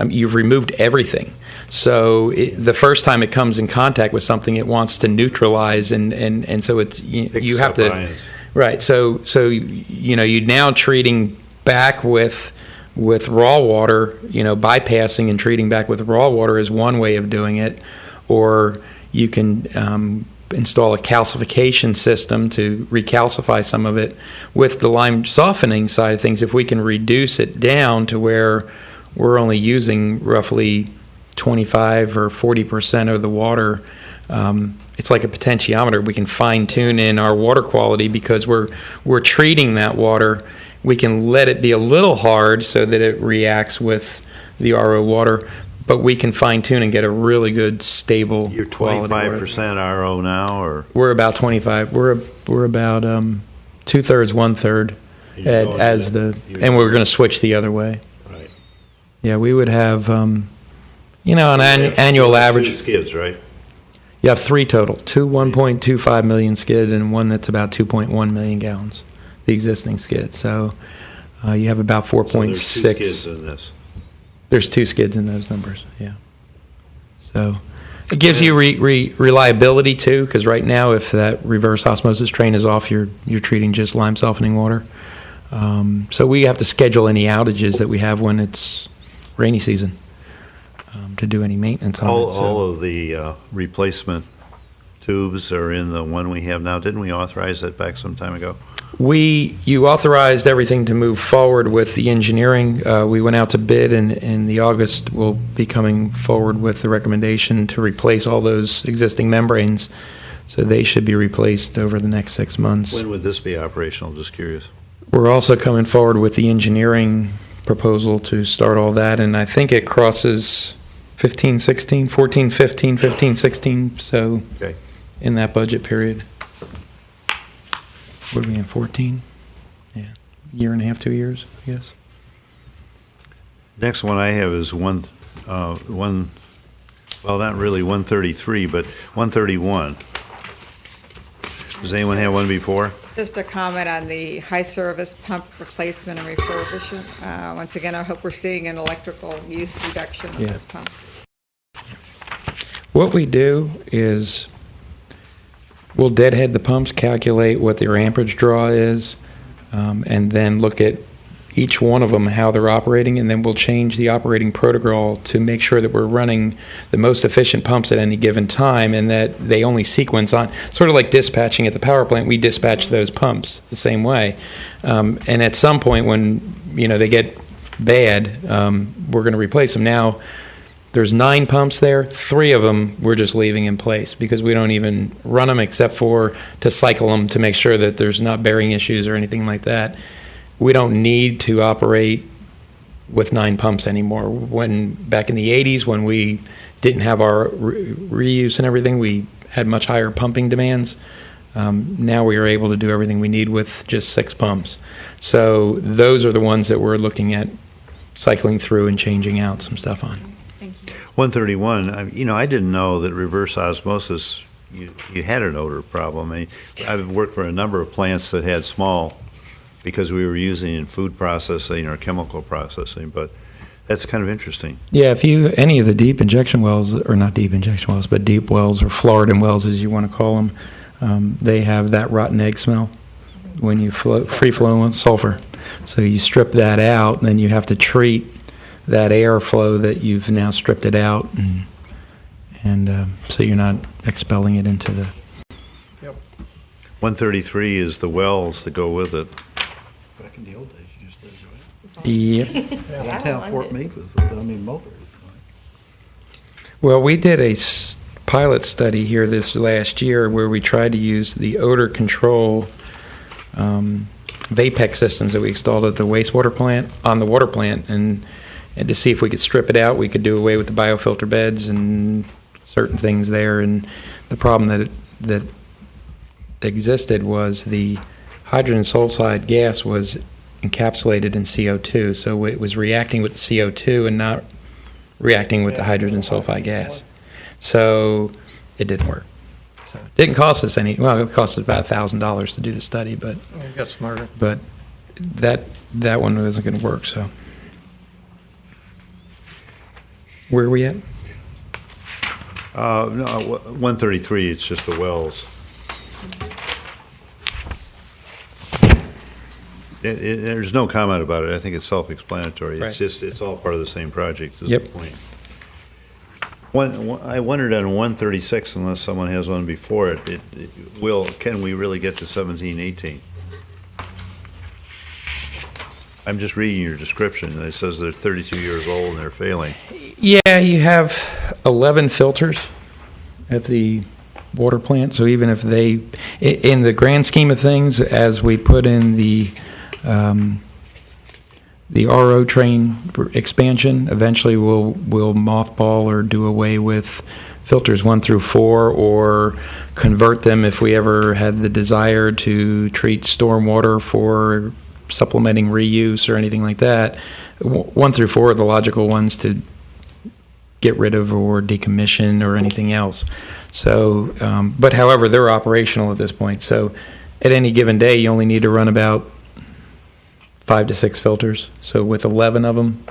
You've removed everything. So the first time it comes in contact with something, it wants to neutralize, and so it's you have to Ions. right. So you're now treating back with raw water. Bypassing and treating back with raw water is one way of doing it, or you can install a calcification system to recalcify some of it. With the lime softening side of things, if we can reduce it down to where we're only using roughly 25 or 40% of the water, it's like a potentiometer. We can fine tune in our water quality because we're treating that water. We can let it be a little hard so that it reacts with the RO water, but we can fine tune and get a really good stable You're quality water. 25% RO now, or We're about 25. We're about 2/3, 1/3 And you're going as to the, you're and we're going going to switch the other way. Right. Yeah, we would have, an annual Two average. skids, right? You have three total, two 1.25 million skid and one that's about 2.1 million gallons, the existing skid. So you have about 4.6. So there's two skids in this. There's two skids in those numbers, yeah. So it gives you reliability too, because right now if that reverse osmosis train is off, you're treating just lime softening water. So we have to schedule any outages that we have when it's rainy season to do any maintenance on it. So. All of the replacement tubes are in the one we have now. Didn't we authorize that back some time ago? You authorized everything to move forward with the engineering. We went out to bid, and in the August we'll be coming forward with the recommendation to replace all those existing membranes. So they should be replaced over the next 6 months. When would this be operational? Just curious. We're also coming forward with the engineering proposal to start all that, and I think it crosses 15, 16, 14, 15, 15, 16, so Okay. in that budget period. What are we in, 14? Yeah, year and a half, 2 years, I guess. Next one I have is well, not really 133, but 131. Does anyone have one before? Just a comment on the high service pump replacement and refurbishment. Once again, I hope we're seeing an electrical use reduction of Yeah. those pumps. What we do is we'll deadhead the pumps, calculate what their amperage draw is, and then look at each one of them, how they're operating, and then we'll change the operating protocol to make sure that we're running the most efficient pumps at any given time and that they only sequence on, sort of like dispatching at the power plant, we dispatch those pumps the same way. And at some point when, they get bad, we're going to replace them. Now, there's 9 pumps there. 3 of them we're just leaving in place because we don't even run them except for to cycle them to make sure that there's not bearing issues or anything like that. We don't need to operate with 9 pumps anymore. When back in the 80s, when we didn't have our reuse and everything, we had much higher pumping demands. Now we are able to do everything we need with just 6 pumps. So those are the ones that we're looking at cycling through and changing out some stuff on. 131, I didn't know that reverse osmosis, you had an odor problem. I've worked for a number of plants that had small, because we were using it in food processing or chemical processing, but that's kind of interesting. Yeah, if any of the deep injection wells, or not deep injection wells, but deep wells or Floridan wells as you want to call them, they have that rotten egg smell when you free flow with sulfur. So you strip that out, then you have to treat that airflow that you've now stripped it out, and so you're not expelling it into the. 133 is the wells that go with it. Back in the old days, you just did it, Yep. right? Downtown Fort Meade was the motor. Well, we did a pilot study here this last year where we tried to use the odor control VAPEX systems that we installed at the wastewater plant on the water plant, and to see if we could strip it out. We could do away with the biofilter beds and certain things there. And the problem that existed was the hydrogen sulfide gas was encapsulated in CO2, so it was reacting with the CO2 and not reacting with the hydrogen sulfide gas. So it didn't work. So it didn't cost us any. Well, it cost us about $1,000 to do the study, but You got smarter. that one wasn't going to work. So where are we at? No, 133, it's just the wells. There's no comment about it. I think it's self-explanatory. Right. It's just, it's all part of the same project is Yep. the point. I wondered on 136, unless someone has one before it, can we really get to 17, 18? I'm just reading your description. It says they're 32 years old and they're failing. Yeah, you have 11 filters at the water plant. So even if they, in the grand scheme of things, as we put in the RO train expansion, eventually we'll mothball or do away with filters 1 through 4, or convert them if we ever had the desire to treat stormwater for supplementing reuse or anything like that. 1 through 4 are the logical ones to get rid of or decommission or anything else. So, but however, they're operational at this point. So at any given day, you only need to run about 5 to 6 filters. So with 11 of them,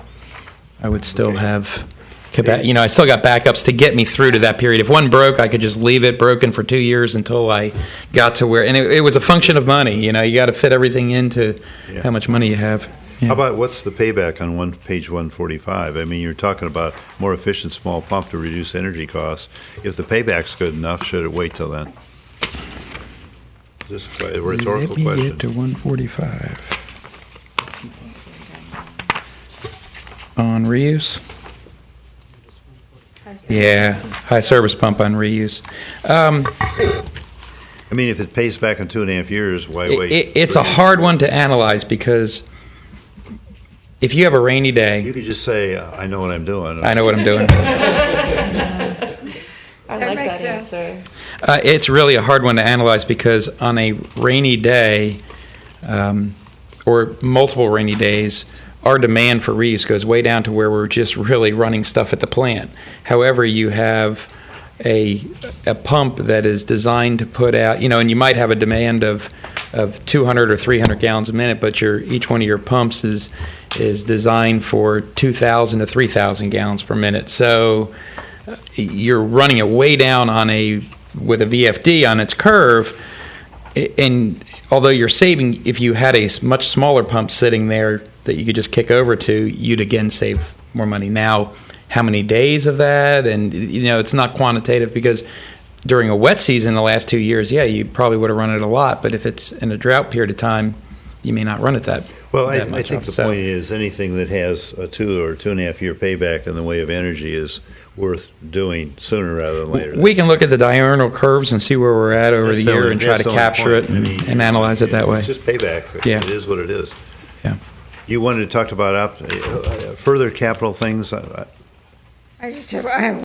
I would still have, I still got backups to get me through to that period. If one broke, I could just leave it broken for 2 years until I got to where, and it was a function of money. You got to fit everything into how much money you have. Yeah. How about, what's the payback on page 145? I mean, you're talking about more efficient small pump to reduce energy costs. If the payback's good enough, should it wait till then? Is this a rhetorical Let me question? get to 145. On reuse? Yeah, high service pump on reuse. I mean, if it pays back in 2.5 years, why wait? It's a hard one to analyze because if you have a rainy You day, could just say, I know what I'm doing. I know what I'm doing. I That like makes that sense. answer. It's really a hard one to analyze because on a rainy day, or multiple rainy days, our demand for reuse goes way down to where we're just really running stuff at the plant. However, you have a pump that is designed to put out, and you might have a demand of 200 or 300 gallons a minute, but each one of your pumps is designed for 2,000 to 3,000 gallons per minute. So you're running it way down with a VFD on its curve, and although you're saving, if you had a much smaller pump sitting there that you could just kick over to, you'd again save more money. Now, how many days of that? And, it's not quantitative because during a wet season the last 2 years, you probably would have run it a lot. But if it's in a drought period of time, you may not run it that Well, that I much think off. the So- point is anything that has a 2 or 2.5 year payback in the way of energy is worth doing sooner rather than later. We can look at the diurnal curves and see where we're at over That's the the year only- and try that's to the only capture point. it I mean, and analyze it that way. It's just payback. Yeah. It is what it is. Yeah. You wanted to talk about further capital things? I have